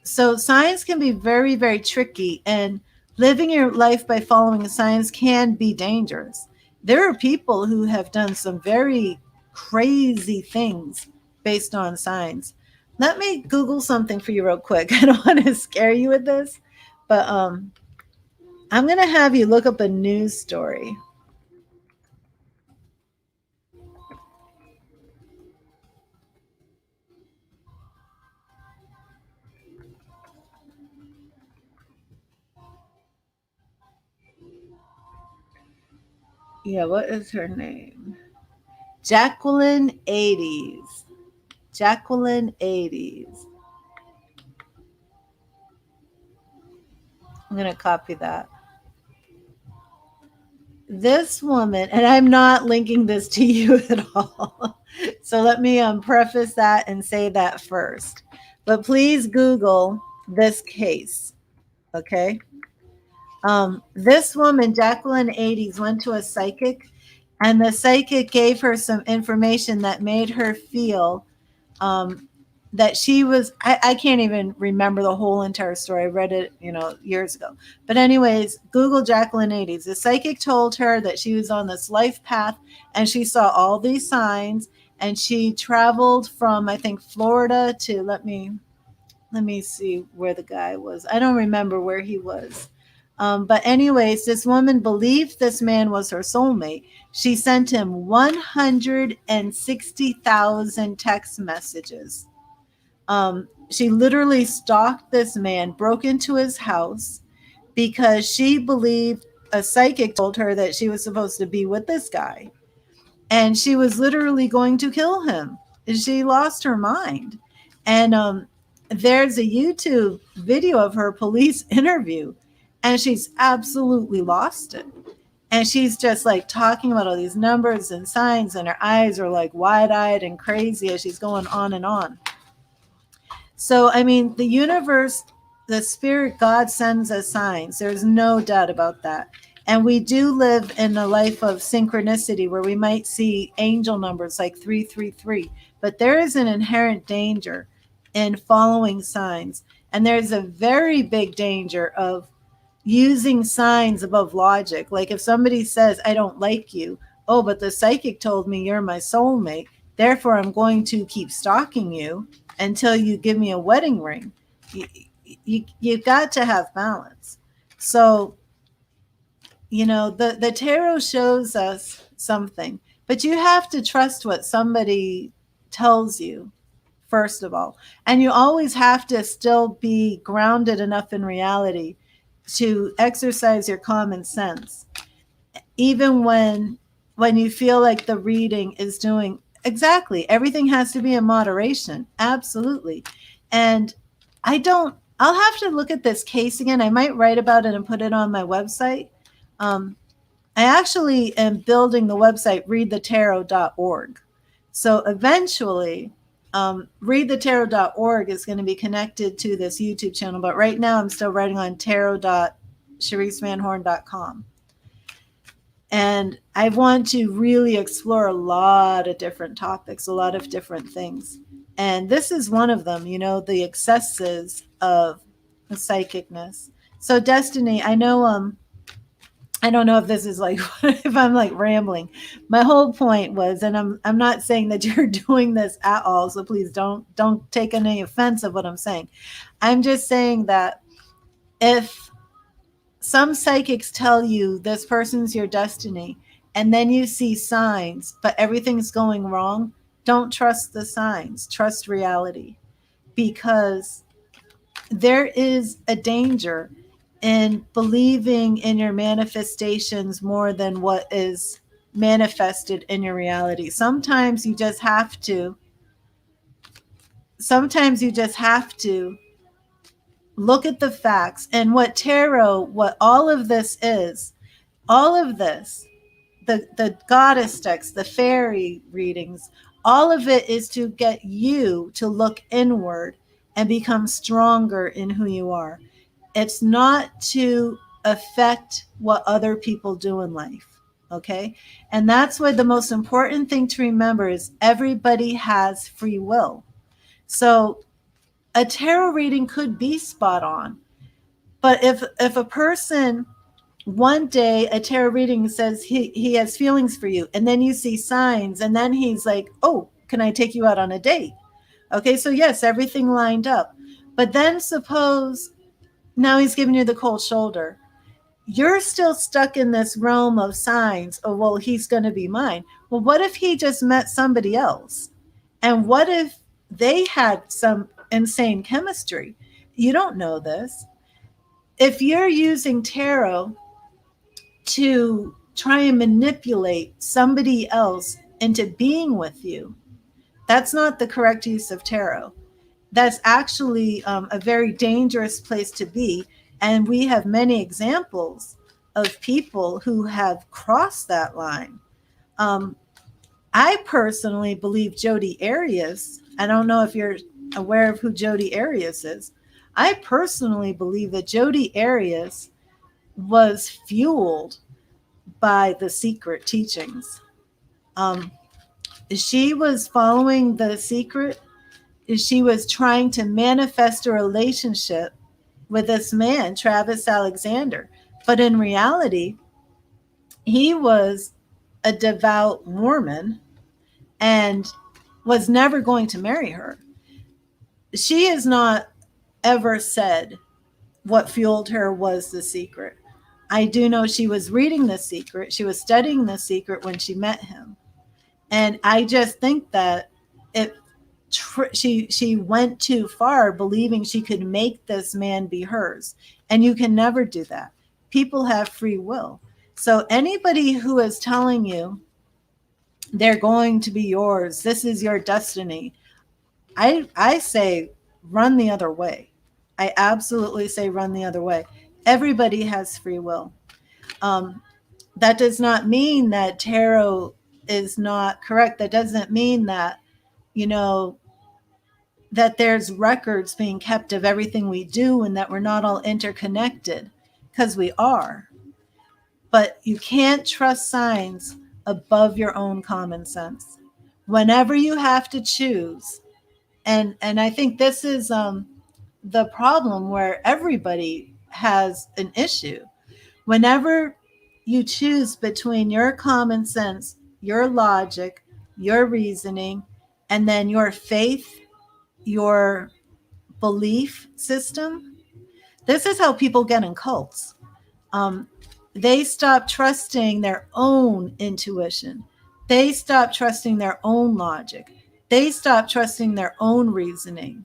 So signs can be very, very tricky, and living your life by following signs can be dangerous. There are people who have done some very crazy things based on signs. Let me Google something for you real quick. I don't want to scare you with this, but I'm going to have you look up a news story. Yeah, what is her name? Jacqueline 80s. Jacqueline 80s. I'm going to copy that. This woman, and I'm not linking this to you at all. So let me preface that and say that first. But please Google this case, okay? This woman, Jacqueline 80s, went to a psychic, and the psychic gave her some information that made her feel that she was, I can't even remember the whole entire story. I read it, years ago. But anyways, Google Jacqueline 80s. The psychic told her that she was on this life path and she saw all these signs, and she traveled from, I think, Florida to, let me see where the guy was. I don't remember where he was. But anyways, this woman believed this man was her soulmate. She sent him 160,000 text messages. She literally stalked this man, broke into his house because she believed a psychic told her that she was supposed to be with this guy. And she was literally going to kill him. She lost her mind. And there's a YouTube video of her police interview, and she's absolutely lost it. And she's just like talking about all these numbers and signs, and her eyes are like wide-eyed and crazy as she's going on and on. So, I mean, the universe, the spirit, God sends us signs. There's no doubt about that. And we do live in a life of synchronicity where we might see angel numbers like 333, but there is an inherent danger in following signs. And there's a very big danger of using signs above logic. Like if somebody says, I don't like you, oh, but the psychic told me you're my soulmate, therefore I'm going to keep stalking you until you give me a wedding ring. You've got to have balance. So, the tarot shows us something, but you have to trust what somebody tells you, first of all. And you always have to still be grounded enough in reality to exercise your common sense, even when you feel like the reading is doing exactly. Everything has to be in moderation. Absolutely. And I'll have to look at this case again. I might write about it and put it on my website. I actually am building the website readthetarot.org. So eventually, readthetarot.org is going to be connected to this YouTube channel. But right now, I'm still writing on tarot.sharicevanhorn.com. And I want to really explore a lot of different topics, a lot of different things. And this is one of them, the excesses of the psychicness. So Destiny, I know, I don't know if this is like, if I'm like rambling. My whole point was, and I'm not saying that you're doing this at all, so please don't take any offense of what I'm saying. I'm just saying that if some psychics tell you this person's your destiny, and then you see signs, but everything's going wrong, don't trust the signs. Trust reality, because there is a danger in believing in your manifestations more than what is manifested in your reality. Sometimes you just have to look at the facts. And what all of this, the goddess decks, the fairy readings, all of it is to get you to look inward and become stronger in who you are. It's not to affect what other people do in life. Okay. And that's why the most important thing to remember is everybody has free will. So a tarot reading could be spot on. But if a person, one day a tarot reading says he has feelings for you, and then you see signs, and then he's like, oh, can I take you out on a date? Okay, so yes, everything lined up. But then suppose now he's giving you the cold shoulder. You're still stuck in this realm of signs. Oh, well, he's going to be mine. Well, what if he just met somebody else? And what if they had some insane chemistry? You don't know this. If you're using tarot to try and manipulate somebody else into being with you. That's not the correct use of tarot. That's actually a very dangerous place to be. And we have many examples of people who have crossed that line. I personally believe Jodi Arias. I don't know if you're aware of who Jodi Arias is. I personally believe that Jodi Arias was fueled by the secret teachings. She was following the secret. She was trying to manifest a relationship with this man, Travis Alexander. But in reality, he was a devout Mormon and was never going to marry her. She has not ever said what fueled her was the secret. I do know she was reading The Secret. She was studying The Secret when she met him. And I just think that she went too far believing she could make this man be hers. And you can never do that. People have free will. So anybody who is telling you they're going to be yours, this is your destiny, I say run the other way. I absolutely say run the other way. Everybody has free will. That does not mean that tarot is not correct. That doesn't mean that, that there's records being kept of everything we do and that we're not all interconnected, because we are. But you can't trust signs above your own common sense. Whenever you have to choose, and I think this is the problem where everybody has an issue. Whenever you choose between your common sense, your logic, your reasoning, and then your faith, your belief system, this is how people get in cults. They stop trusting their own intuition. They stop trusting their own logic. They stop trusting their own reasoning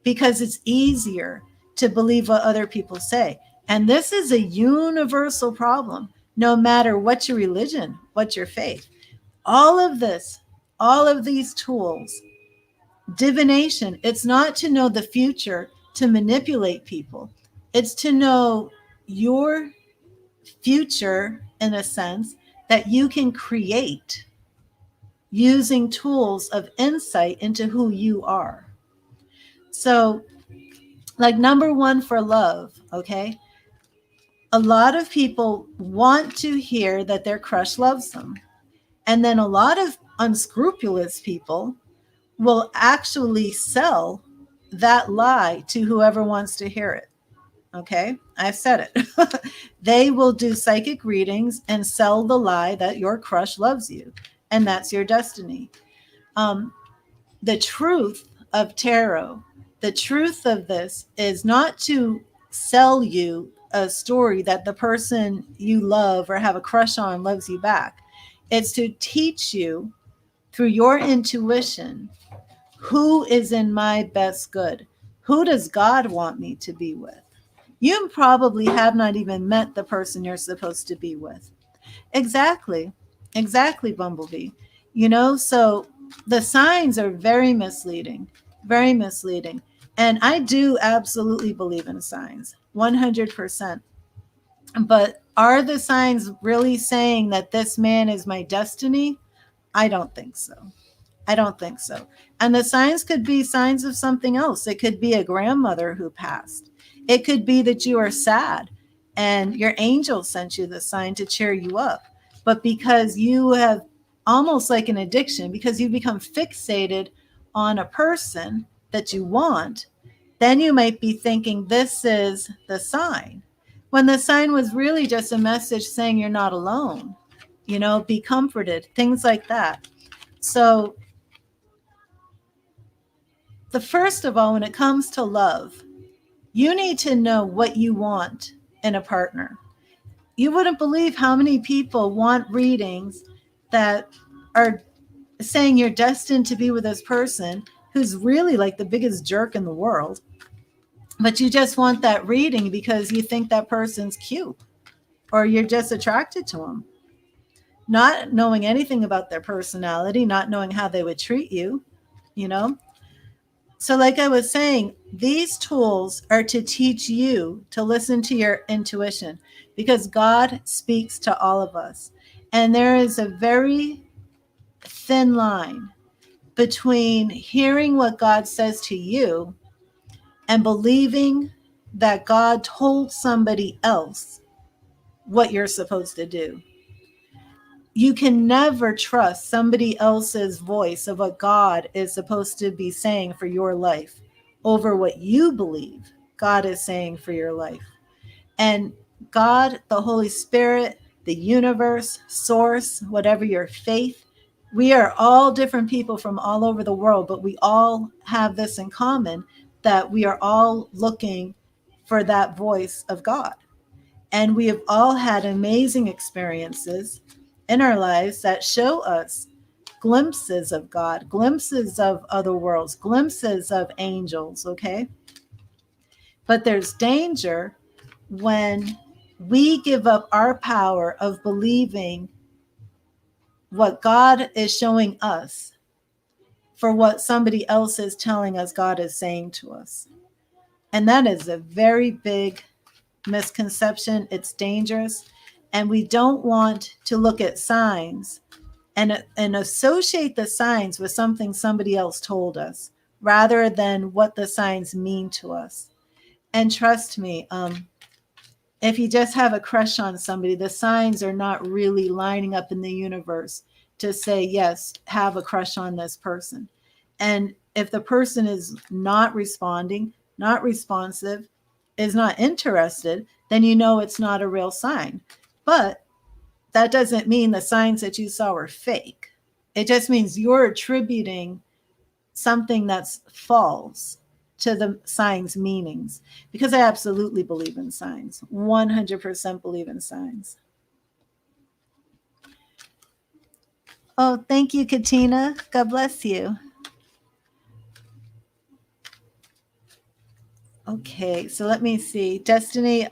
because it's easier to believe what other people say. And this is a universal problem, no matter what your religion, what your faith. All of this, all of these tools, divination, it's not to know the future to manipulate people. It's to know your future in a sense that you can create using tools of insight into who you are. So, like number one for love, okay? A lot of people want to hear that their crush loves them. And then a lot of unscrupulous people will actually sell that lie to whoever wants to hear it. Okay, I've said it. They will do psychic readings and sell the lie that your crush loves you, and that's your destiny. The truth of tarot, the truth of this is not to sell you a story that the person you love or have a crush on loves you back. It's to teach you through your intuition, who is in my best good? Who does God want me to be with? You probably have not even met the person you're supposed to be with. Exactly, Bumblebee. So the signs are very misleading, very misleading. And I do absolutely believe in signs, 100%. But are the signs really saying that this man is my destiny? I don't think so. I don't think so. And the signs could be signs of something else. It could be a grandmother who passed. It could be that you are sad and your angel sent you the sign to cheer you up. But because you have almost like an addiction, because you become fixated on a person that you want, then you might be thinking this is the sign, when the sign was really just a message saying you're not alone, be comforted, things like that. So the first of all, when it comes to love, you need to know what you want in a partner. You wouldn't believe how many people want readings that are saying you're destined to be with this person who's really like the biggest jerk in the world. But you just want that reading because you think that person's cute or you're just attracted to them. not knowing anything about their personality, not knowing how they would treat you, you know? So, like I was saying, these tools are to teach you to listen to your intuition because God speaks to all of us. And there is a very thin line between hearing what God says to you and believing that God told somebody else what you're supposed to do. You can never trust somebody else's voice of what God is supposed to be saying for your life over what you believe God is saying for your life. And God, the Holy Spirit, the universe, source, whatever your faith, we are all different people from all over the world, but we all have this in common, that we are all looking for that voice of God. And we have all had amazing experiences in our lives that show us glimpses of God, glimpses of other worlds, glimpses of angels, okay? But there's danger when we give up our power of believing what God is showing us for what somebody else is telling us God is saying to us. And that is a very big misconception. It's dangerous. And we don't want to look at signs and associate the signs with something somebody else told us rather than what the signs mean to us. And trust me, if you just have a crush on somebody, the signs are not really lining up in the universe to say, yes, have a crush on this person. And if the person is not responding, not responsive, is not interested, then you know it's not a real sign. But that doesn't mean the signs that you saw were fake. It just means you're attributing something that's false to the signs' meanings, because I absolutely believe in signs, 100% believe in signs. Oh, thank you, Katina. God bless you. Okay, so let me see. Destiny,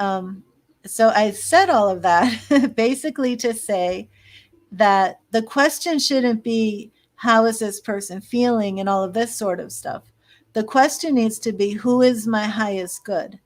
so I said all of that basically to say that the question shouldn't be, how is this person feeling and all of this sort of stuff. The question needs to be, who is my highest good?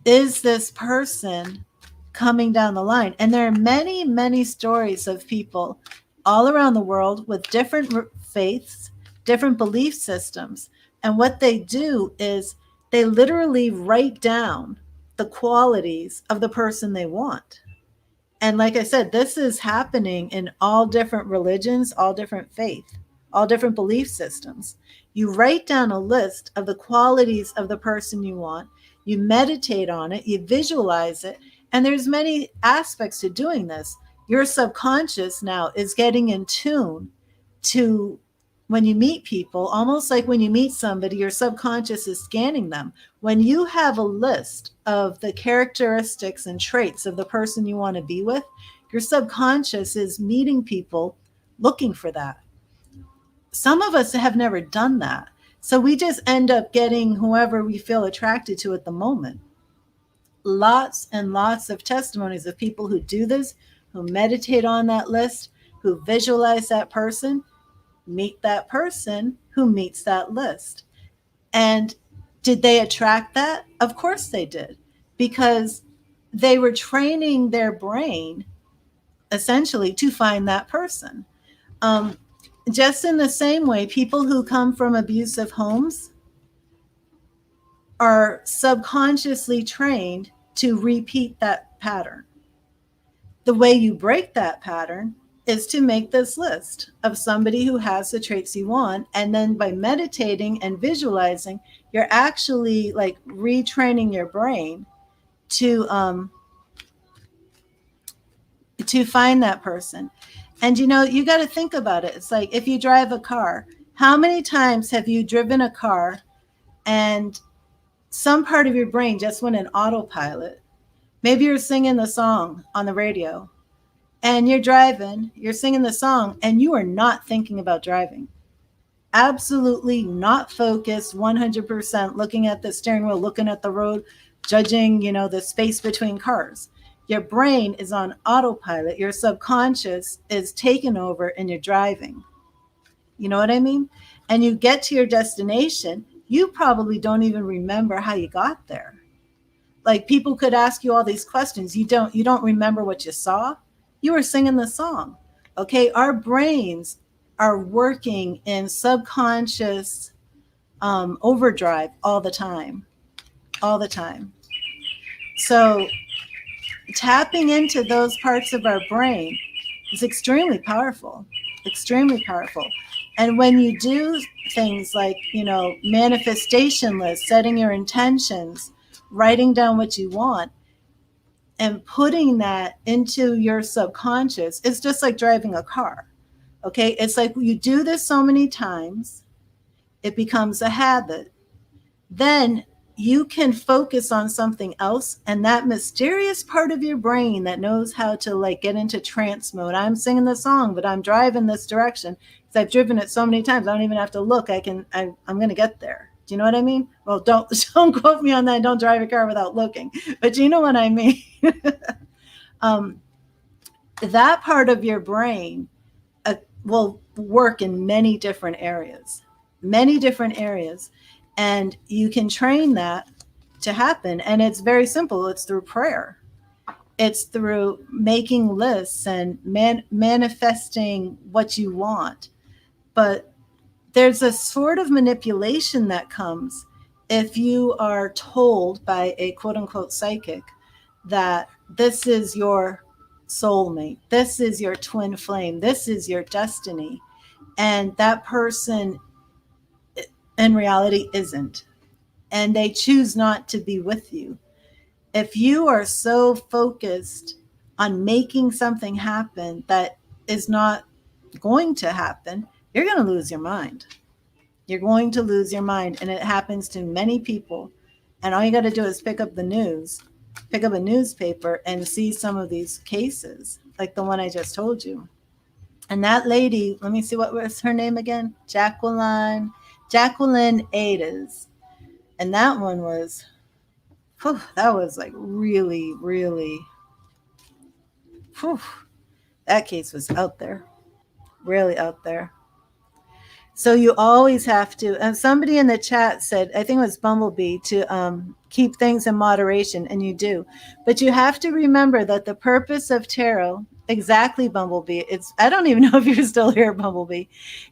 Is this person coming down the line? And there are many, many stories of people all around the world with different faiths, different belief systems. And what they do is they literally write down the qualities of the person they want. And like I said, this is happening in all different religions, all different faith, all different belief systems. You write down a list of the qualities of the person you want, you meditate on it, you visualize it, and there's many aspects to doing this. Your subconscious now is getting in tune to, when you meet people, almost like when you meet somebody, your subconscious is scanning them. When you have a list of the characteristics and traits of the person you want to be with, your subconscious is meeting people looking for that. Some of us have never done that. So we just end up getting whoever we feel attracted to at the moment. Lots and lots of testimonies of people who do this, who meditate on that list, who visualize that person, meet that person who meets that list. And did they attract that? Of course they did, because they were training their brain essentially to find that person. Just in the same way, people who come from abusive homes are subconsciously trained to repeat that pattern. The way you break that pattern is to make this list of somebody who has the traits you want. And then by meditating and visualizing, you're actually like retraining your brain to find that person. And you know, you got to think about it. It's like if you drive a car, how many times have you driven a car and some part of your brain just went in autopilot? Maybe you're singing the song on the radio and you're driving, you're singing the song, and you are not thinking about driving. Absolutely not focused, 100% looking at the steering wheel, looking at the road, judging, you know, the space between cars. Your brain is on autopilot. Your subconscious is taken over and you're driving. You know what I mean? And you get to your destination, you probably don't even remember how you got there. Like people could ask you all these questions. You don't remember what you saw. You were singing the song. Okay? Our brains are working in subconscious overdrive all the time. All the time. So tapping into those parts of our brain is extremely powerful, extremely powerful. And when you do things like, manifestation lists, setting your intentions, writing down what you want, and putting that into your subconscious, it's just like driving a car. Okay. It's like you do this so many times, it becomes a habit. Then you can focus on something else, and that mysterious part of your brain that knows how to like get into trance mode. I'm singing the song, but I'm driving this direction because I've driven it so many times. I don't even have to look. I'm going to get there. Do you know what I mean? Well, don't quote me on that. Don't drive a car without looking, but you know what I mean. um, that part of your brain will work in many different areas, and you can train that to happen. And it's very simple. It's through prayer. It's through making lists and manifesting what you want. But there's a sort of manipulation that comes if you are told by a quote unquote psychic that this is your soulmate, this is your twin flame, this is your destiny. And that person in reality isn't. And they choose not to be with you. If you are so focused on making something happen that is not going to happen, you're going to lose your mind. You're going to lose your mind. And it happens to many people. And all you got to do is pick up the news, pick up a newspaper and see some of these cases, like the one I just told you. And that lady, let me see, what was her name again? Jacqueline Ades. And that one was, that was like really, really, whew, that case was out there, really out there. So you always have to, and somebody in the chat said, I think it was Bumblebee, to keep things in moderation, and you do. But you have to remember that the purpose of tarot, exactly, Bumblebee, I don't even know if you're still here, Bumblebee.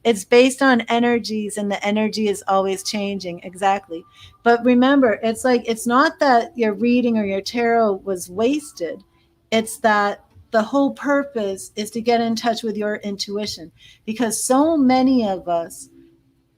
It's based on energies, and the energy is always changing, exactly. But remember, it's like, it's not that your reading or your tarot was wasted. It's that the whole purpose is to get in touch with your intuition, because so many of us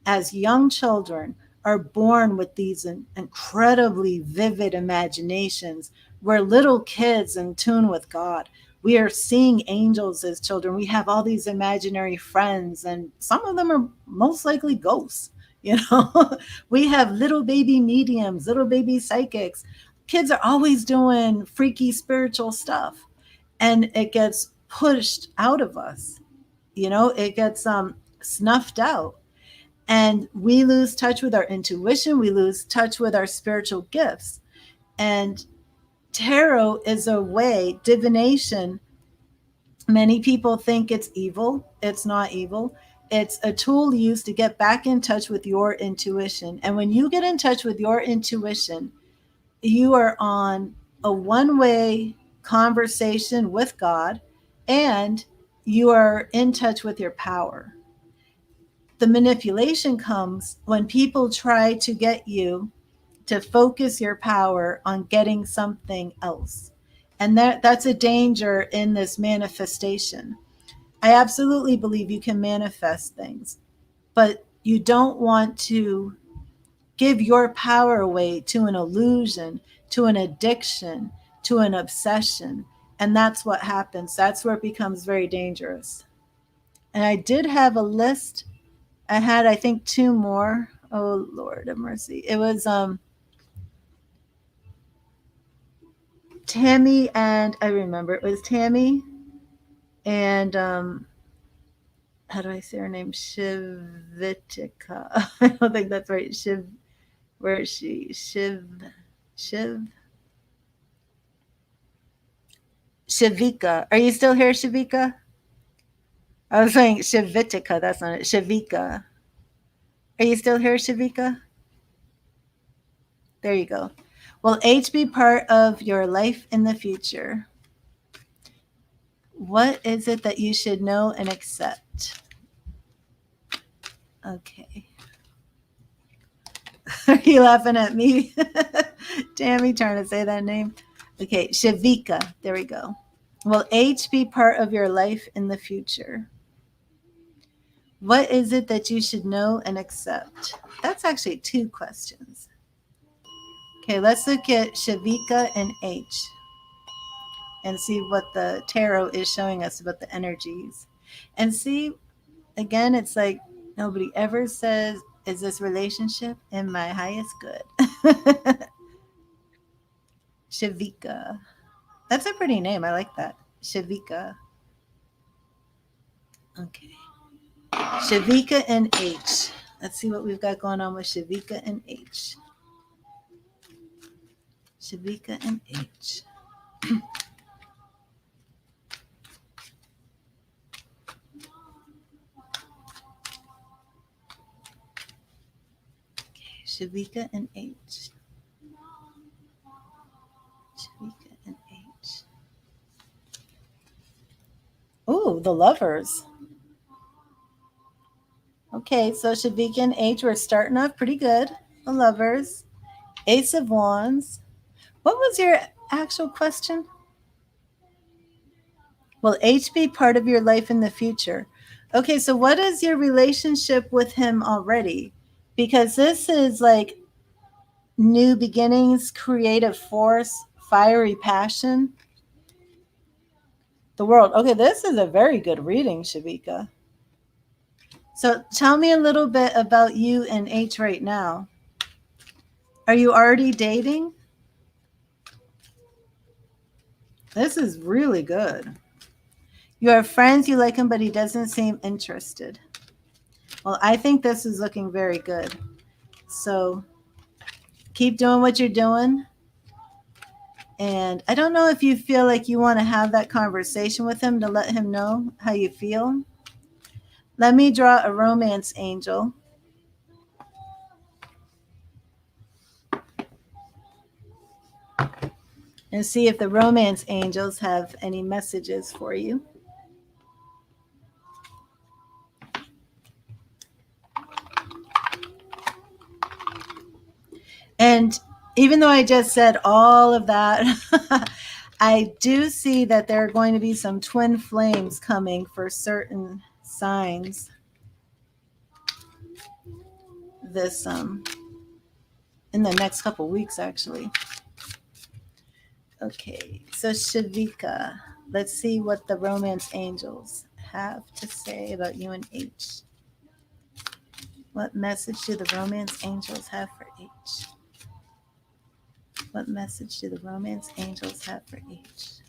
as young children are born with these incredibly vivid imaginations. We're little kids in tune with God. We are seeing angels as children. We have all these imaginary friends, and some of them are most likely ghosts. We have little baby mediums, little baby psychics. Kids are always doing freaky spiritual stuff, and it gets pushed out of us. It gets snuffed out, and we lose touch with our intuition. We lose touch with our spiritual gifts. And tarot is a way, divination, many people think it's evil. It's not evil. It's a tool used to get back in touch with your intuition. And when you get in touch with your intuition, you are on a one-way conversation with God, and you are in touch with your power. The manipulation comes when people try to get you to focus your power on getting something else. And that's a danger in this manifestation. I absolutely believe you can manifest things, but you don't want to give your power away to an illusion, to an addiction, to an obsession. And that's what happens. That's where it becomes very dangerous. And I did have a list. I had, I think, two more. Oh, Lord have mercy. It was Tammy, and I remember it was Tammy and how do I say her name? Shivitika. I don't think that's right. Where is she? Shiv. Shavika. Are you still here, Shavika? I was saying Shavitika. That's not it. Shavika. Are you still here, Shavika? There you go. Will age be part of your life in the future? What is it that you should know and accept? Okay. Are you laughing at me? Tammy trying to say that name. Okay, Shavika. There we go. Will age be part of your life in the future? What is it that you should know and accept? That's actually two questions. Okay, let's look at Shavika and H and see what the tarot is showing us about the energies. And see, again, it's like nobody ever says, is this relationship in my highest good? Shavika. That's a pretty name. I like that. Shavika. Okay. Shavika and H. Let's see what we've got going on with Shavika and H. Shavika and H. Shavika and H. Shavika and H. Oh, the lovers. Okay, so Shavika and H, we're starting off pretty good. The lovers. Ace of Wands. What was your actual question? Will H be part of your life in the future? Okay, so what is your relationship with him already? Because this is like new beginnings, creative force, fiery passion. The world. Okay, this is a very good reading, Shavika. So tell me a little bit about you and H right now. Are you already dating? This is really good. You are friends, you like him, but he doesn't seem interested. Well, I think this is looking very good. So keep doing what you're doing. And I don't know if you feel like you want to have that conversation with him to let him know how you feel. Let me draw a romance angel. And see if the romance angels have any messages for you. And even though I just said all of that, I do see that there are going to be some twin flames coming for certain signs this in the next couple weeks, actually. Okay, so Shavika, let's see what the romance angels have to say about you and H. What message do the romance angels have for H? What message do the romance angels have for H?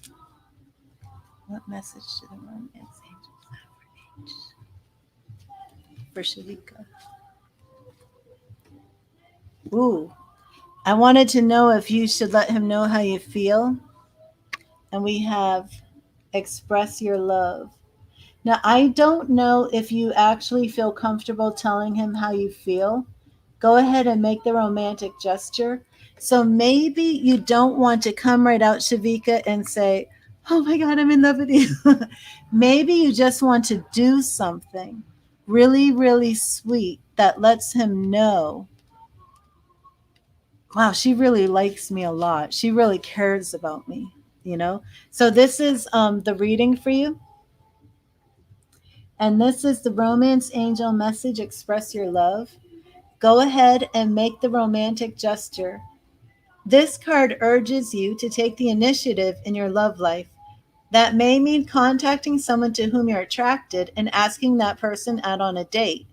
What message do the romance angels have for H? For Shavika. Ooh, I wanted to know if you should let him know how you feel. And we have express your love. Now, I don't know if you actually feel comfortable telling him how you feel. Go ahead and make the romantic gesture. So maybe you don't want to come right out, Shavika, and say, oh my God, I'm in love with you. Maybe you just want to do something really, really sweet that lets him know, wow, she really likes me a lot. She really cares about me, you know? So this is the reading for you. And this is the romance angel message, express your love. Go ahead and make the romantic gesture. This card urges you to take the initiative in your love life. That may mean contacting someone to whom you're attracted and asking that person out on a date.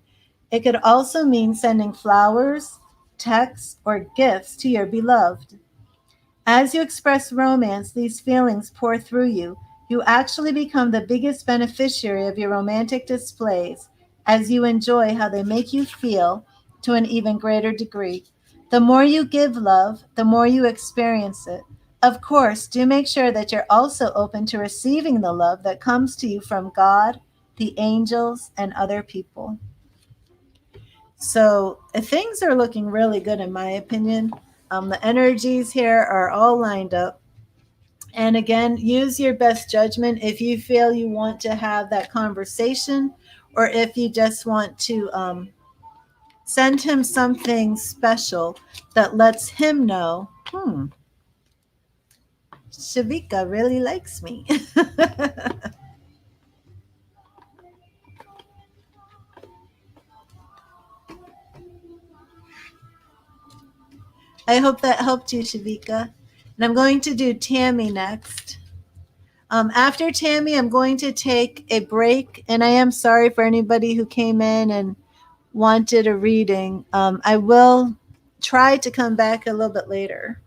It could also mean sending flowers, texts, or gifts to your beloved. As you express romance, these feelings pour through you. You actually become the biggest beneficiary of your romantic displays as you enjoy how they make you feel to an even greater degree. The more you give love, the more you experience it. Of course, do make sure that you're also open to receiving the love that comes to you from God, the angels, and other people. So things are looking really good, in my opinion. The energies here are all lined up. And again, use your best judgment if you feel you want to have that conversation, or if you just want to send him something special that lets him know, Shavika really likes me. I hope that helped you, Shavika. And I'm going to do Tammy next. After Tammy, I'm going to take a break, and I am sorry for anybody who came in and wanted a reading. I will try to come back a little bit later.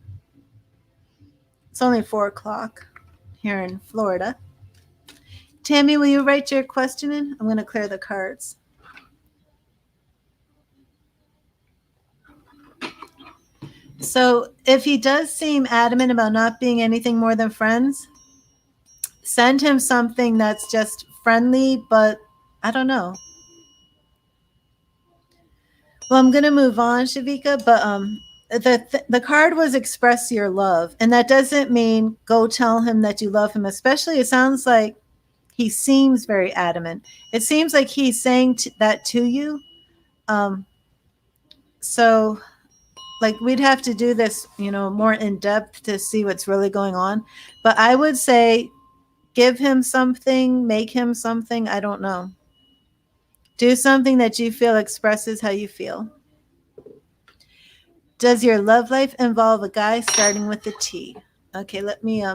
It's only 4 o'clock here in Florida. Tammy, will you write your question in? I'm going to clear the cards. So if he does seem adamant about not being anything more than friends, send him something that's just friendly, but I don't know. Well, I'm going to move on, Shavika, but the card was express your love, and that doesn't mean go tell him that you love him. Especially, it sounds like he seems very adamant. It seems like he's saying that to you. So, like, we'd have to do this, more in depth to see what's really going on. But I would say, give him something, make him something. I don't know. Do something that you feel expresses how you feel. Does your love life involve a guy starting with a T? Okay, let me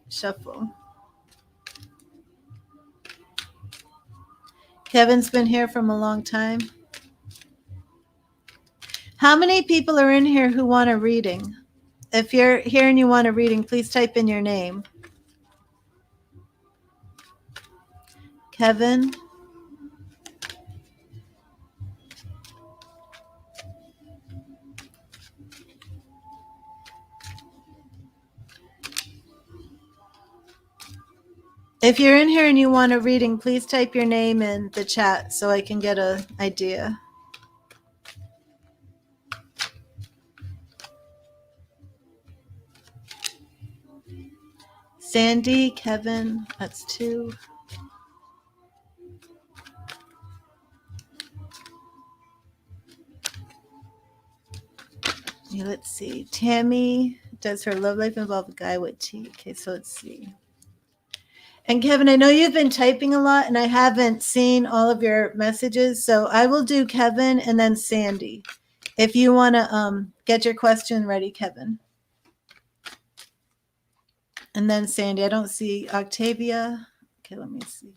shuffle. Kevin's been here from a long time. How many people are in here who want a reading? If you're here and you want a reading, please type in your name. Kevin. If you're in here and you want a reading, please type your name in the chat so I can get an idea. Sandy, Kevin, that's 2. Yeah, let's see. Tammy, does her love life involve a guy with T? Okay, so let's see. And Kevin, I know you've been typing a lot and I haven't seen all of your messages, so I will do Kevin and then Sandy. If you want to get your question ready, Kevin. And then Sandy. I don't see Octavia. Okay, let me see.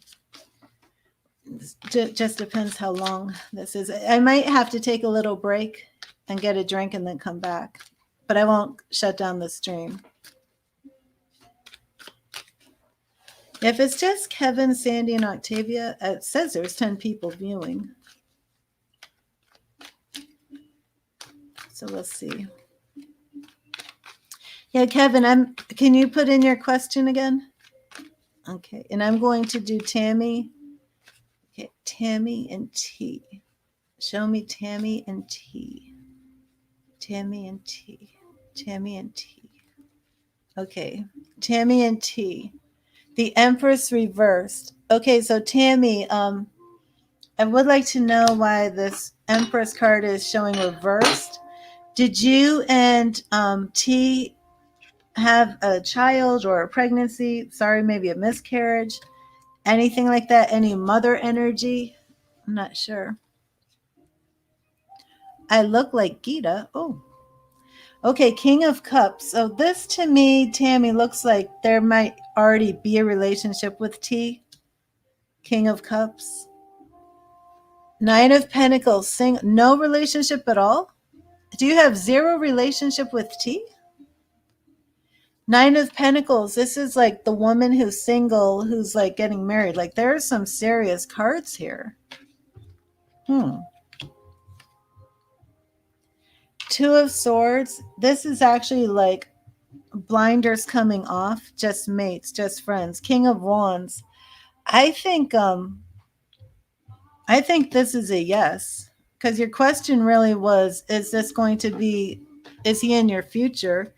It just depends how long this is. I might have to take a little break and get a drink and then come back, but I won't shut down the stream. If it's just Kevin, Sandy, and Octavia, it says there's 10 people viewing. So we'll see. Yeah, Kevin, can you put in your question again? Okay, and I'm going to do Tammy. Okay, Tammy and T. Show me Tammy and T. Tammy and T. Tammy and T. Okay, Tammy and T. The Empress reversed. Okay, so Tammy, I would like to know why this Empress card is showing reversed. Did you and T have a child or a pregnancy? Sorry, maybe a miscarriage? Anything like that? Any mother energy? I'm not sure. I look like Gita. Oh. Okay, King of Cups. So this to me, Tammy, looks like there might already be a relationship with T. King of Cups. Nine of Pentacles. No relationship at all? Do you have zero relationship with T? Nine of Pentacles. This is like the woman who's single, who's like getting married. Like there are some serious cards here. Two of Swords. This is actually like blinders coming off, just mates, just friends. King of Wands. I think this is a yes, because your question really was, is this going to be, is he in your future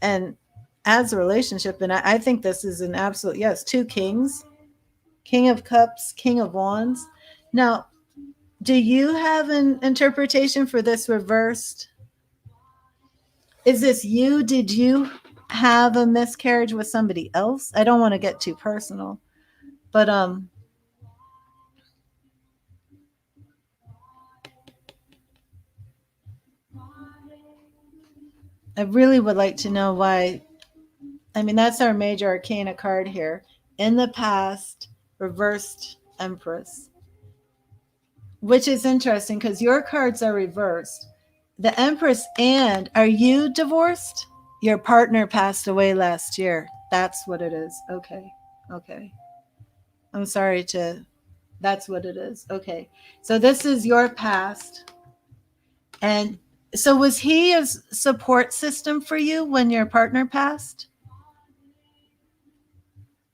and as a relationship? And I think this is an absolute yes. Two kings, King of Cups, King of Wands. Now, do you have an interpretation for this reversed? Is this you? Did you have a miscarriage with somebody else? I don't want to get too personal, but I really would like to know why. I mean, that's our major arcana card here. In the past, reversed Empress, which is interesting because your cards are reversed. The Empress, and are you divorced? Your partner passed away last year. That's what it is. Okay. Okay. I'm sorry to, that's what it is. Okay. So this is your past. And so was he a support system for you when your partner passed?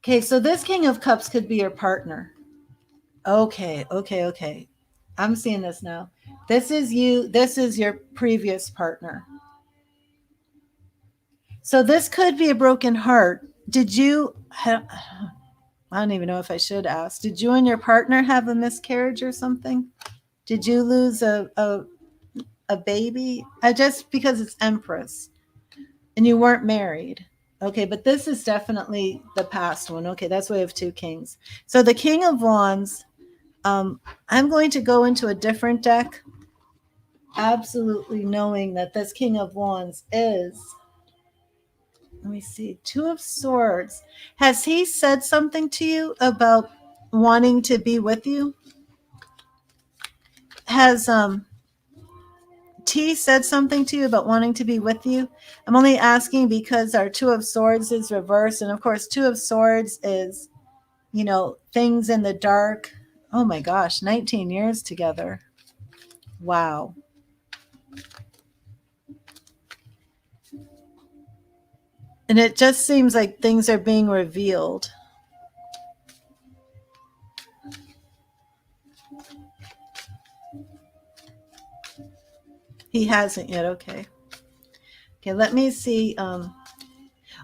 Okay, so this King of Cups could be your partner. Okay, okay, okay. I'm seeing this now. This is you. This is your previous partner. So this could be a broken heart. Did you, I don't even know if I should ask, did you and your partner have a miscarriage or something? Did you lose a baby? Just because it's Empress and you weren't married. Okay, but this is definitely the past one. Okay, that's why we have two kings. So the King of Wands, I'm going to go into a different deck, absolutely knowing that this King of Wands is, let me see, Two of Swords. Has he said something to you about wanting to be with you? Has T said something to you about wanting to be with you? I'm only asking because our Two of Swords is reversed. And of course, Two of Swords is, things in the dark. Oh my gosh, 19 years together. Wow. And it just seems like things are being revealed. He hasn't yet. Okay. Okay, let me see. And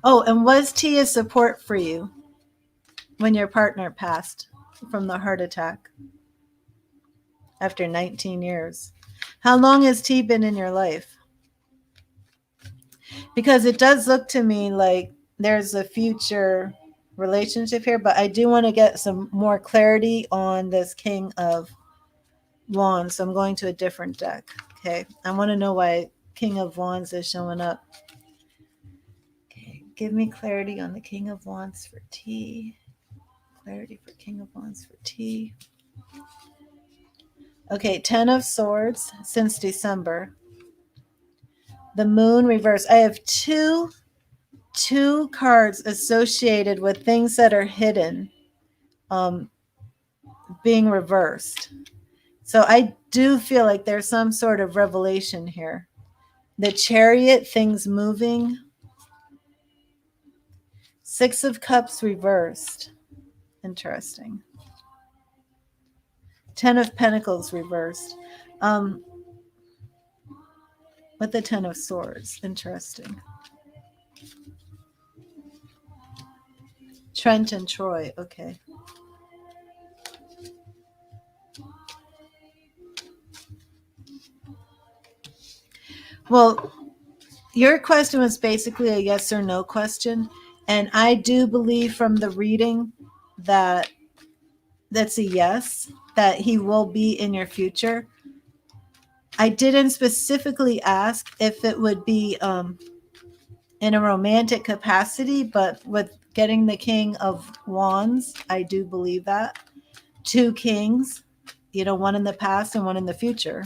was T a support for you when your partner passed from the heart attack after 19 years? How long has T been in your life? Because it does look to me like there's a future relationship here, but I do want to get some more clarity on this King of Wands. So I'm going to a different deck. Okay. I want to know why King of Wands is showing up. Okay. Give me clarity on the King of Wands for T. Clarity for King of Wands for T. Okay. 10 of Swords since December. The Moon reverse. I have two cards associated with things that are hidden being reversed. So I do feel like there's some sort of revelation here. The Chariot, things moving. Six of Cups reversed. Interesting. 10 of Pentacles reversed. With the 10 of Swords. Interesting. Trent and Troy. Okay. Well, your question was basically a yes or no question. And I do believe from the reading that that's a yes, that he will be in your future. I didn't specifically ask if it would be in a romantic capacity, but with getting the King of Wands, I do believe that. Two kings, one in the past and one in the future.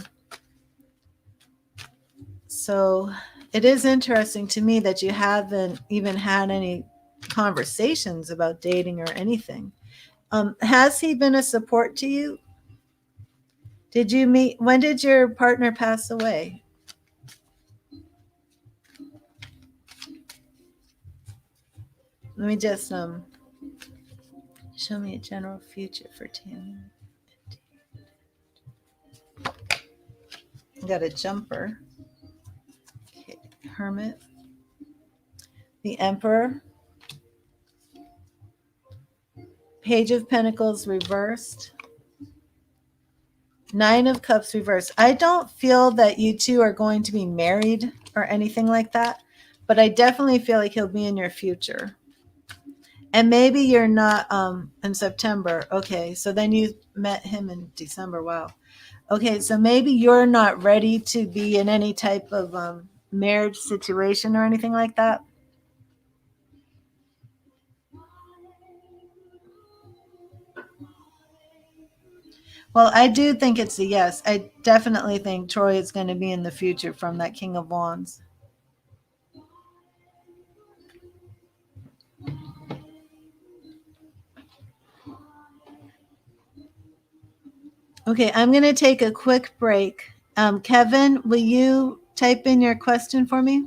So it is interesting to me that you haven't even had any conversations about dating or anything. Has he been a support to you? Did you meet? When did your partner pass away? Let me just show me a general future for Tammy. Got a jumper. Okay, Hermit. The Emperor. Page of Pentacles reversed. Nine of Cups reversed. I don't feel that you two are going to be married or anything like that, but I definitely feel like he'll be in your future. And maybe you're not in September. Okay, so then you met him in December. Wow. Okay, so maybe you're not ready to be in any type of marriage situation or anything like that. Well, I do think it's a yes. I definitely think Troy is going to be in the future from that King of Wands. Okay, I'm going to take a quick break. Kevin, will you type in your question for me?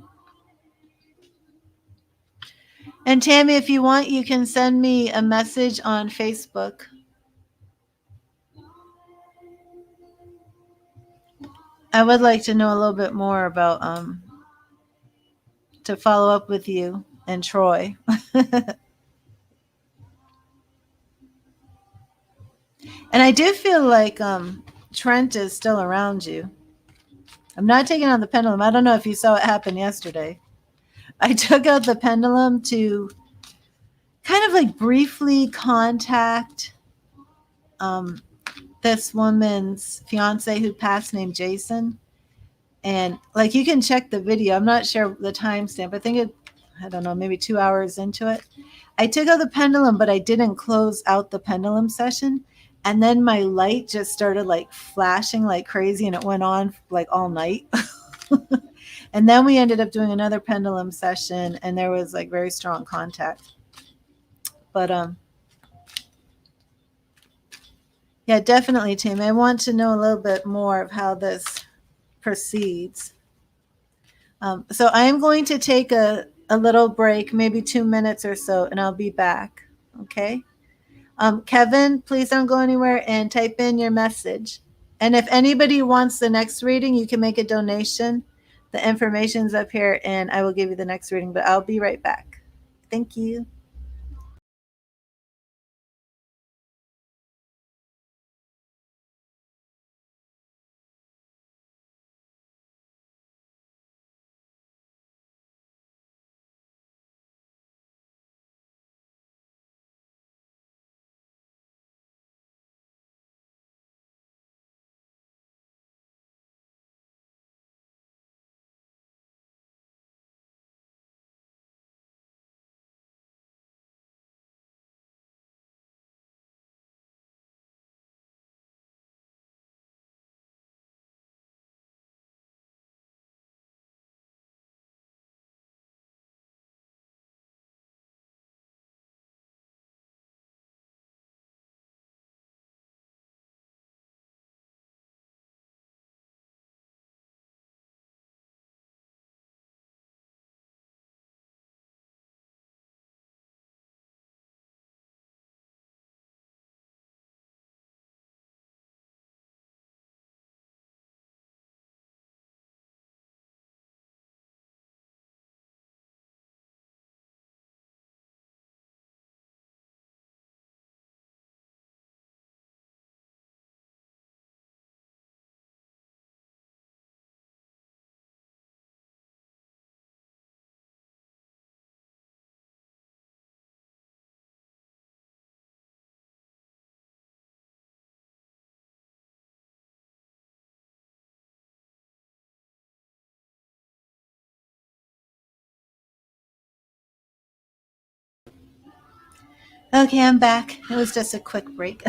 And Tammy, if you want, you can send me a message on Facebook. I would like to know a little bit more about to follow up with you and Troy. And I do feel like Trent is still around you. I'm not taking on the pendulum. I don't know if you saw what happened yesterday. I took out the pendulum to kind of like briefly contact this woman's fiance who passed named Jason. And like you can check the video. I'm not sure the timestamp. I think I don't know, maybe 2 hours into it. I took out the pendulum, but I didn't close out the pendulum session. And then my light just started like flashing like crazy and it went on like all night. And then we ended up doing another pendulum session and there was like very strong contact. But yeah, definitely, Tim. I want to know a little bit more of how this proceeds. So I am going to take a little break, maybe 2 minutes or so, and I'll be back. Okay. Kevin, please don't go anywhere and type in your message. And if anybody wants the next reading, you can make a donation. The information's up here and I will give you the next reading, but I'll be right back. Thank you. Okay, I'm back. It was just a quick break.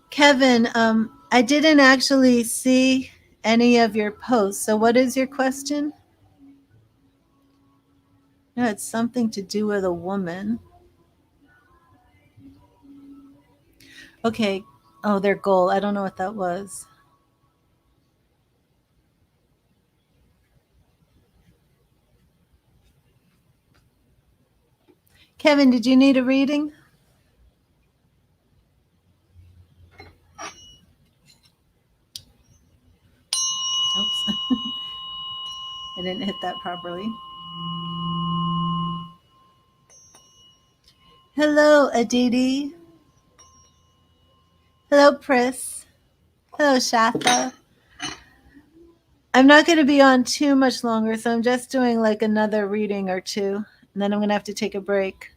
Kevin, I didn't actually see any of your posts. So what is your question? No, it's something to do with a woman. Okay. Oh, their goal. I don't know what that was. Kevin, did you need a reading? Oops. I didn't hit that properly. Hello, Aditi. Hello, Pris. Hello, Shatha. I'm not going to be on too much longer, so I'm just doing like another reading or two, and then I'm going to have to take a break.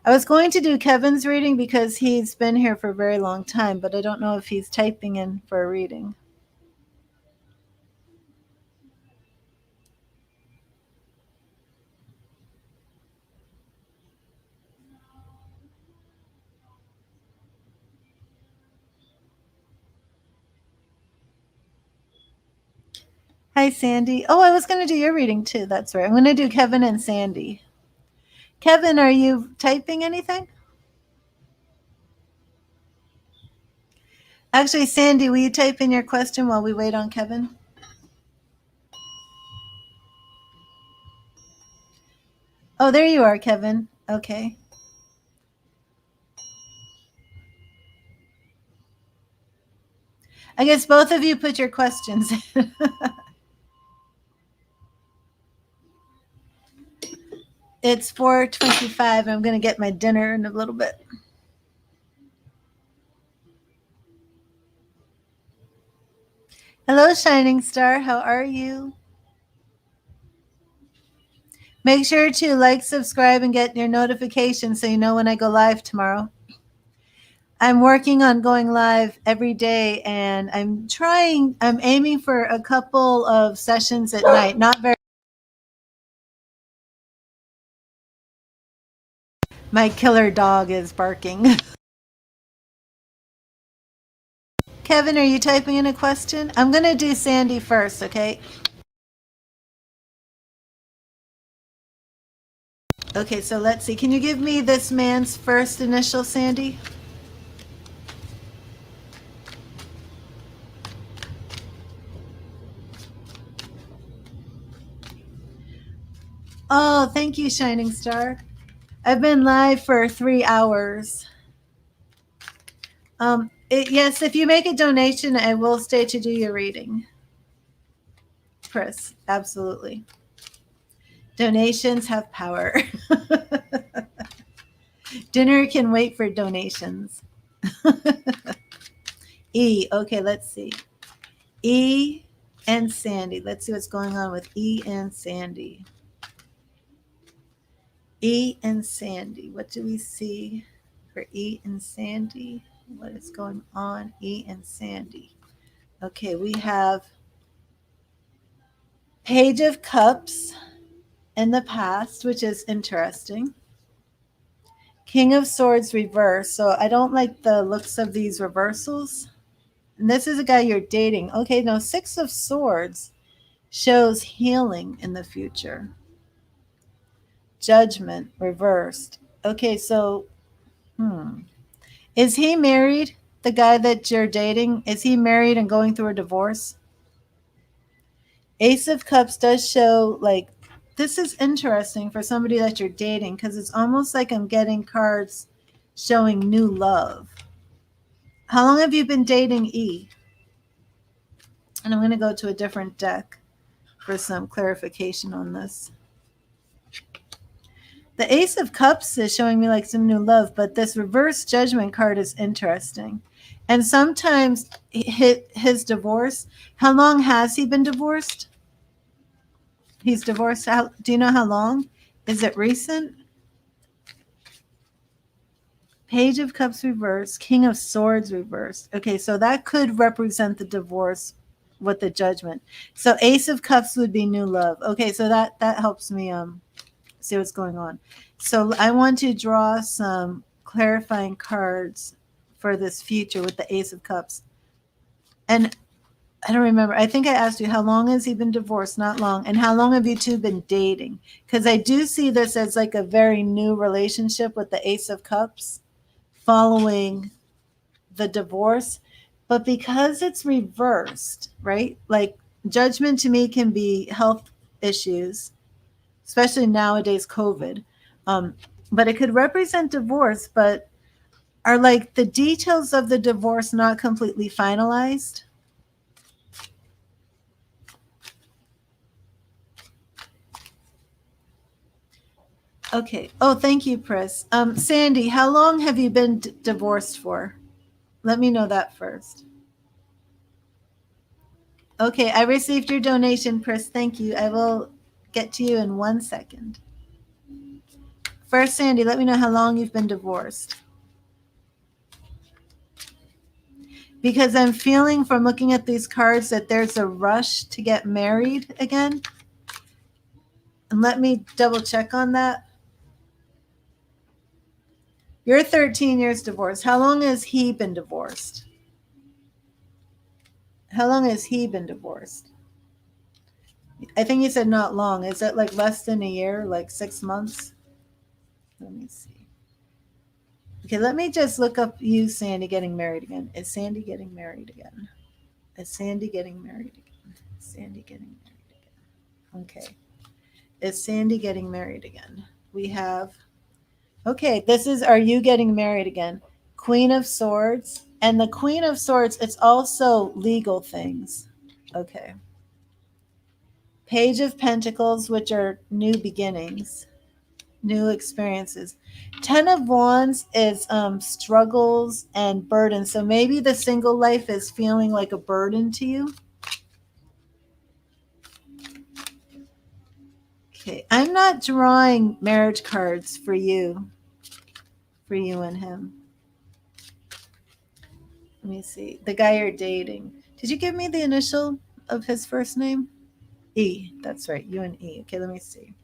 I was going to do Kevin's reading because he's been here for a very long time, but I don't know if he's typing in for a reading. Hi, Sandy. Oh, I was going to do your reading too. That's right. I'm going to do Kevin and Sandy. Kevin, are you typing anything? Actually, Sandy, will you type in your question while we wait on Kevin? Oh, there you are, Kevin. Okay. I guess both of you put your questions in. It's 4:25. I'm going to get my dinner in a little bit. Hello, Shining Star. How are you? Make sure to like, subscribe, and get your notifications so you know when I go live tomorrow. I'm working on going live every day, and I'm aiming for a couple of sessions at night. Not very. My killer dog is barking. Kevin, are you typing in a question? I'm going to do Sandy first, okay? Okay, so let's see. Can you give me this man's first initial, Sandy? Oh, thank you, Shining Star. I've been live for 3 hours. Yes, if you make a donation, I will stay to do your reading. Chris, absolutely. Donations have power. Dinner can wait for donations. E, okay, let's see. E and Sandy. Let's see what's going on with E and Sandy. E and Sandy. What do we see for E and Sandy? What is going on, E and Sandy? Okay, we have Page of Cups in the past, which is interesting. King of Swords reverse. So I don't like the looks of these reversals. And this is a guy you're dating. Okay, now Six of Swords shows healing in the future. Judgment reversed. Okay, so is he married? The guy that you're dating, is he married and going through a divorce? Ace of Cups does show, like, this is interesting for somebody that you're dating because it's almost like I'm getting cards showing new love. How long have you been dating E? And I'm going to go to a different deck for some clarification on this. The Ace of Cups is showing me like some new love, but this reverse Judgment card is interesting. And sometimes his divorce, how long has he been divorced? He's divorced. Do you know how long? Is it recent? Page of Cups reversed, King of Swords reversed. Okay, so that could represent the divorce with the Judgment. So Ace of Cups would be new love. Okay, so that helps me see what's going on. So I want to draw some clarifying cards for this future with the Ace of Cups. And I don't remember. I think I asked you how long has he been divorced? Not long. And how long have you two been dating? Because I do see this as like a very new relationship with the Ace of Cups following the divorce. But because it's reversed, right? Like Judgment to me can be health issues, especially nowadays, COVID. but it could represent divorce, but are like the details of the divorce not completely finalized? Okay. Oh, thank you, Pris. Sandy, how long have you been divorced for? Let me know that first. Okay, I received your donation, Pris. Thank you. I will get to you in 1 second. First, Sandy, let me know how long you've been divorced. Because I'm feeling from looking at these cards that there's a rush to get married again. And let me double check on that. You're 13 years divorced. How long has he been divorced? How long has he been divorced? I think you said not long. Is it like less than a year, like 6 months? Let me see. Okay, let me just look up you, Sandy, getting married again. Is Sandy getting married again? Is Sandy getting married again? Is Sandy getting married again? Okay. Is Sandy getting married again? We have, okay, this is, are you getting married again? Queen of Swords. And the Queen of Swords, it's also legal things. Okay. Page of Pentacles, which are new beginnings, new experiences. 10 of Wands is struggles and burdens. So maybe the single life is feeling like a burden to you. Okay, I'm not drawing marriage cards for you and him. Let me see. The guy you're dating. Did you give me the initial of his first name? E. That's right. You and E. Okay, let me see.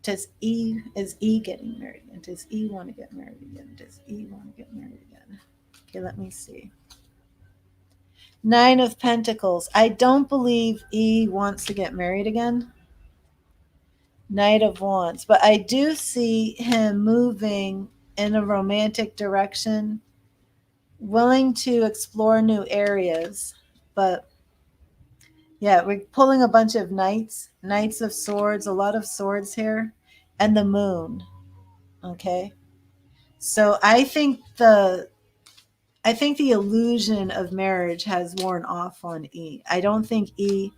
Is E getting married again? Does E want to get married again? Does E want to get married again? Okay, let me see. 9 of Pentacles. I don't believe E wants to get married again. Knight of Wands. But I do see him moving in a romantic direction, willing to explore new areas. But yeah, we're pulling a bunch of knights of swords, a lot of swords here, and the moon. Okay. So I think the illusion of marriage has worn off on E. I don't think E,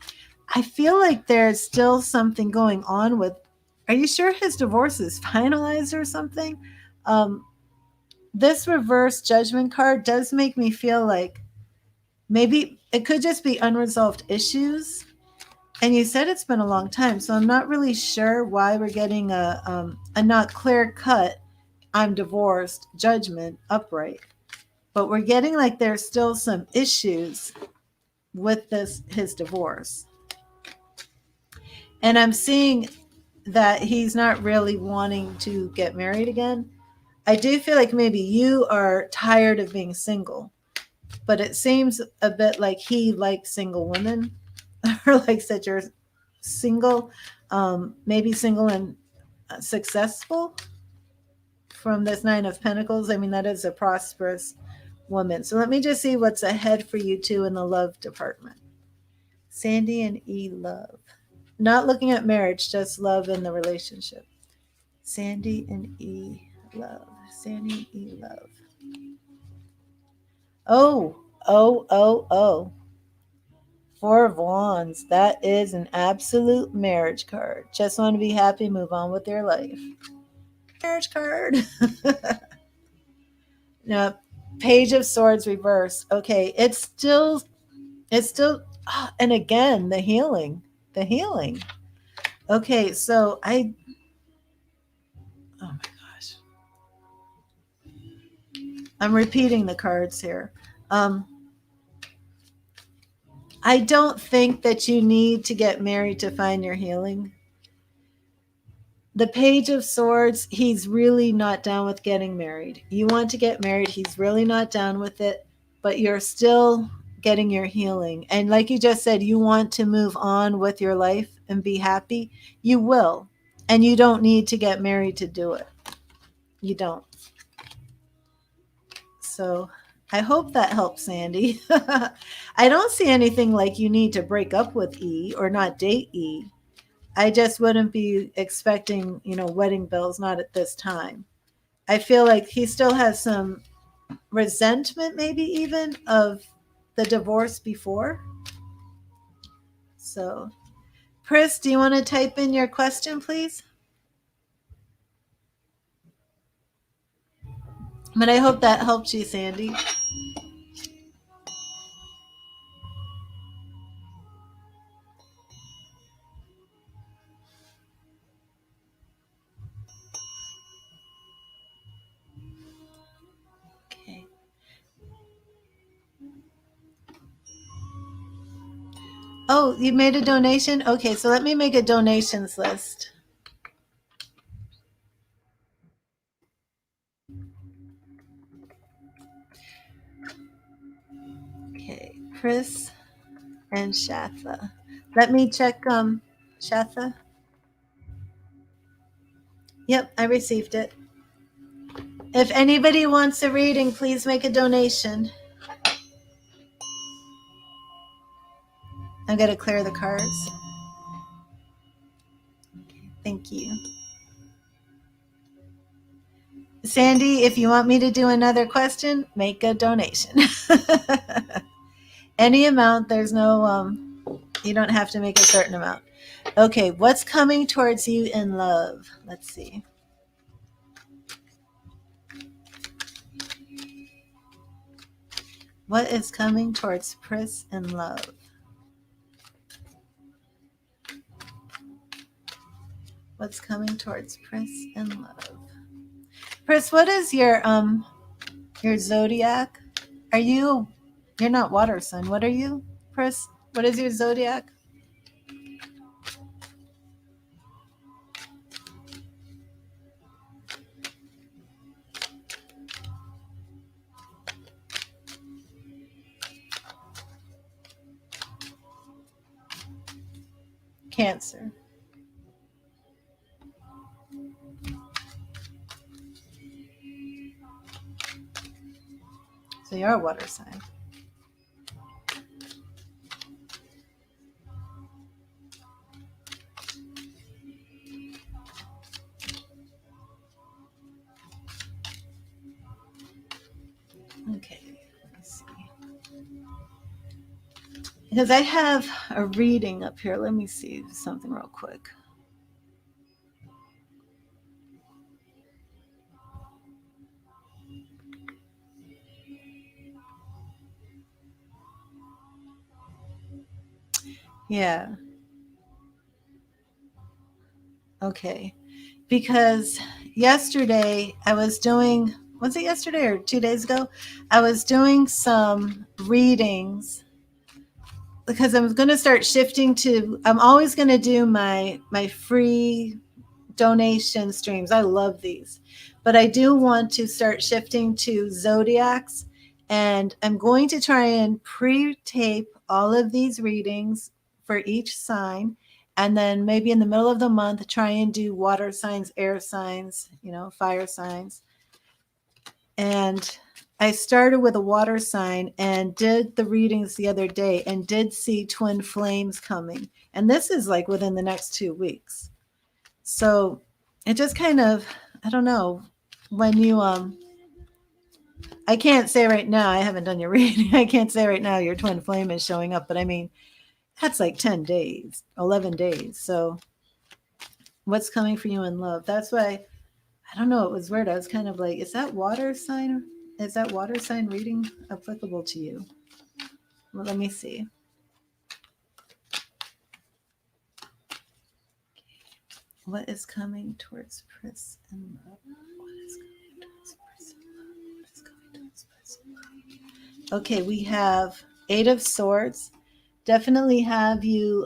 I feel like there's still something going on with, are you sure his divorce is finalized or something? This reverse judgment card does make me feel like maybe it could just be unresolved issues. And you said it's been a long time, so I'm not really sure why we're getting a not clear cut, I'm divorced judgment upright. But we're getting like there's still some issues with his divorce. And I'm seeing that he's not really wanting to get married again. I do feel like maybe you are tired of being single, but it seems a bit like he likes single women or likes that you're single, maybe single and successful from this 9 of Pentacles. I mean, that is a prosperous woman. So let me just see what's ahead for you two in the love department. Sandy and E love. Not looking at marriage, just love in the relationship. Sandy and E love. Sandy and E love. Oh. 4 of Wands. That is an absolute marriage card. Just want to be happy, move on with your life. Marriage card. Now, Page of Swords reversed. Okay, it's still, and again, the healing. Okay, so oh my gosh. I'm repeating the cards here. I don't think that you need to get married to find your healing. The Page of Swords, he's really not down with getting married. You want to get married, he's really not down with it, but you're still getting your healing. And like you just said, you want to move on with your life and be happy. You will. And you don't need to get married to do it. You don't. So I hope that helps, Sandy. I don't see anything like you need to break up with E or not date E. I just wouldn't be expecting, wedding bills, not at this time. I feel like he still has some resentment, maybe even of the divorce before. So, Pris, do you want to type in your question, please? But I hope that helped you, Sandy. Okay. Oh, you made a donation? Okay, so let me make a donations list. Okay, Chris and Shatha. Let me check Shatha. Yep, I received it. If anybody wants a reading, please make a donation. I'm going to clear the cards. Okay, thank you. Sandy, if you want me to do another question, make a donation. Any amount, there's no, you don't have to make a certain amount. Okay, what's coming towards you in love? Let's see. What is coming towards Pris in love? What's coming towards Pris in love? Pris, what is your zodiac? You're not water sign. What are you, Pris? What is your zodiac? Cancer. So you're a water sign. Okay, let me see. Because I have a reading up here. Let me see something real quick. Yeah. Okay. Because yesterday I was doing, was it yesterday or 2 days ago? I was doing some readings because I'm going to start shifting to, I'm always going to do my free donation streams. I love these, but I do want to start shifting to zodiacs, and I'm going to try and pre-tape all of these readings for each sign, and then maybe in the middle of the month try and do water signs, air signs, fire signs. And I started with a water sign and did the readings the other day and did see twin flames coming, and this is like within the next 2 weeks. So it just kind of, I don't know, when you, I can't say right now, I haven't done your reading. I can't say right now your twin flame is showing up, but I mean, that's like 10 days, 11 days. So what's coming for you in love? That's why, I don't know, it was weird. I was kind of like, is that water sign reading applicable to you? Well, let me see. What is coming towards Pris in love? What is coming towards Pris in love? What is coming towards Pris in love? Okay, we have 8 of Swords. Definitely have you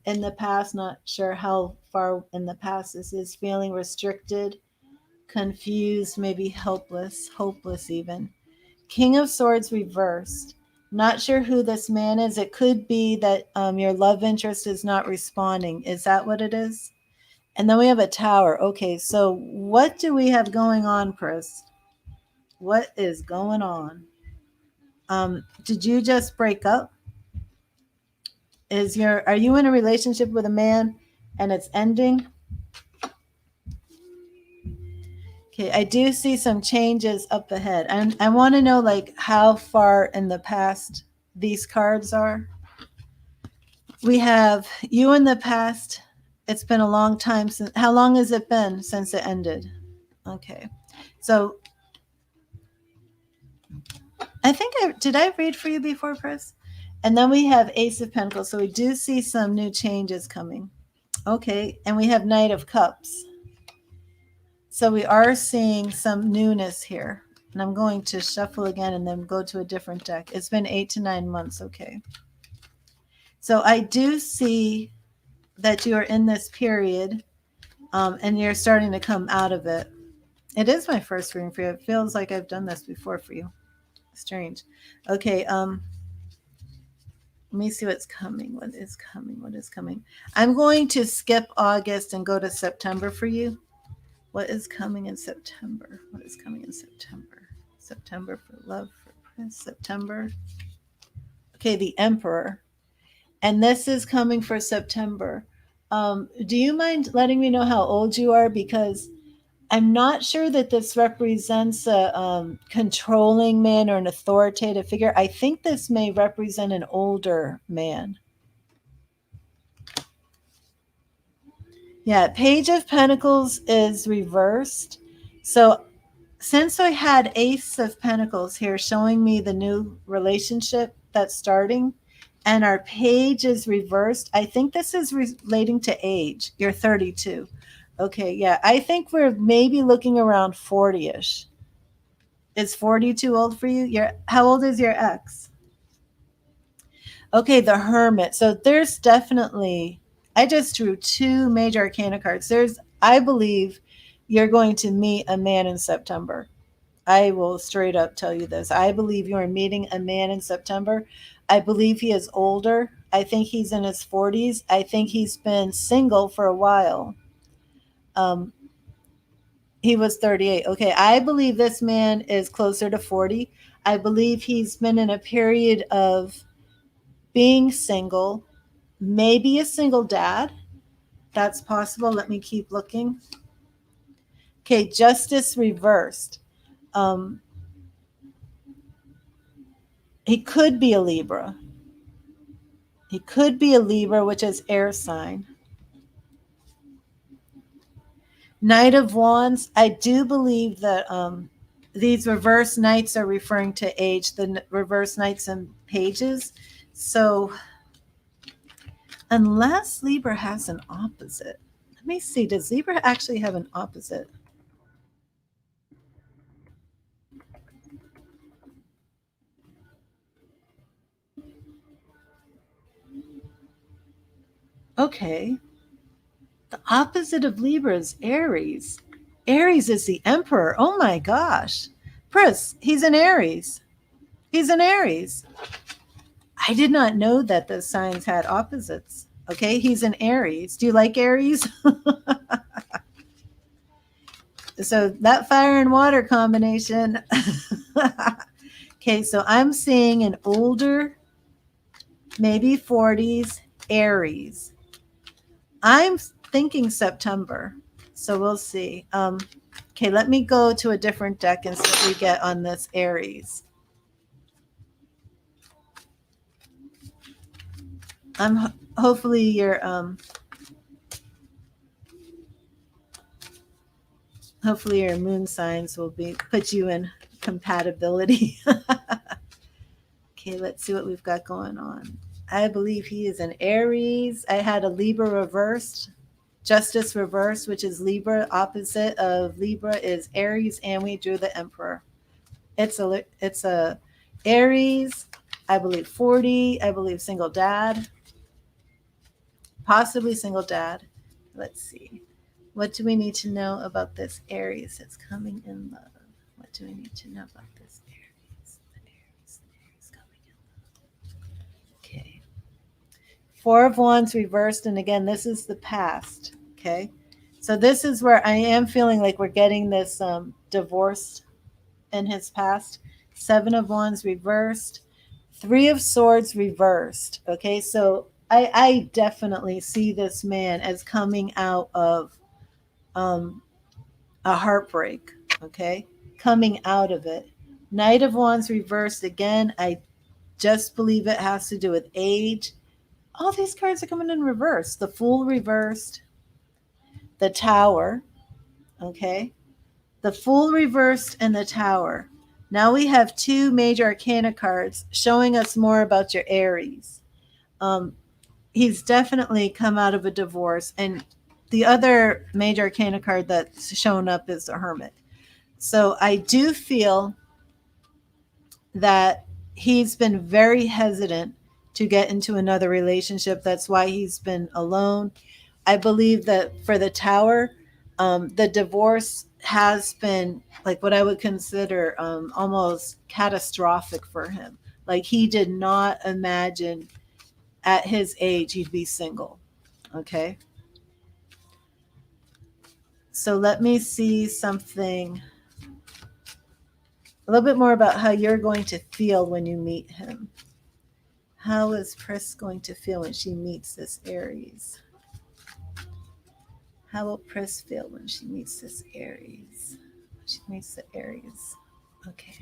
in the past, not sure how far in the past this is, feeling restricted, confused, maybe helpless, hopeless even. King of Swords reversed. Not sure who this man is. It could be that your love interest is not responding. Is that what it is? And then we have a Tower. Okay, so what do we have going on, Pris? What is going on? Did you just break up? Are you in a relationship with a man and it's ending. Okay, I do see some changes up ahead. And I want to know like how far in the past these cards are. We have you in the past. It's been a long time since. How long has it been since it ended? Okay. So I think did I read for you before, Chris? And then we have Ace of Pentacles. So we do see some new changes coming. Okay. And we have Knight of Cups. So we are seeing some newness here. And I'm going to shuffle again and then go to a different deck. It's been 8 to 9 months. Okay. So I do see that you are in this period and you're starting to come out of it. It is my first reading for you. It feels like I've done this before for you. Strange. Okay. Let me see what's coming. What is coming? What is coming? I'm going to skip August and go to September for you. What is coming in September? What is coming in September? September for love, for Prince, September. Okay, the Emperor. And this is coming for September. Do you mind letting me know how old you are? Because I'm not sure that this represents a controlling man or an authoritative figure. I think this may represent an older man. Yeah, Page of Pentacles is reversed. So since I had Ace of Pentacles here showing me the new relationship that's starting, and our page is reversed, I think this is relating to age. You're 32. Okay, yeah. I think we're maybe looking around 40-ish. Is 40 too old for you? How old is your ex? Okay, the Hermit. So there's definitely, I just drew 2 major arcana cards. I believe you're going to meet a man in September. I will straight up tell you this. I believe you are meeting a man in September. I believe he is older. I think he's in his 40s. I think he's been single for a while. He was 38. Okay, I believe this man is closer to 40. I believe he's been in a period of being single, maybe a single dad. That's possible. Let me keep looking. Okay, Justice reversed. He could be a Libra. He could be a Libra, which is air sign. Knight of Wands. I do believe that these reverse knights are referring to age, the reverse knights and pages. So unless Libra has an opposite. Let me see. Does Libra actually have an opposite? Okay. The opposite of Libra is Aries. Aries is the Emperor. Oh my gosh. Pris, he's an Aries. He's an Aries. I did not know that the signs had opposites. Okay, he's an Aries. Do you like Aries? So that fire and water combination. Okay, so I'm seeing an older, maybe 40s Aries. I'm thinking September, so we'll see. Okay, let me go to a different deck and see what we get on this Aries. Hopefully your moon signs will put you in compatibility. Okay, let's see what we've got going on. I believe he is an Aries. I had a Libra reversed, Justice reversed, which is Libra. Opposite of Libra is Aries, and we drew the Emperor. It's a Aries. I believe 40. I believe single dad. Possibly single dad. Let's see. What do we need to know about this Aries that's coming in love? What do we need to know about this Aries? The Aries coming in love. Okay. 4 of Wands reversed. And again, this is the past. Okay. So this is where I am feeling like we're getting this divorce in his past. 7 of Wands reversed. 3 of Swords reversed. Okay. So I definitely see this man as coming out of um, a heartbreak, okay? Coming out of it. Knight of Wands reversed again. I just believe it has to do with age. All these cards are coming in reverse. The Fool reversed, the Tower, okay? The Fool reversed and the Tower. Now we have two major arcana cards showing us more about your Aries. He's definitely come out of a divorce, and the other major arcana card that's shown up is the Hermit. So I do feel that he's been very hesitant to get into another relationship. That's why he's been alone. I believe that for the Tower, the divorce has been like what I would consider almost catastrophic for him. Like he did not imagine at his age he'd be single. Okay. So let me see something a little bit more about how you're going to feel when you meet him. How is Pris going to feel when she meets this Aries? How will Pris feel when she meets this Aries? She meets the Aries. Okay.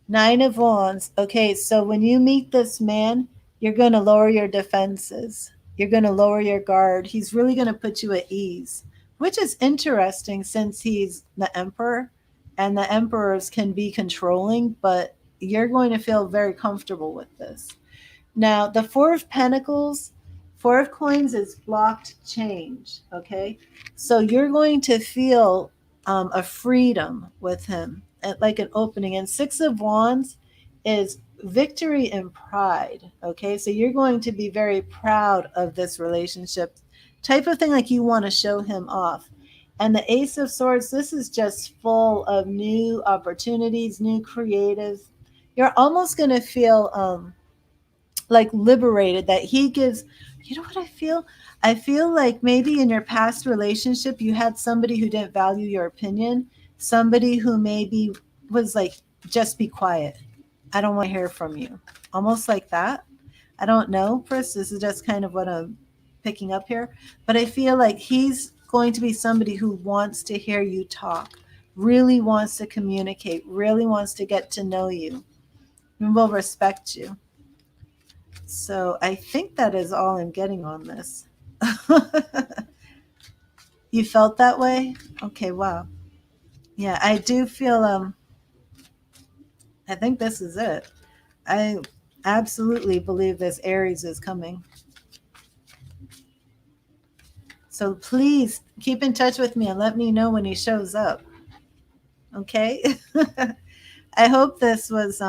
Nine of Wands. Okay, so when you meet this man, you're going to lower your defenses. You're going to lower your guard. He's really going to put you at ease, which is interesting since he's the Emperor, and the Emperors can be controlling, but you're going to feel very comfortable with this. Now, the Four of Pentacles, Four of Coins is blocked change, okay? So you're going to feel a freedom with him, like an opening. And Six of Wands is victory and pride, okay? So you're going to be very proud of this relationship, type of thing like you want to show him off. And the Ace of Swords, this is just full of new opportunities, new creative. You're almost going to feel like liberated, that he gives. You know what I feel like maybe in your past relationship you had somebody who didn't value your opinion, somebody who maybe was like, just be quiet, I don't want to hear from you, almost like that. I don't know, Chris, this is just kind of what I'm picking up here, but I feel like he's going to be somebody who wants to hear you talk, really wants to communicate, really wants to get to know you, and will respect you. So I think that is all I'm getting on this. You felt that way? Okay, wow. Yeah, I do feel I think this is it. I absolutely believe this Aries is coming. So please keep in touch with me and let me know when he shows up. Okay? I hope this was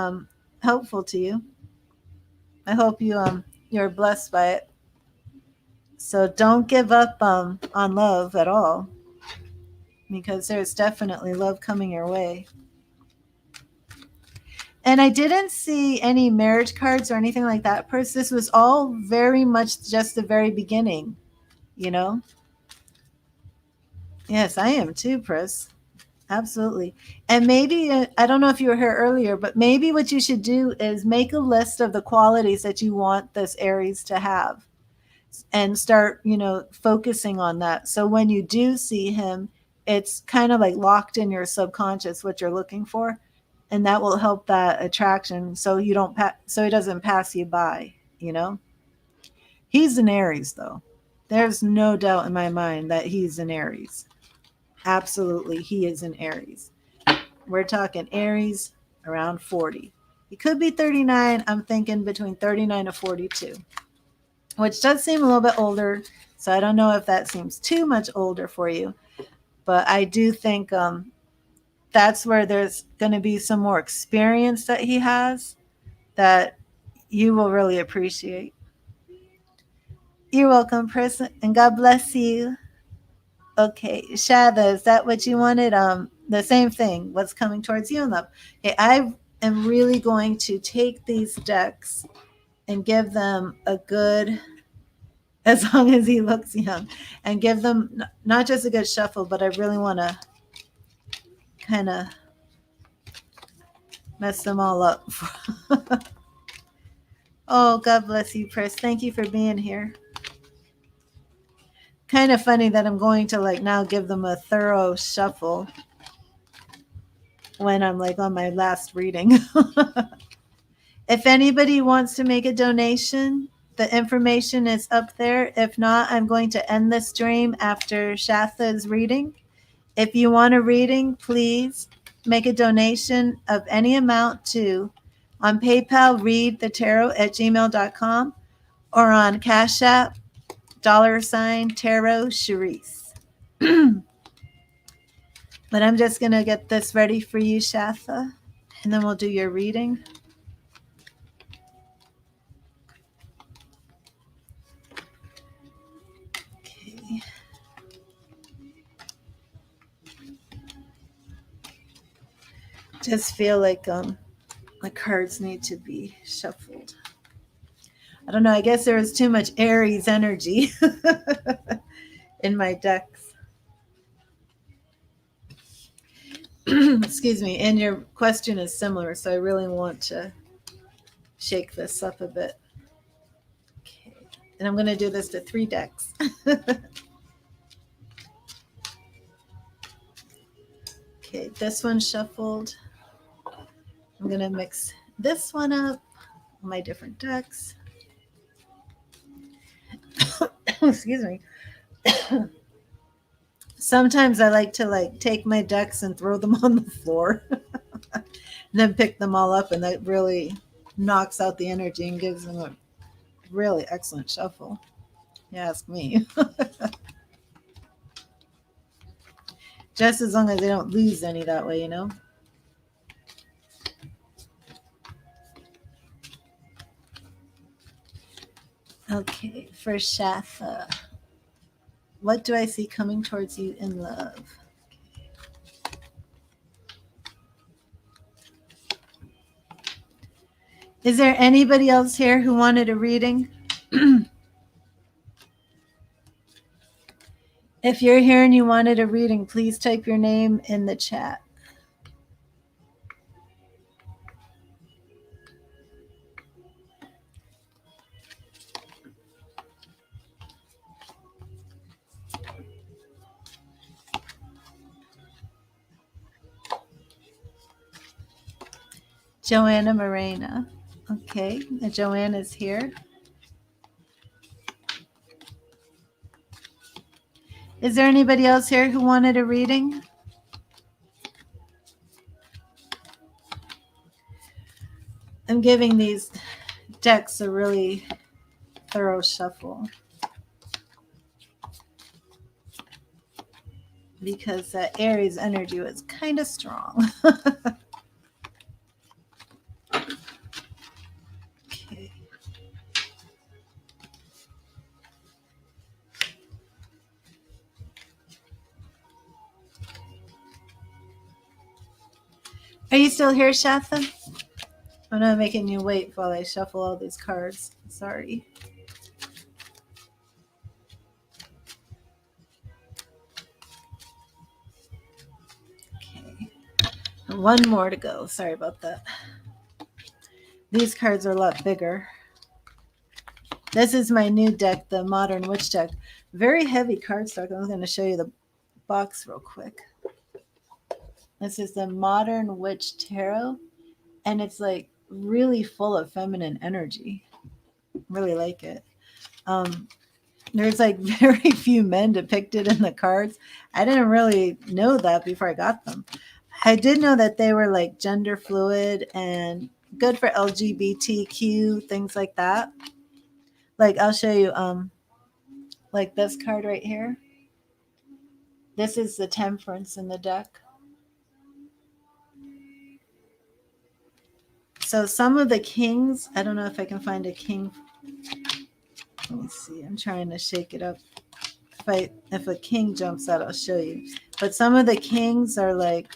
helpful to you. I hope you're blessed by it. So don't give up on love at all, because there's definitely love coming your way. And I didn't see any marriage cards or anything like that, Pris. This was all very much just the very beginning, you know? Yes, I am too, Pris. Absolutely. And maybe, I don't know if you were here earlier, but maybe what you should do is make a list of the qualities that you want this Aries to have and start, focusing on that. So when you do see him, it's kind of like locked in your subconscious what you're looking for, and that will help that attraction so you don't so he doesn't pass you by, He's an Aries though. There's no doubt in my mind that he's an Aries. Absolutely, he is an Aries. We're talking Aries around 40. He could be 39. I'm thinking between 39 to 42. Which does seem a little bit older. So I don't know if that seems too much older for you. But I do think that's where there's going to be some more experience that he has that you will really appreciate. You're welcome, Pris, and God bless you. Okay, Shada, is that what you wanted? The same thing. What's coming towards you in love? Okay, I am really going to take these decks and give them a good, as long as he looks young, and give them not just a good shuffle, but I really want to kind of mess them all up. Oh, God bless you, Chris. Thank you for being here. Kind of funny that I'm going to like now give them a thorough shuffle when I'm like on my last reading. If anybody wants to make a donation, the information is up there. If not, I'm going to end the stream after Shatha's reading. If you want a reading, please make a donation of any amount to on PayPal, readthetarot@gmail.com, or on Cash App, $tarot Charisse. But I'm just going to get this ready for you, Shatha, and then we'll do your reading. Okay. Just feel like the cards need to be shuffled. I don't know. I guess there was too much Aries energy in my decks. Excuse me. And your question is similar, so I really want to shake this up a bit. Okay. And I'm going to do this to 3 decks. Okay, this one shuffled. I'm going to mix this one up, my different decks. Excuse me. Sometimes I like to take my decks and throw them on the floor and then pick them all up, and that really knocks out the energy and gives them a really excellent shuffle. You ask me. Just as long as they don't lose any that way, you know? Okay, for Shatha. What do I see coming towards you in love? Okay. Is there anybody else here who wanted a reading? If you're here and you wanted a reading, please type your name in the chat. Joanna Morena. Okay, Joanna's here. Is there anybody else here who wanted a reading? I'm giving these decks a really thorough shuffle because that Aries energy was kind of strong. Okay. Are you still here, Shatha? I'm not making you wait while I shuffle all these cards. Sorry. Okay. One more to go. Sorry about that. These cards are a lot bigger. This is my new deck, the Modern Witch deck. Very heavy cardstock. I'm going to show you the box real quick. This is the Modern Witch Tarot, and it's like really full of feminine energy. Really like it. There's like very few men depicted in the cards. I didn't really know that before I got them. I did know that they were like gender fluid and good for LGBTQ, things like that. Like I'll show you like this card right here. This is the Temperance in the deck. So some of the kings, I don't know if I can find a king. Let me see. I'm trying to shake it up. If a king jumps out, I'll show you. But some of the kings are like,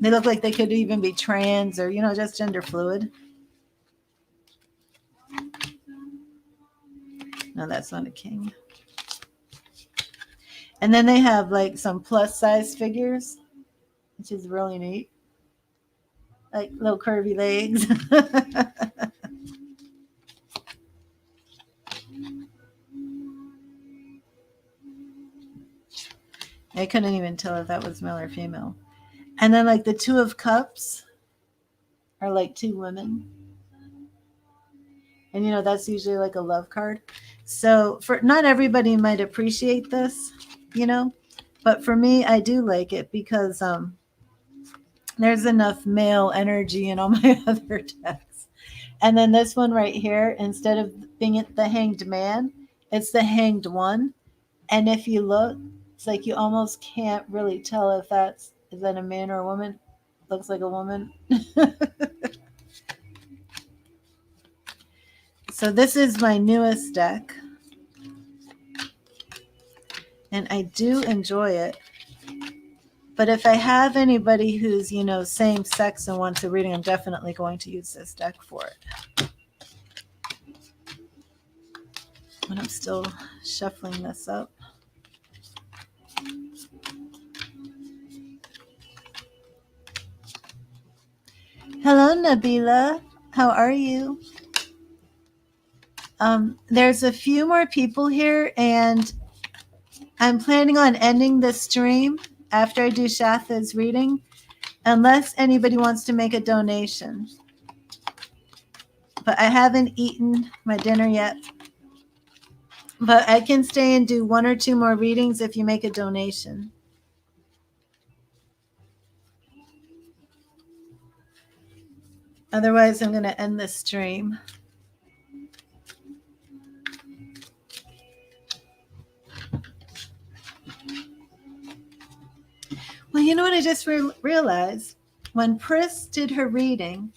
they look like they could even be trans or, just gender fluid. No, that's not a king. And then they have like some plus size figures, which is really neat. Like little curvy legs. I couldn't even tell if that was male or female. And then like the Two of Cups are like two women. And that's usually like a love card. So for not everybody might appreciate this, but for me I do like it because there's enough male energy in all my other decks. And then this one right here, instead of being the Hanged Man, it's the Hanged One. And if you look, it's like you almost can't really tell if is that a man or a woman. Looks like a woman. So this is my newest deck. And I do enjoy it. But if I have anybody who's, same sex and wants a reading, I'm definitely going to use this deck for it. But I'm still shuffling this up. Hello, Nabila. How are you? There's a few more people here, and I'm planning on ending the stream after I do Shatha's reading, unless anybody wants to make a donation. But I haven't eaten my dinner yet. But I can stay and do one or two more readings if you make a donation. Otherwise, I'm going to end the stream. Well, you know what I just realized? When Pris did her reading,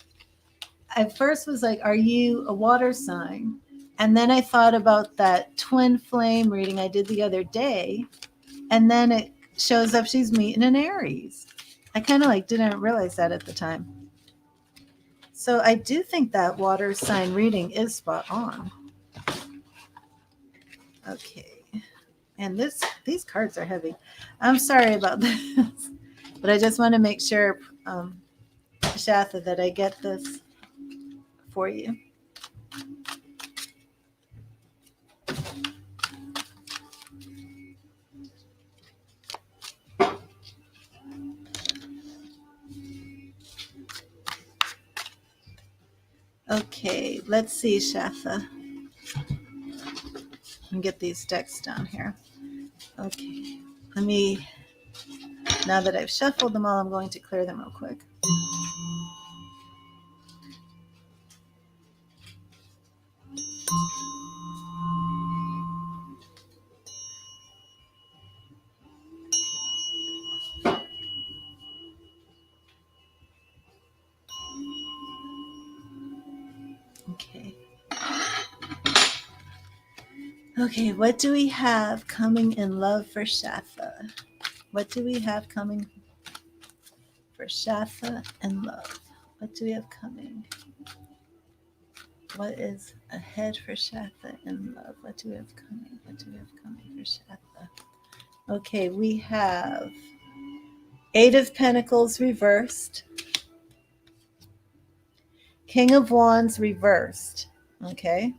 I first was like, are you a water sign? And then I thought about that twin flame reading I did the other day. And then it shows up she's meeting an Aries. I kind of didn't realize that at the time. So I do think that water sign reading is spot on. Okay. And these cards are heavy. I'm sorry about this. But I just want to make sure, Shatha, that I get this for you. Okay, let's see, Shatha. And get these decks down here. Okay, now that I've shuffled them all, I'm going to clear them real quick. Okay, what do we have coming in love for Shatha? What do we have coming for Shatha and love? What do we have coming? What is ahead for Shatha and love? What do we have coming? What do we have coming for Shatha? Okay, we have Eight of Pentacles reversed. King of Wands reversed. Okay.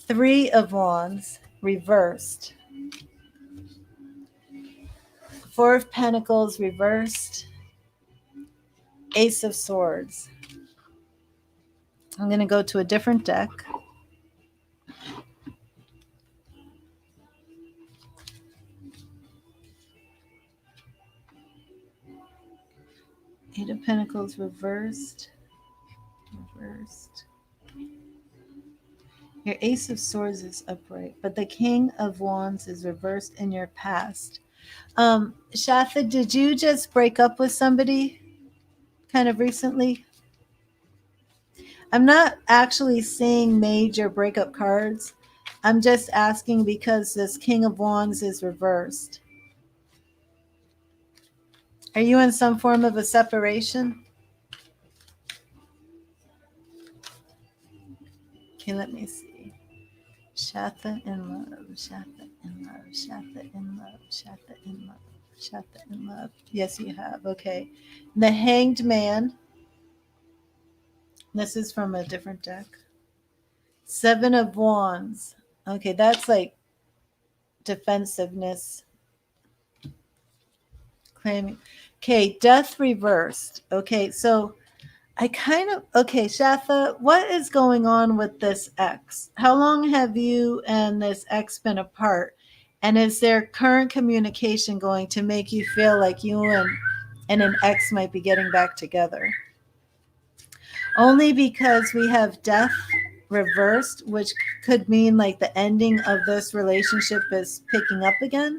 Three of Wands reversed. Four of Pentacles reversed. Ace of Swords. I'm going to go to a different deck. Eight of Pentacles reversed. Reversed. Your Ace of Swords is upright, but the King of Wands is reversed in your past. Shatha, did you just break up with somebody kind of recently? I'm not actually seeing major breakup cards. I'm just asking because this King of Wands is reversed. Are you in some form of a separation? Okay, let me see. Shatha in love, Shatha in love, Shatha in love, Shatha in love, Shatha in love. Yes, you have. Okay. The Hanged Man. This is from a different deck. Seven of Wands. Okay, that's like defensiveness, claiming. Okay, death reversed. Okay, so okay, Shatha, what is going on with this ex? How long have you and this ex been apart? And is there current communication going to make you feel like you and an ex might be getting back together? Only because we have death reversed, which could mean like the ending of this relationship is picking up again.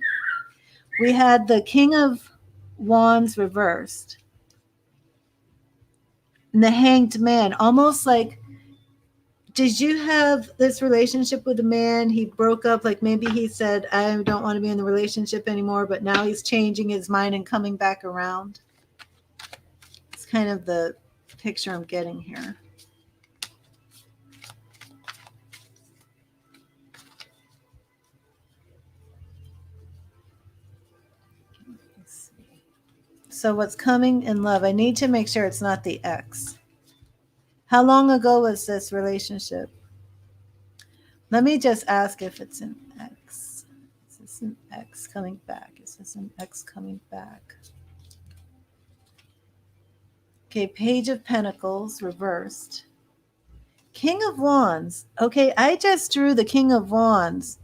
We had the King of Wands reversed. And the Hanged Man, almost like, did you have this relationship with a man? He broke up, like maybe he said, I don't want to be in the relationship anymore, but now he's changing his mind and coming back around. It's kind of the picture I'm getting here. So what's coming in love? I need to make sure it's not the ex. How long ago was this relationship? Let me just ask if it's an ex. Is this an ex coming back? Is this an ex coming back? Okay, Page of Pentacles reversed. King of Wands. Okay, I just drew the King of Wands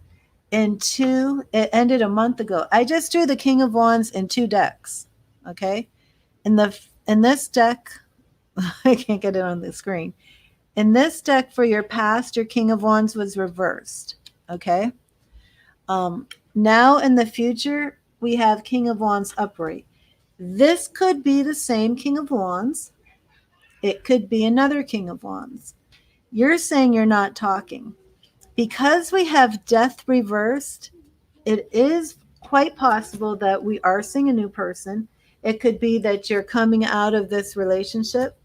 in two. It ended a month ago. I just drew the King of Wands in two decks. Okay, in this deck, I can't get it on the screen. In this deck for your past, your King of Wands was reversed. Okay. Now in the future, we have King of Wands upright. This could be the same King of Wands. It could be another King of Wands. You're saying you're not talking. Because we have death reversed, it is quite possible that we are seeing a new person. It could be that you're coming out of this relationship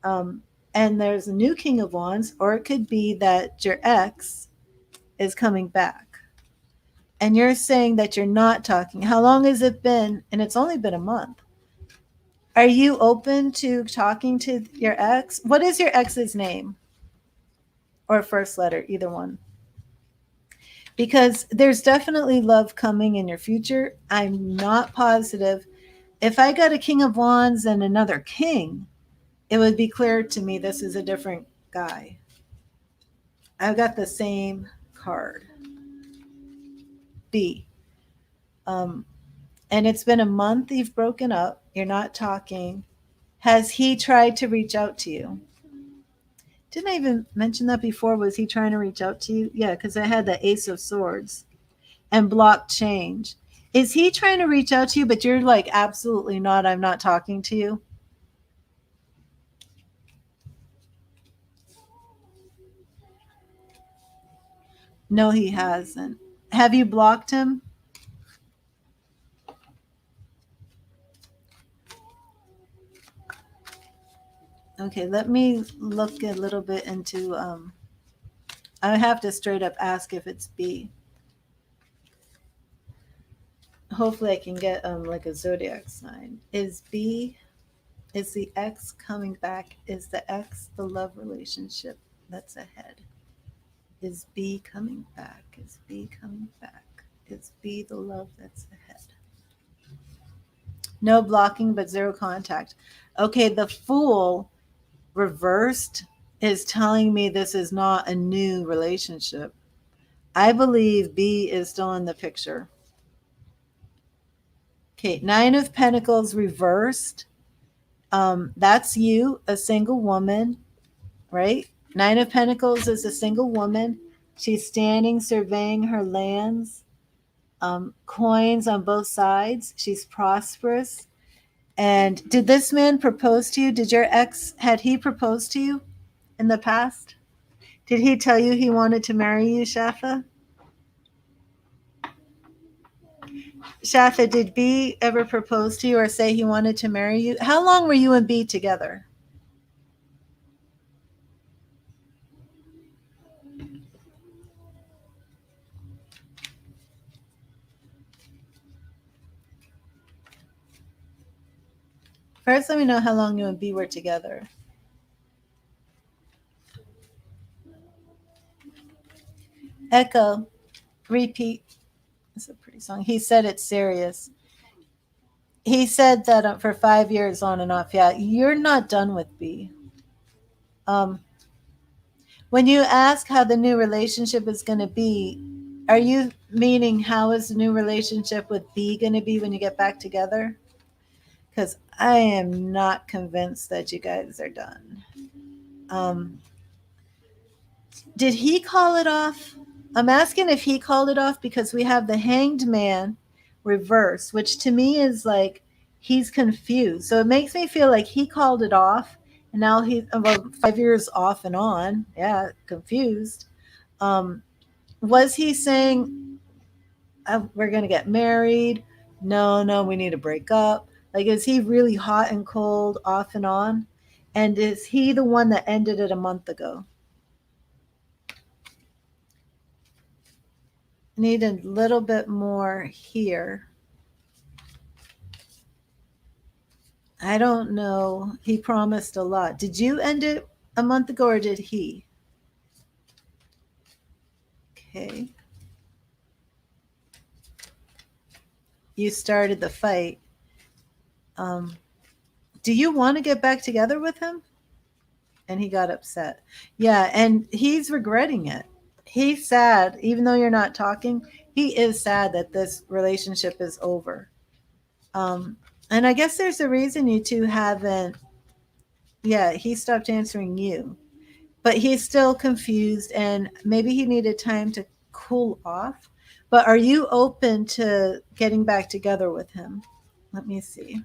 and there's a new King of Wands, or it could be that your ex is coming back. And you're saying that you're not talking. How long has it been? And it's only been a month. Are you open to talking to your ex? What is your ex's name? Or first letter, either one. Because there's definitely love coming in your future. I'm not positive. If I got a King of Wands and another king, it would be clear to me this is a different guy. I've got the same card. B. And it's been a month you've broken up. You're not talking. Has he tried to reach out to you? Didn't I even mention that before? Was he trying to reach out to you? Yeah, because I had the Ace of Swords and block change. Is he trying to reach out to you, but you're like, absolutely not. I'm not talking to you? No, he hasn't. Have you blocked him? Okay, let me look a little bit into I have to straight up ask if it's B. Hopefully I can get like a zodiac sign. Is B, is the X coming back? Is the X the love relationship that's ahead? Is B coming back? Is B coming back? Is B the love that's ahead? No blocking, but zero contact. Okay, the Fool reversed is telling me this is not a new relationship. I believe B is still in the picture. Okay, Nine of Pentacles reversed. That's you, a single woman, right? Nine of Pentacles is a single woman. She's standing surveying her lands, coins on both sides. She's prosperous. And did this man propose to you? Did your ex, had he proposed to you in the past? Did he tell you he wanted to marry you, Shatha? Shatha, did B ever propose to you or say he wanted to marry you? How long were you and B together? First, let me know how long you and B were together. Echo, repeat. It's a pretty song. He said it's serious. He said that for 5 years on and off. Yeah, you're not done with B. Um, when you ask how the new relationship is going to be, are you meaning how is the new relationship with B going to be when you get back together? Because I am not convinced that you guys are done. Did he call it off? I'm asking if he called it off because we have the hanged man reverse, which to me is like he's confused. So it makes me feel like he called it off and now he's about 5 years off and on. Yeah, confused. Um, was he saying we're going to get married? No, no, we need to break up. Like, is he really hot and cold off and on? And is he the one that ended it a month ago? Need a little bit more here. I don't know. He promised a lot. Did you end it a month ago or did he? Okay. You started the fight. Do you want to get back together with him? And he got upset. Yeah, and he's regretting it. He's sad, even though you're not talking. He is sad that this relationship is over. And I guess there's a reason you two haven't. Yeah, he stopped answering you, but he's still confused, and maybe he needed time to cool off. But are you open to getting back together with him? Let me see.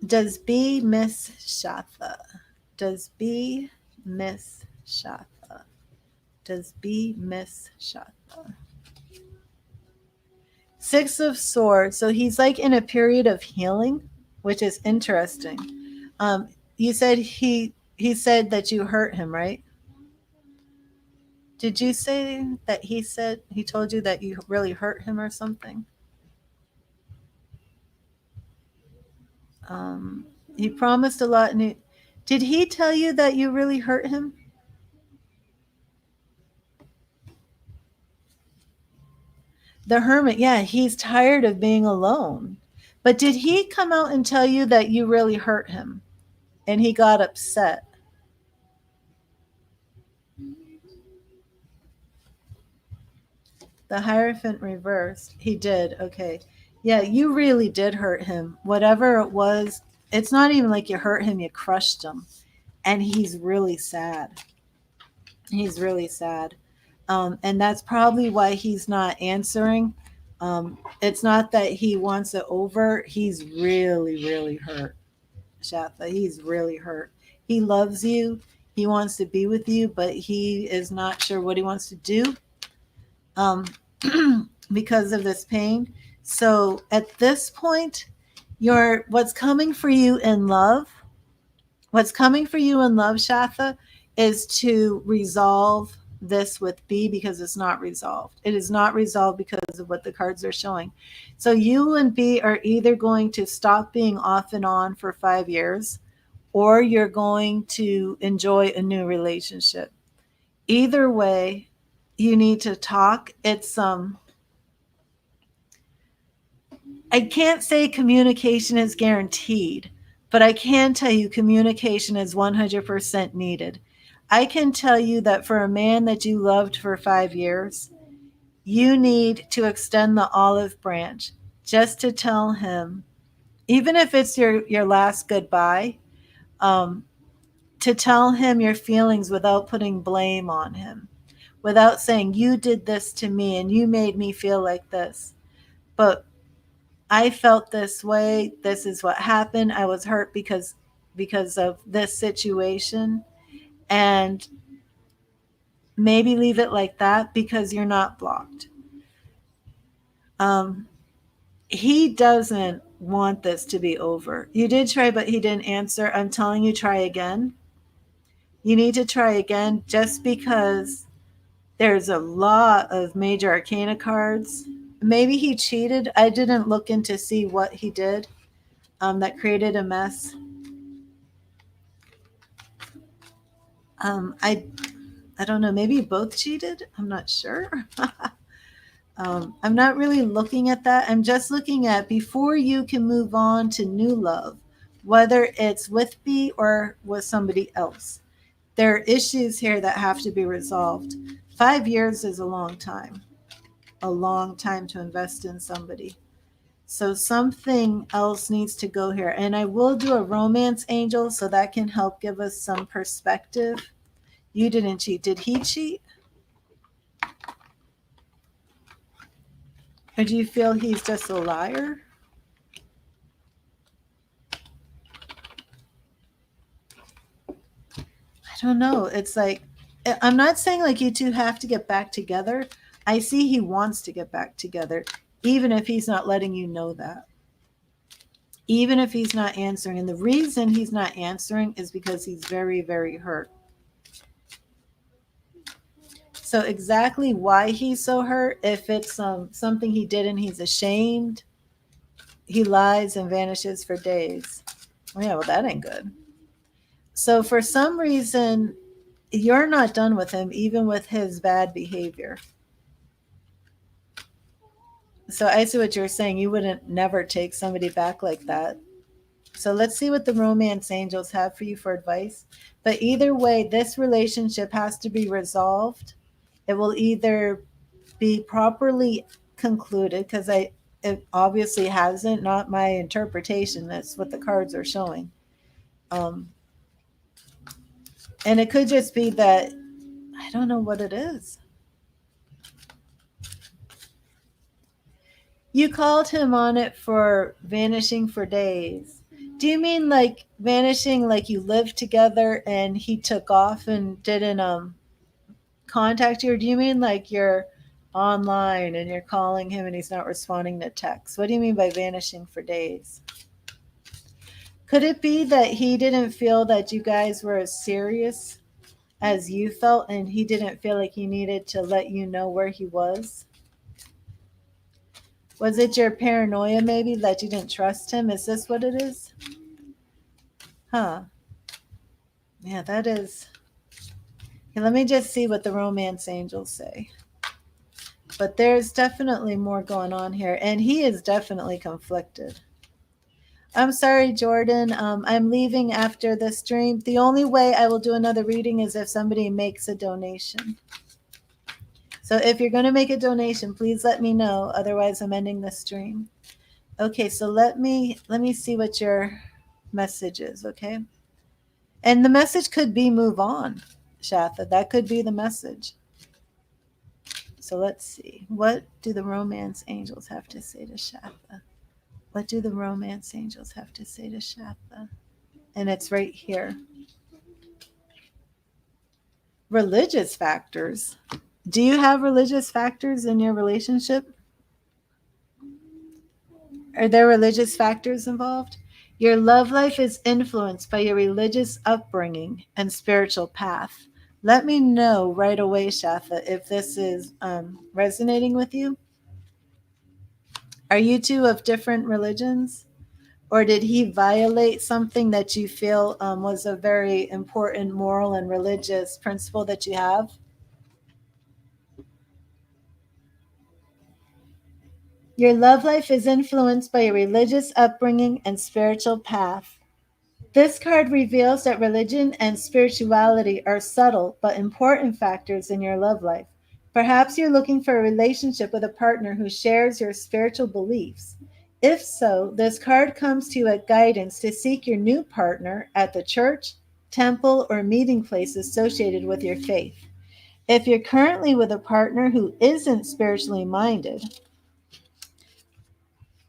Does B miss Shatha? Does B miss Shatha? Does B miss Shatha? Six of Swords. So he's like in a period of healing, which is interesting. You said he said that you hurt him, right? Did you say that he said he told you that you really hurt him or something? He promised a lot. And did he tell you that you really hurt him? The Hermit, yeah, he's tired of being alone. But did he come out and tell you that you really hurt him and he got upset? The Hierophant reversed. He did. Okay. Yeah, you really did hurt him. Whatever it was, it's not even like you hurt him, you crushed him. And he's really sad. He's really sad. And that's probably why he's not answering. It's not that he wants it over. He's really, really hurt, Shatha. He's really hurt. He loves you. He wants to be with you, but he is not sure what he wants to do because of this pain. So at this point, what's coming for you in love, Shatha, is to resolve this with B because it's not resolved. It is not resolved because of what the cards are showing. So you and B are either going to stop being off and on for 5 years or you're going to enjoy a new relationship. Either way, you need to talk. It's I can't say communication is guaranteed, but I can tell you communication is 100% needed. I can tell you that for a man that you loved for 5 years, you need to extend the olive branch just to tell him, even if it's your last goodbye, to tell him your feelings without putting blame on him, without saying, you did this to me and you made me feel like this. But I felt this way. This is what happened. I was hurt because of this situation. And maybe leave it like that because you're not blocked. He doesn't want this to be over. You did try, but he didn't answer. I'm telling you, try again. You need to try again just because there's a lot of major arcana cards. Maybe he cheated. I didn't look in to see what he did that created a mess. I don't know. Maybe both cheated. I'm not sure. I'm not really looking at that. I'm just looking at before you can move on to new love, whether it's with me or with somebody else. There are issues here that have to be resolved. 5 years is a long time to invest in somebody. So something else needs to go here. And I will do a romance angel so that can help give us some perspective. You didn't cheat. Did he cheat? Or do you feel he's just a liar? I don't know. It's like, I'm not saying like you two have to get back together. I see he wants to get back together, even if he's not letting you know that. Even if he's not answering. And the reason he's not answering is because he's very, very hurt. So exactly why he's so hurt, if it's something he did and he's ashamed, he lies and vanishes for days. Oh, yeah, well, that ain't good. So for some reason, you're not done with him, even with his bad behavior. So I see what you're saying. You wouldn't never take somebody back like that. So let's see what the romance angels have for you for advice. But either way, this relationship has to be resolved. It will either be properly concluded, because it obviously hasn't, not my interpretation. That's what the cards are showing. And it could just be that I don't know what it is. You called him on it for vanishing for days. Do you mean like vanishing, like you lived together and he took off and didn't contact you? Or do you mean like you're online and you're calling him and he's not responding to texts? What do you mean by vanishing for days? Could it be that he didn't feel that you guys were as serious as you felt and he didn't feel like he needed to let you know where he was? Was it your paranoia maybe that you didn't trust him? Is this what it is? Huh. Yeah, that is. Okay, let me just see what the romance angels say. But there's definitely more going on here, and he is definitely conflicted. I'm sorry, Jordan. I'm leaving after the stream. The only way I will do another reading is if somebody makes a donation. So if you're going to make a donation, please let me know. Otherwise, I'm ending the stream. Okay, so let me see what your message is, okay? And the message could be move on, Shatha. That could be the message. So let's see. What do the romance angels have to say to Shatha? What do the romance angels have to say to Shatha? And it's right here. Religious factors. Do you have religious factors in your relationship? Are there religious factors involved? Your love life is influenced by your religious upbringing and spiritual path. Let me know right away, Shatha, if this is resonating with you. Are you two of different religions? Or did he violate something that you feel was a very important moral and religious principle that you have? Your love life is influenced by your religious upbringing and spiritual path. This card reveals that religion and spirituality are subtle but important factors in your love life. Perhaps you're looking for a relationship with a partner who shares your spiritual beliefs. If so, this card comes to you as guidance to seek your new partner at the church, temple, or meeting place associated with your faith. If you're currently with a partner who isn't spiritually minded,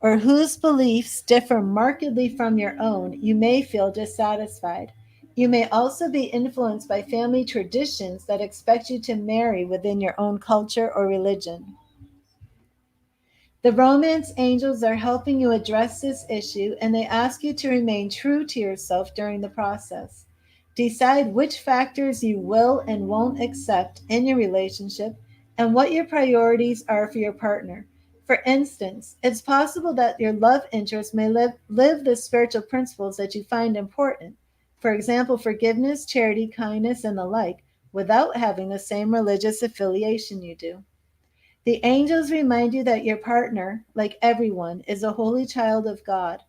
or whose beliefs differ markedly from your own, you may feel dissatisfied. You may also be influenced by family traditions that expect you to marry within your own culture or religion. The romance angels are helping you address this issue, and they ask you to remain true to yourself during the process. Decide which factors you will and won't accept in your relationship and what your priorities are for your partner. For instance, it's possible that your love interest may live the spiritual principles that you find important. For example, forgiveness, charity, kindness, and the like, without having the same religious affiliation you do. The angels remind you that your partner, like everyone, is a holy child of God.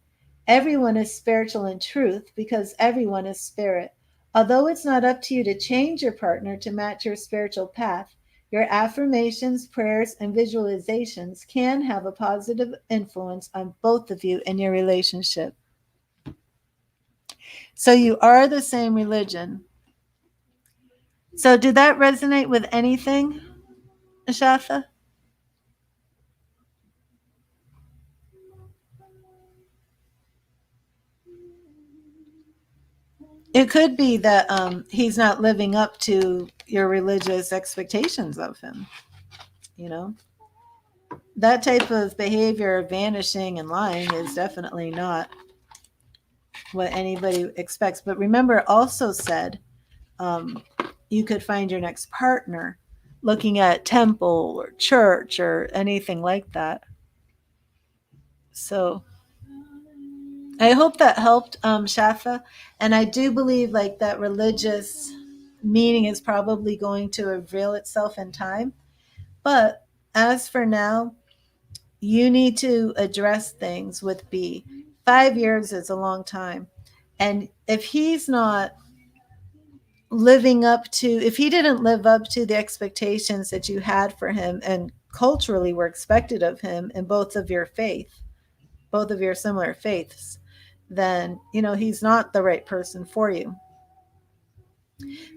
Everyone is spiritual in truth because everyone is spirit. Although it's not up to you to change your partner to match your spiritual path, your affirmations, prayers, and visualizations can have a positive influence on both of you in your relationship. So you are the same religion. So did that resonate with anything, Ashatha? It could be that he's not living up to your religious expectations of him. You know, that type of behavior, vanishing and lying, is definitely not what anybody expects. But remember, it also said you could find your next partner looking at temple or church or anything like that. So I hope that helped, Shafa. And I do believe like that religious meaning is probably going to reveal itself in time. But as for now, you need to address things with B. 5 years is a long time. And if he's not living up to, if he didn't live up to the expectations that you had for him and culturally were expected of him in both of your faith, both of your similar faiths, then, you know, he's not the right person for you.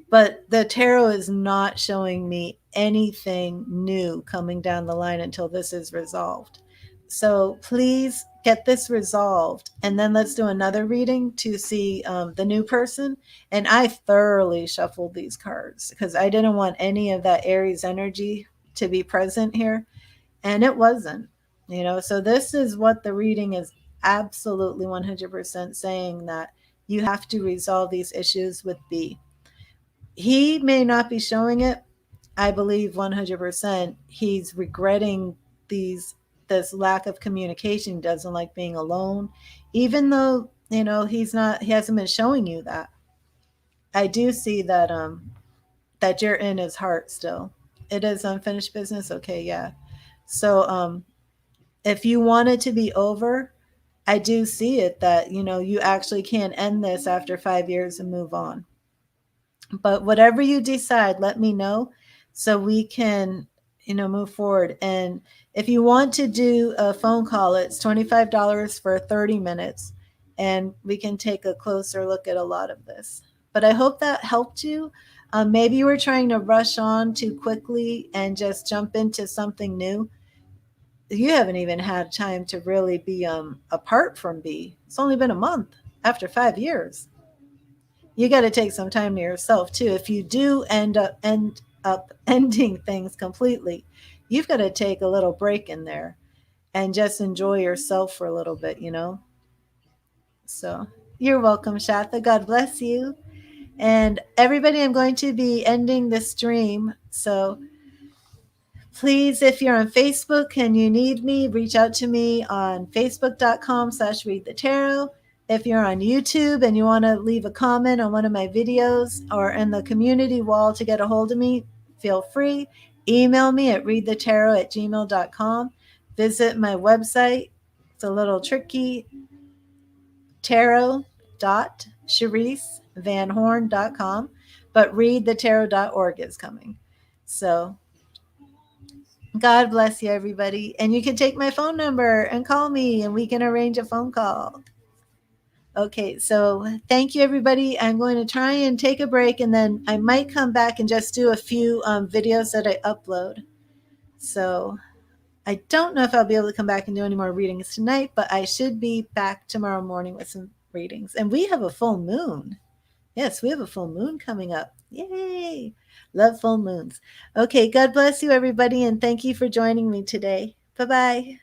But the tarot is not showing me anything new coming down the line until this is resolved. So please get this resolved. And then let's do another reading to see the new person. And I thoroughly shuffled these cards because I didn't want any of that Aries energy to be present here. And it wasn't, you know. So this is what the reading is absolutely 100% saying, that you have to resolve these issues with B. He may not be showing it. I believe 100% he's regretting this lack of communication. He doesn't like being alone, even though, you know, he hasn't been showing you that. I do see that that you're in his heart still. It is unfinished business. Okay, yeah. So if you want it to be over, I do see it that, you know, you actually can end this after 5 years and move on. But whatever you decide, let me know so we can, you know, move forward. And if you want to do a phone call, it's $25 for 30 minutes, and we can take a closer look at a lot of this. But I hope that helped you. Maybe you were trying to rush on too quickly and just jump into something new. You haven't even had time to really be apart from B. It's only been a month after 5 years. You got to take some time to yourself too. If you do end up ending things completely, you've got to take a little break in there and just enjoy yourself for a little bit, you know. So you're welcome, Shatha. God bless you. And everybody, I'm going to be ending the stream. So please, if you're on Facebook and you need me, reach out to me on facebook.com/read the tarot. If you're on YouTube and you want to leave a comment on one of my videos or in the community wall to get a hold of me, feel free. Email me at readthetarot@gmail.com. Visit my website. It's a little tricky, tarot.sharicevanhorn.com, but readthetarot.org is coming. So God bless you, everybody. And you can take my phone number and call me and we can arrange a phone call. Okay, so thank you, everybody. I'm going to try and take a break, and then I might come back and just do a few videos that I upload. So I don't know if I'll be able to come back and do any more readings tonight, but I should be back tomorrow morning with some readings. And we have a full moon. Yes, we have a full moon coming up. Yay! Love full moons. Okay, God bless you, everybody, and thank you for joining me today. Bye-bye.